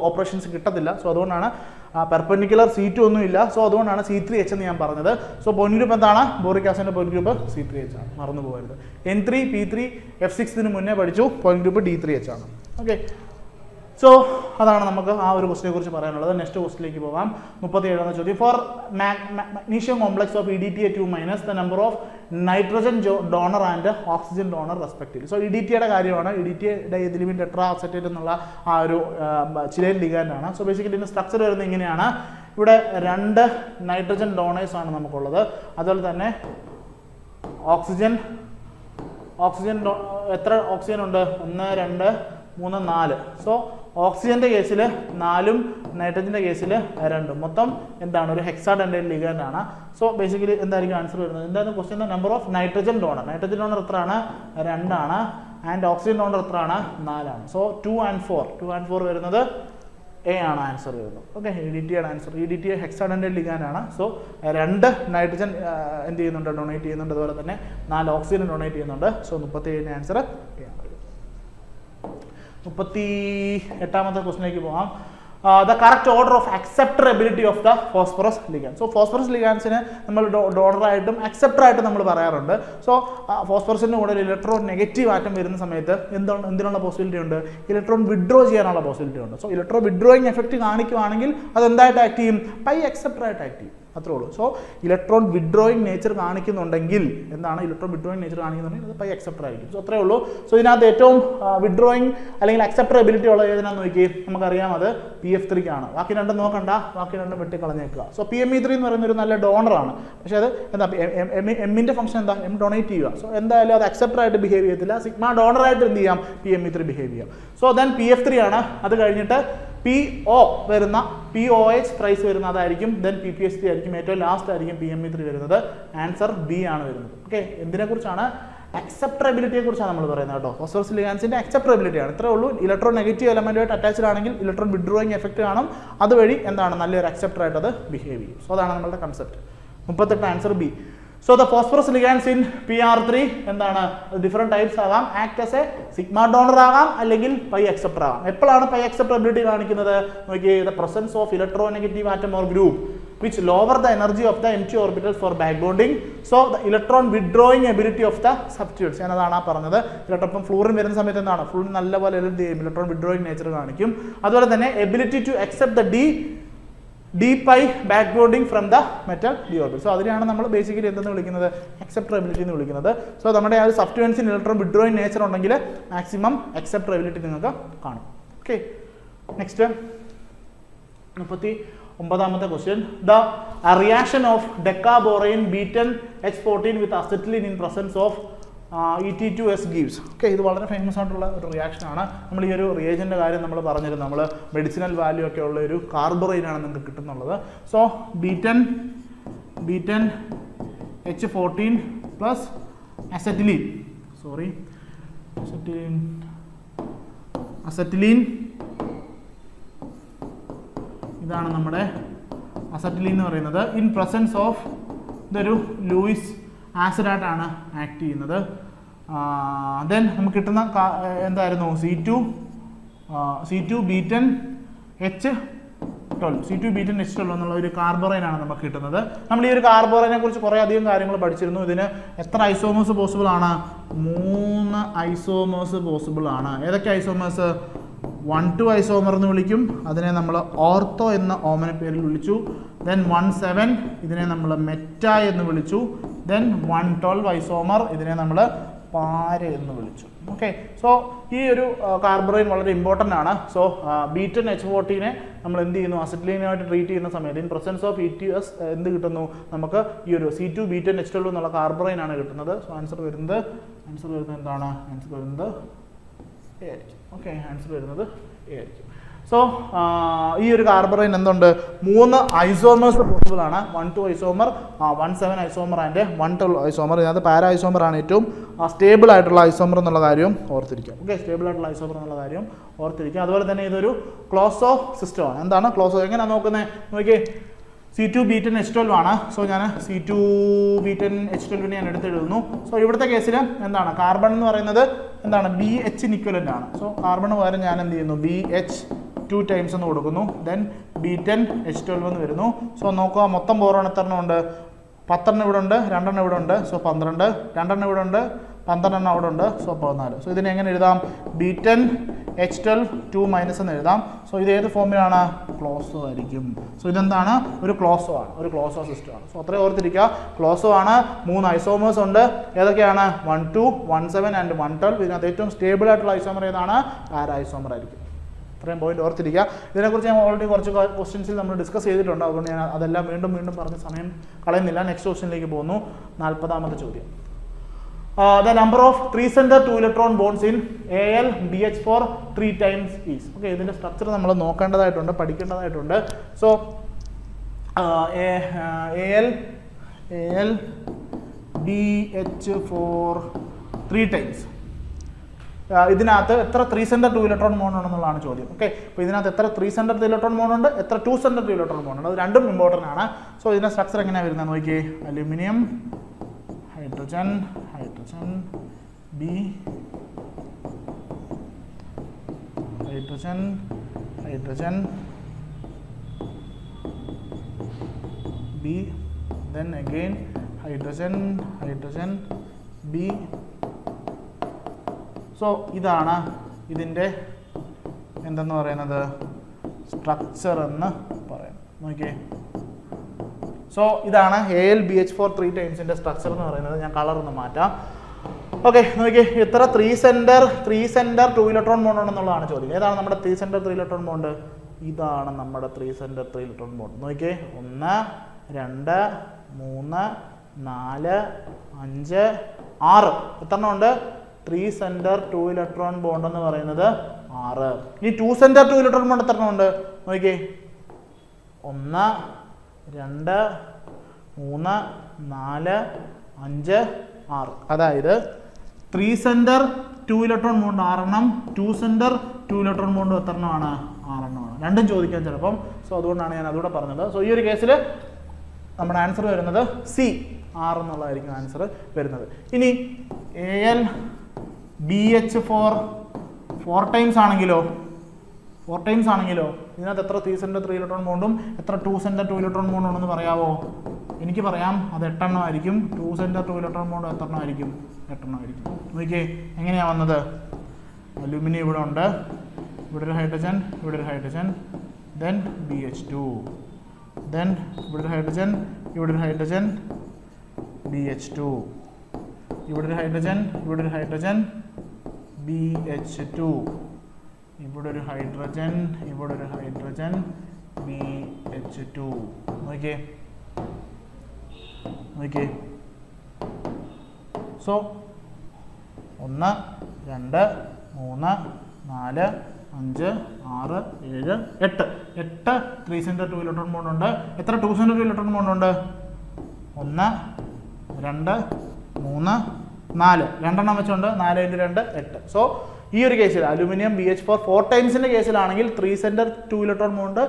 ഓപ്പറേഷൻസ് കിട്ടത്തില്ല. സോ അതുകൊണ്ടാണ് പെർപെൻഡിക്കുലർ C2 ഒന്നും ഇല്ല. സോ അതുകൊണ്ടാണ് C3H എന്ന് ഞാൻ പറഞ്ഞത്. സോ പോയിന്റ് ഗ്രൂപ്പ് എന്താണ്? ബോറിക് ആസിഡിന്റെ പോയിന്റ് ഗ്രൂപ്പ് C3H ആണ്. മറന്നു പോകരുത്. N3 P3 F6 ഇതിന് മുന്നേ പഠിച്ചു. പോയിന്റ് ഗ്രൂപ്പ് D3H ആണ്. ഓക്കെ, സോ അതാണ് നമുക്ക് ആ ഒരു ക്വസ്റ്റിനെ കുറിച്ച് പറയാനുള്ളത്. നെക്സ്റ്റ് ക്വസ്റ്റിലേക്ക് പോകാം. 37ാമത്തെ ചോദ്യം. For magnesium complex of EDTA2- the number of nitrogen donor and oxygen donor respectively. So EDTA കാര്യമാണ്. EDTA ഡൈഎഥിലീൻ ടെട്രാ അസറ്റേറ്റ് എന്നുള്ള ആ ഒരു ചിലയിൽ ലിഗാൻഡാണ്. സോ ബേസിക്കലി ഇതിന്റെ സ്ട്രക്ചർ വരുന്നത് ഇങ്ങനെയാണ്. ഇവിടെ 2 നൈട്രജൻ ഡോണേഴ്സ് ആണ് നമുക്കുള്ളത്. അതുപോലെ തന്നെ ഓക്സിജൻ എത്ര ഓക്സിജൻ ഉണ്ട്? 1 2 3 4. സോ ഓക്സിജന്റെ കേസിൽ 4ഉം നൈട്രജന്റെ കേസിൽ 2ഉം. മൊത്തം എന്താണ്? ഒരു ഹെക്സാഡെൻഡൈൽ ലിഗാൻഡ് ആണ്. സോ ബേസിക്കലി എന്തായിരിക്കും ആൻസർ വരുന്നത്? എന്താണ് question? Number of nitrogen donor. Nitrogen donor എത്രയാണ്? 2 ആണ്. ആൻഡ് ഓക്സിജൻ ഡോണർ എത്രയാണ്? 4 ആണ്. സോ 2 and 4 വരുന്നത് എ ആണ് ആൻസർ വരുന്നത്. ഓക്കെ, EDTA ആണ് ആൻസർ. EDTA ഹെക്സാഡെൻഡൈൽ ലിഗാൻഡ് ആണ്. സോ 2 നൈട്രജൻ എന്ത് ചെയ്യുന്നുണ്ട്? ഡൊണേറ്റ് ചെയ്യുന്നുണ്ട്. അതുപോലെ തന്നെ 4 ഓക്സിജൻ ഡൊണേറ്റ് ചെയ്യുന്നുണ്ട്. സോ 37 ആൻസർ എ ആണ്. 38ാമത്തെ ക്വസ്റ്റിലേക്ക് പോകാം. The correct order of acceptability of the phosphorus ligand. So phosphorus ലിഗാൻസിന് നമ്മൾ ഡോണറായിട്ടും അക്സെപ്റ്ററായിട്ടും നമ്മൾ പറയാറുണ്ട്. സോ ഫോസ്ഫറസിൻ്റെ കൂടെ ഇലക്ട്രോൺ നെഗറ്റീവ് ആറ്റം വരുന്ന സമയത്ത് എന്തിനുള്ള പോസിബിലിറ്റി ഉണ്ട്? ഇലക്ട്രോൺ വിഡ്രോ ചെയ്യാനുള്ള പോസിബിലിറ്റി ഉണ്ട്. സോ ഇലക്ട്രോൺ വിഡ്രോയിങ് എഫക്റ്റ് കാണിക്കുകയാണെങ്കിൽ അത് എന്തായിട്ട് ആക്ട് ചെയ്യും? പൈ അക്സെപ്റ്ററായിട്ട് ആക്ട് ചെയ്യും. അത്രേ ഉള്ളൂ. സോ ഇലക്ട്രോൺ വിഡ്രോയിങ് നേച്ചർ കാണിക്കുന്നുണ്ടെങ്കിൽ എന്താണ്? ഇലക്ട്രോൺ വിഡ്രോയിങ് നേച്ചർ കാണിക്കുന്നുണ്ടെങ്കിൽ അത് പൈ അക്സെപ്റ്റർ ആയിരിക്കും. സോ അത്രേ ഉള്ളൂ. സോ ഇതിനകത്ത് ഏറ്റവും വിഡ്രോയിങ് അല്ലെങ്കിൽ അക്സെപ്റ്റബിലിറ്റി ഉള്ള ഏതിനാന്ന് നോക്കി നമുക്കറിയാം, അത് PF3 ആണ്. ബാക്കി 2 നോക്കണ്ട, ബാക്കി 2 വെട്ടിക്കളഞ്ഞേക്കുക. സോ PME3 എന്ന് പറയുന്ന ഒരു നല്ല ഡോണറാണ്. പക്ഷേ അത് എന്താ? എമ്മിന്റെ ഫംഗ്ഷൻ എന്താ? എം ഡൊണേറ്റ് ചെയ്യുക. സോ എന്തായാലും അത് അക്സെപ്റ്റർ ആയിട്ട് ബിഹേവ് ചെയ്യത്തില്ല. സിഗ്മ ഡോണറായിട്ട് എന്ത് ചെയ്യാം? PME3 ബിഹേവ് ചെയ്യാം. സോ ദെൻ PF3 ആണ്. അത് കഴിഞ്ഞിട്ട് PO വരുന്ന POH പ്രൈസ് വരുന്ന അതായിരിക്കും. ദെൻ PPH3 ആയിരിക്കും. ഏറ്റവും ലാസ്റ്റ് ആയിരിക്കും PME3 വരുന്നത്. ആൻസർ ബി ആണ് വരുന്നത്. ഓക്കെ, എന്തിനെ കുറിച്ചാണ്? അക്സെപ്റ്റബിലിറ്റിയെ കുറിച്ചാണ് നമ്മൾ പറയുന്നത് കേട്ടോ. ഫോസ്ഫറസ് ലിഗാൻസിന്റെ അക്സെപ്റ്റബിലിറ്റി ആണ്. ഇത്രേ ഉള്ളൂ. ഇലക്ട്രോൺ നെഗറ്റീവ് എലമെന്റുമായിട്ട് അറ്റാച്ച്ഡ് ആണെങ്കിൽ ഇലക്ട്രോൺ വിഡ്രോയിങ് എഫക്റ്റ് കാണും. അതുവഴി എന്താണ്? നല്ലൊരു അക്സെപ്റ്റർ ആയിട്ട് അത് ബിഹേവ് ചെയ്യും. സോ അതാണ് നമ്മുടെ concept. 38 answer B. So the phosphorus ligands in PR3 എന്താണ്? ഡിഫറെന്റ് ടൈപ്സ് ആകാം. Act as A sigma donor ആകാം, അല്ലെങ്കിൽ പൈ അക്സെപ്റ്റർ ആകാം. എപ്പോഴാണ് പൈ അക്സെപ്റ്റബിലിറ്റി കാണിക്കുന്നത്? നോക്കിയേ, the presence of electronegative atom or group which lower the energy of the empty orbitals for back bonding. So the electron withdrawing ability of the substitutes. ഞാനതാണ് പറഞ്ഞത്. Electron fluorine വരുന്ന സമയത്ത് എന്താണ്? Fluorine നല്ലപോലെ electron withdrawing nature കാണിക്കും. അതുപോലെ തന്നെ ability to accept the d pi back bonding from the metal d orbital. So അതിനെയാണ് നമ്മൾ ബേസിക്കലി എന്തെന്ന് വിളിക്കുന്നത്? അക്സെപ്റ്റബിലിറ്റി എന്ന് വിളിക്കുന്നത്. സോ നമ്മുടെ ആ ഒരു സബ്സ്റ്റിറ്റ്യൂവൻസിന് ഇലക്ട്രോൺ വിഡ്രോയിങ് നേച്ചർ ഉണ്ടെങ്കിൽ മാക്സിമം അക്സെപ്റ്റബിലിറ്റി നിങ്ങൾക്ക് കാണും. ഓക്കെ, നെക്സ്റ്റ് 39ാമത്തെ question. The reaction of decaborane B ten H14 with acetylene in presence of ET2S gives. Okay, ഇത് വളരെ ഫേമസ് ആയിട്ടുള്ള ഒരു റിയാക്ഷൻ ആണ്. നമ്മൾ ഈ ഒരു റിയേജൻ്റെ കാര്യം നമ്മൾ പറഞ്ഞിരുന്നു. നമ്മൾ മെഡിസിനൽ വാല്യൂ ഒക്കെ ഉള്ള ഒരു കാർബറൈനാണ് നിങ്ങൾക്ക് കിട്ടുന്നുള്ളത്. So B ten H14 plus acetylene ഇതാണ് നമ്മുടെ അസറ്റിലീൻ എന്ന് പറയുന്നത്. ഇൻ പ്രസൻസ് ഓഫ് ഇതൊരു ലൂയിസ് ആസിഡായിട്ടാണ് ആക്ട് ചെയ്യുന്നത്. ദെൻ നമുക്ക് കിട്ടുന്ന എന്തായിരുന്നു C2 beaten H12 C2 beaten H12 എന്നുള്ള ഒരു കാർബറൈനാണ് നമുക്ക് കിട്ടുന്നത്. നമ്മൾ ഈ ഒരു കാർബറൈനെ കുറിച്ച് കുറേ അധികം കാര്യങ്ങൾ പഠിച്ചിരുന്നു. ഇതിന് എത്ര ഐസോമേഴ്സ് പോസിബിൾ ആണ്? 3 ഐസോമേഴ്സ് പോസിബിൾ ആണ്. ഏതൊക്കെ ഐസോമേഴ്സ്? 1,2 ഐസോമർ എന്ന് വിളിക്കും, അതിനെ നമ്മൾ ഓർത്തോ എന്ന ഓമന പേരിൽ വിളിച്ചു. ദെൻ 1,7 ഇതിനെ നമ്മൾ മെറ്റ എന്ന് വിളിച്ചു. ദെൻ 1,12 ഐസോമർ ഇതിനെ നമ്മൾ പാര എന്ന് വിളിച്ചു. ഓക്കെ, സോ ഈ ഒരു കാർബറൈൻ വളരെ ഇമ്പോർട്ടൻ്റ് ആണ്. സോ ബീറ്റൻ H14 നമ്മൾ എന്ത് ചെയ്യുന്നു? അസിറ്റിലീനായിട്ട് ട്രീറ്റ് ചെയ്യുന്ന സമയത്ത് ഇൻ പ്രസൻസ് ഓഫ് ETS എന്ത് കിട്ടുന്നു? നമുക്ക് ഈ ഒരു C2 ബീറ്റൻ H12 എന്നുള്ള കാർബറൈൻ ആണ് കിട്ടുന്നത്. സോ ആൻസർ വരുന്നത് എന്താണ്? ആൻസർ വരുന്നത് എ ആയിരിക്കും. ഓക്കെ, ആൻസർ വരുന്നത് എ ആയിരിക്കും. സോ ഈ ഒരു കാർബറൈൻ എന്തുണ്ട്? 3 ഐസോമേഴ്സ് പോസിബിൾ ആണ്. 1,2 ഐസോമർ, 1,7 ഐസോമർ ആൻഡ് 1,12 ഐസോമർ. ഇതിനകത്ത് പാര ഐസോമർ ആണ് ഏറ്റവും സ്റ്റേബിൾ ആയിട്ടുള്ള ഐസോമർ എന്നുള്ള കാര്യം ഓർത്തിരിക്കുക. ഓക്കെ, സ്റ്റേബിൾ ആയിട്ടുള്ള ഐസോമർ എന്നുള്ള കാര്യം ഓർത്തിരിക്കുക. അതുപോലെ തന്നെ ഇതൊരു ക്ലോസോ സിസ്റ്റമാണ്. എന്താണ് ക്ലോസോ? എങ്ങനെയാണ് നോക്കുന്നത്? നോക്കിയേ, C2 ബീറ്റൻ H12 ആണ്. സോ ഞാൻ C2 ബീറ്റൻ H12 ഞാൻ എടുത്തെഴുതുന്നു. സോ ഇവിടുത്തെ കേസിൽ എന്താണ്? കാർബൺ എന്ന് പറയുന്നത് എന്താണ്? BH ഇക്വലൻ്റ് ആണ്. സോ കാർബണ് പകരം ഞാൻ എന്ത് ചെയ്യുന്നു? BH2 ടൈംസ് എന്ന് കൊടുക്കുന്നു. ദെൻ ബീറ്റൻ H12 എന്ന് വരുന്നു. സോ നോക്കുക, മൊത്തം ബോറോൺ എത്ര എണ്ണം ഉണ്ട്? 10 ഇവിടെ ഉണ്ട്, 2 ഇവിടെ ഉണ്ട്. സോ 12, 2 ഇവിടെ ഉണ്ട്, 12 അവിടെ ഉണ്ട്. സോ 14. സോ ഇതിനെ എങ്ങനെ എഴുതാം? ബീറ്റൻ H12 2- എന്ന് എഴുതാം. സോ ഇത് ഏത് ഫോമിലാണ്? ക്ലോസോ ആയിരിക്കും. സോ ഇതെന്താണ്? ഒരു ക്ലോസോ ആണ്, ഒരു ക്ലോസോ സിസ്റ്റമാണ്. സോ അത്രയും ഓർത്തിരിക്കുക. ക്ലോസോ ആണ്. 3 ഐസോമേഴ്സ് ഉണ്ട്. ഏതൊക്കെയാണ്? 1,2, 1,7 ആൻഡ് 1,12. ഇതിനകത്ത് ഏറ്റവും സ്റ്റേബിൾ ആയിട്ടുള്ള ഐസോമർ ഏതാണ്? പാര ഐസോമർ ആയിരിക്കും. ഇത്രയും പോയിന്റ് ഓർത്തിരിക്കുക. ഇതിനെക്കുറിച്ച് ഞാൻ ഓൾറെഡി കുറച്ച് ക്വസ്റ്റ്യൻസിൽ നമ്മൾ ഡിസ്കസ് ചെയ്തിട്ടുണ്ട്. അതുകൊണ്ട് ഞാൻ അതെല്ലാം വീണ്ടും പറഞ്ഞ് സമയം കളയുന്നില്ല. നെക്സ്റ്റ് ക്വസ്റ്റ്യനിലേക്ക് പോകുന്നു. 40ാമത്തെ ചോദ്യം. The number of 3-center 2-electron bonds in AlBH4 3 times is. Okay, ഇതിൻ്റെ സ്ട്രക്ചർ നമ്മൾ നോക്കേണ്ടതായിട്ടുണ്ട്, പഠിക്കേണ്ടതായിട്ടുണ്ട്. So AlBH4 3 times. ഇതിനകത്ത് എത്ര 3-center 2-electron ബോണ്ട് ഉണ്ടെന്നുള്ളതാണ് ചോദ്യം. ഓക്കെ, അപ്പോൾ ഇതിനകത്ത് എത്ര 3-center 2-electron ബോണ്ട് ഉണ്ട്, എത്ര 2-center 2-electron ബോണ്ട് ഉണ്ട്? അത് രണ്ടും ഇമ്പോർട്ടൻ്റ് ആണ്. സോ ഇതിൻ്റെ സ്ട്രക്ചർ എങ്ങനെയാണ് വരുന്നത് നോക്കിയേ. Aluminium, hydrogen B, hydrogen B, then again hydrogen B. So ഇതാണ് ഇതിൻ്റെ എന്തെന്ന് പറയുന്നത്? സ്ട്രക്ചർ എന്ന് പറയാം. നോക്കിയേ, സോ ഇതാണ് AlBH4 3 ടൈംസിൻ്റെ സ്ട്രക്ചർ എന്ന് പറയുന്നത്. ഞാൻ കളർ ഒന്ന് മാറ്റാം. ഓക്കെ, നോക്കിയേ, എത്ര 3-center 2-electron ബോണ്ട് ഉണ്ടെന്നുള്ളതാണ് ചോദ്യം. ഏതാണ് നമ്മുടെ 3-center 3-electron ബോണ്ട്? ഇതാണ് നമ്മുടെ 3-center 3-electron ബോണ്ട്. നോക്കിയേ, 1, 2, 3, 4, 5, 6. എത്ര എണ്ണം ഉണ്ട്? 3-center 2-electron ബോണ്ട് എന്ന് പറയുന്നത് 6. ഇനി 2-center 2-electron ബോണ്ട് എത്ര എണ്ണം ഉണ്ട്? നോക്കിയേ, 1, 2, 3, 4, 5, 6. അതായത് 3-center 2-electron ബോണ്ട് 6 എണ്ണം, 2-center 2-electron ബോണ്ട് എത്ര എണ്ണമാണ്? 6 എണ്ണമാണ്. രണ്ടും ചോദിക്കാൻ ചിലപ്പം. സോ അതുകൊണ്ടാണ് ഞാൻ അതുകൂടെ പറഞ്ഞത്. സോ ഈ ഒരു കേസിൽ നമ്മുടെ ആൻസർ വരുന്നത് C, 6 എന്നുള്ളതായിരിക്കും ആൻസർ വരുന്നത്. ഇനി AlBH4 4 ടൈംസ് ആണെങ്കിലോ? 4 ടൈംസ് ആണെങ്കിലോ ഇതിനകത്ത് എത്ര 3-center 3-electron ബോണ്ടും എത്ര 2-center 2-electron ബോണ്ടും ഉണ്ടെന്ന് പറയാമോ? എനിക്ക് പറയാം, അത് 8 എണ്ണം ആയിരിക്കും. 2-center 2-electron ബോണ്ട് എത്ര എണ്ണം ആയിരിക്കും? 8 എണ്ണം ആയിരിക്കും. നോക്കിയേ, എങ്ങനെയാണ് വന്നത്? അലുമിനിയം ഇവിടെ ഉണ്ട്, ഇവിടെ ഒരു ഹൈഡ്രജൻ, ഇവിടെ ഒരു ഹൈഡ്രജൻ, ദെൻ BH2, ദെൻ ഇവിടെ ഒരു ഹൈഡ്രജൻ, ഇവിടെ ഒരു ഹൈഡ്രജൻ, BH2, ഇവിടെ ഒരു ഹൈഡ്രജൻ, ഇവിടെ ഒരു ഹൈഡ്രജൻ, BH2, ഇവിടെ ഒരു ഹൈഡ്രജൻ, ഇവിടെ ഒരു ഹൈഡ്രജൻ, BH2. നോക്കിയേ, സോ 1, 2, 3, 4, 5, 6, 7, 8. 8 3-center 2-electron ബോണ്ട് ഉണ്ട്. എത്ര 2-center 2-electron ബോണ്ട് ഉണ്ട്? 1, 2, 3, 4. 2 എണ്ണം വെച്ചുകൊണ്ട് 4 × 2 8. സോ ഈ ഒരു കേസിൽ aluminium BH4 4 ടൈംസിൻ്റെ കേസിലാണെങ്കിൽ 3 centre 2 electron mount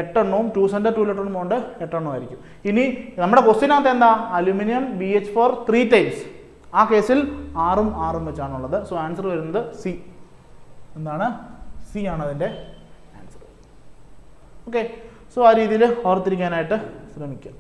8 എണ്ണവും 2 സെൻറ്റർ 2 ഇലക്ട്രോൺ മൗണ്ട് 8 എണ്ണവും ആയിരിക്കും. ഇനി നമ്മുടെ ക്വസ്റ്റ്യനകത്ത് എന്താ അലുമിനിയം BH4 3 ടൈംസ്, ആ കേസിൽ 6ഉം 6ഉം വെച്ചാണുള്ളത്. സോ ആൻസർ വരുന്നത് സി. എന്താണ്? സി ആണ് അതിൻ്റെ ആൻസർ. ഓക്കെ, സോ ആ രീതിയിൽ ഓർത്തിരിക്കാനായിട്ട് ശ്രമിക്കുക.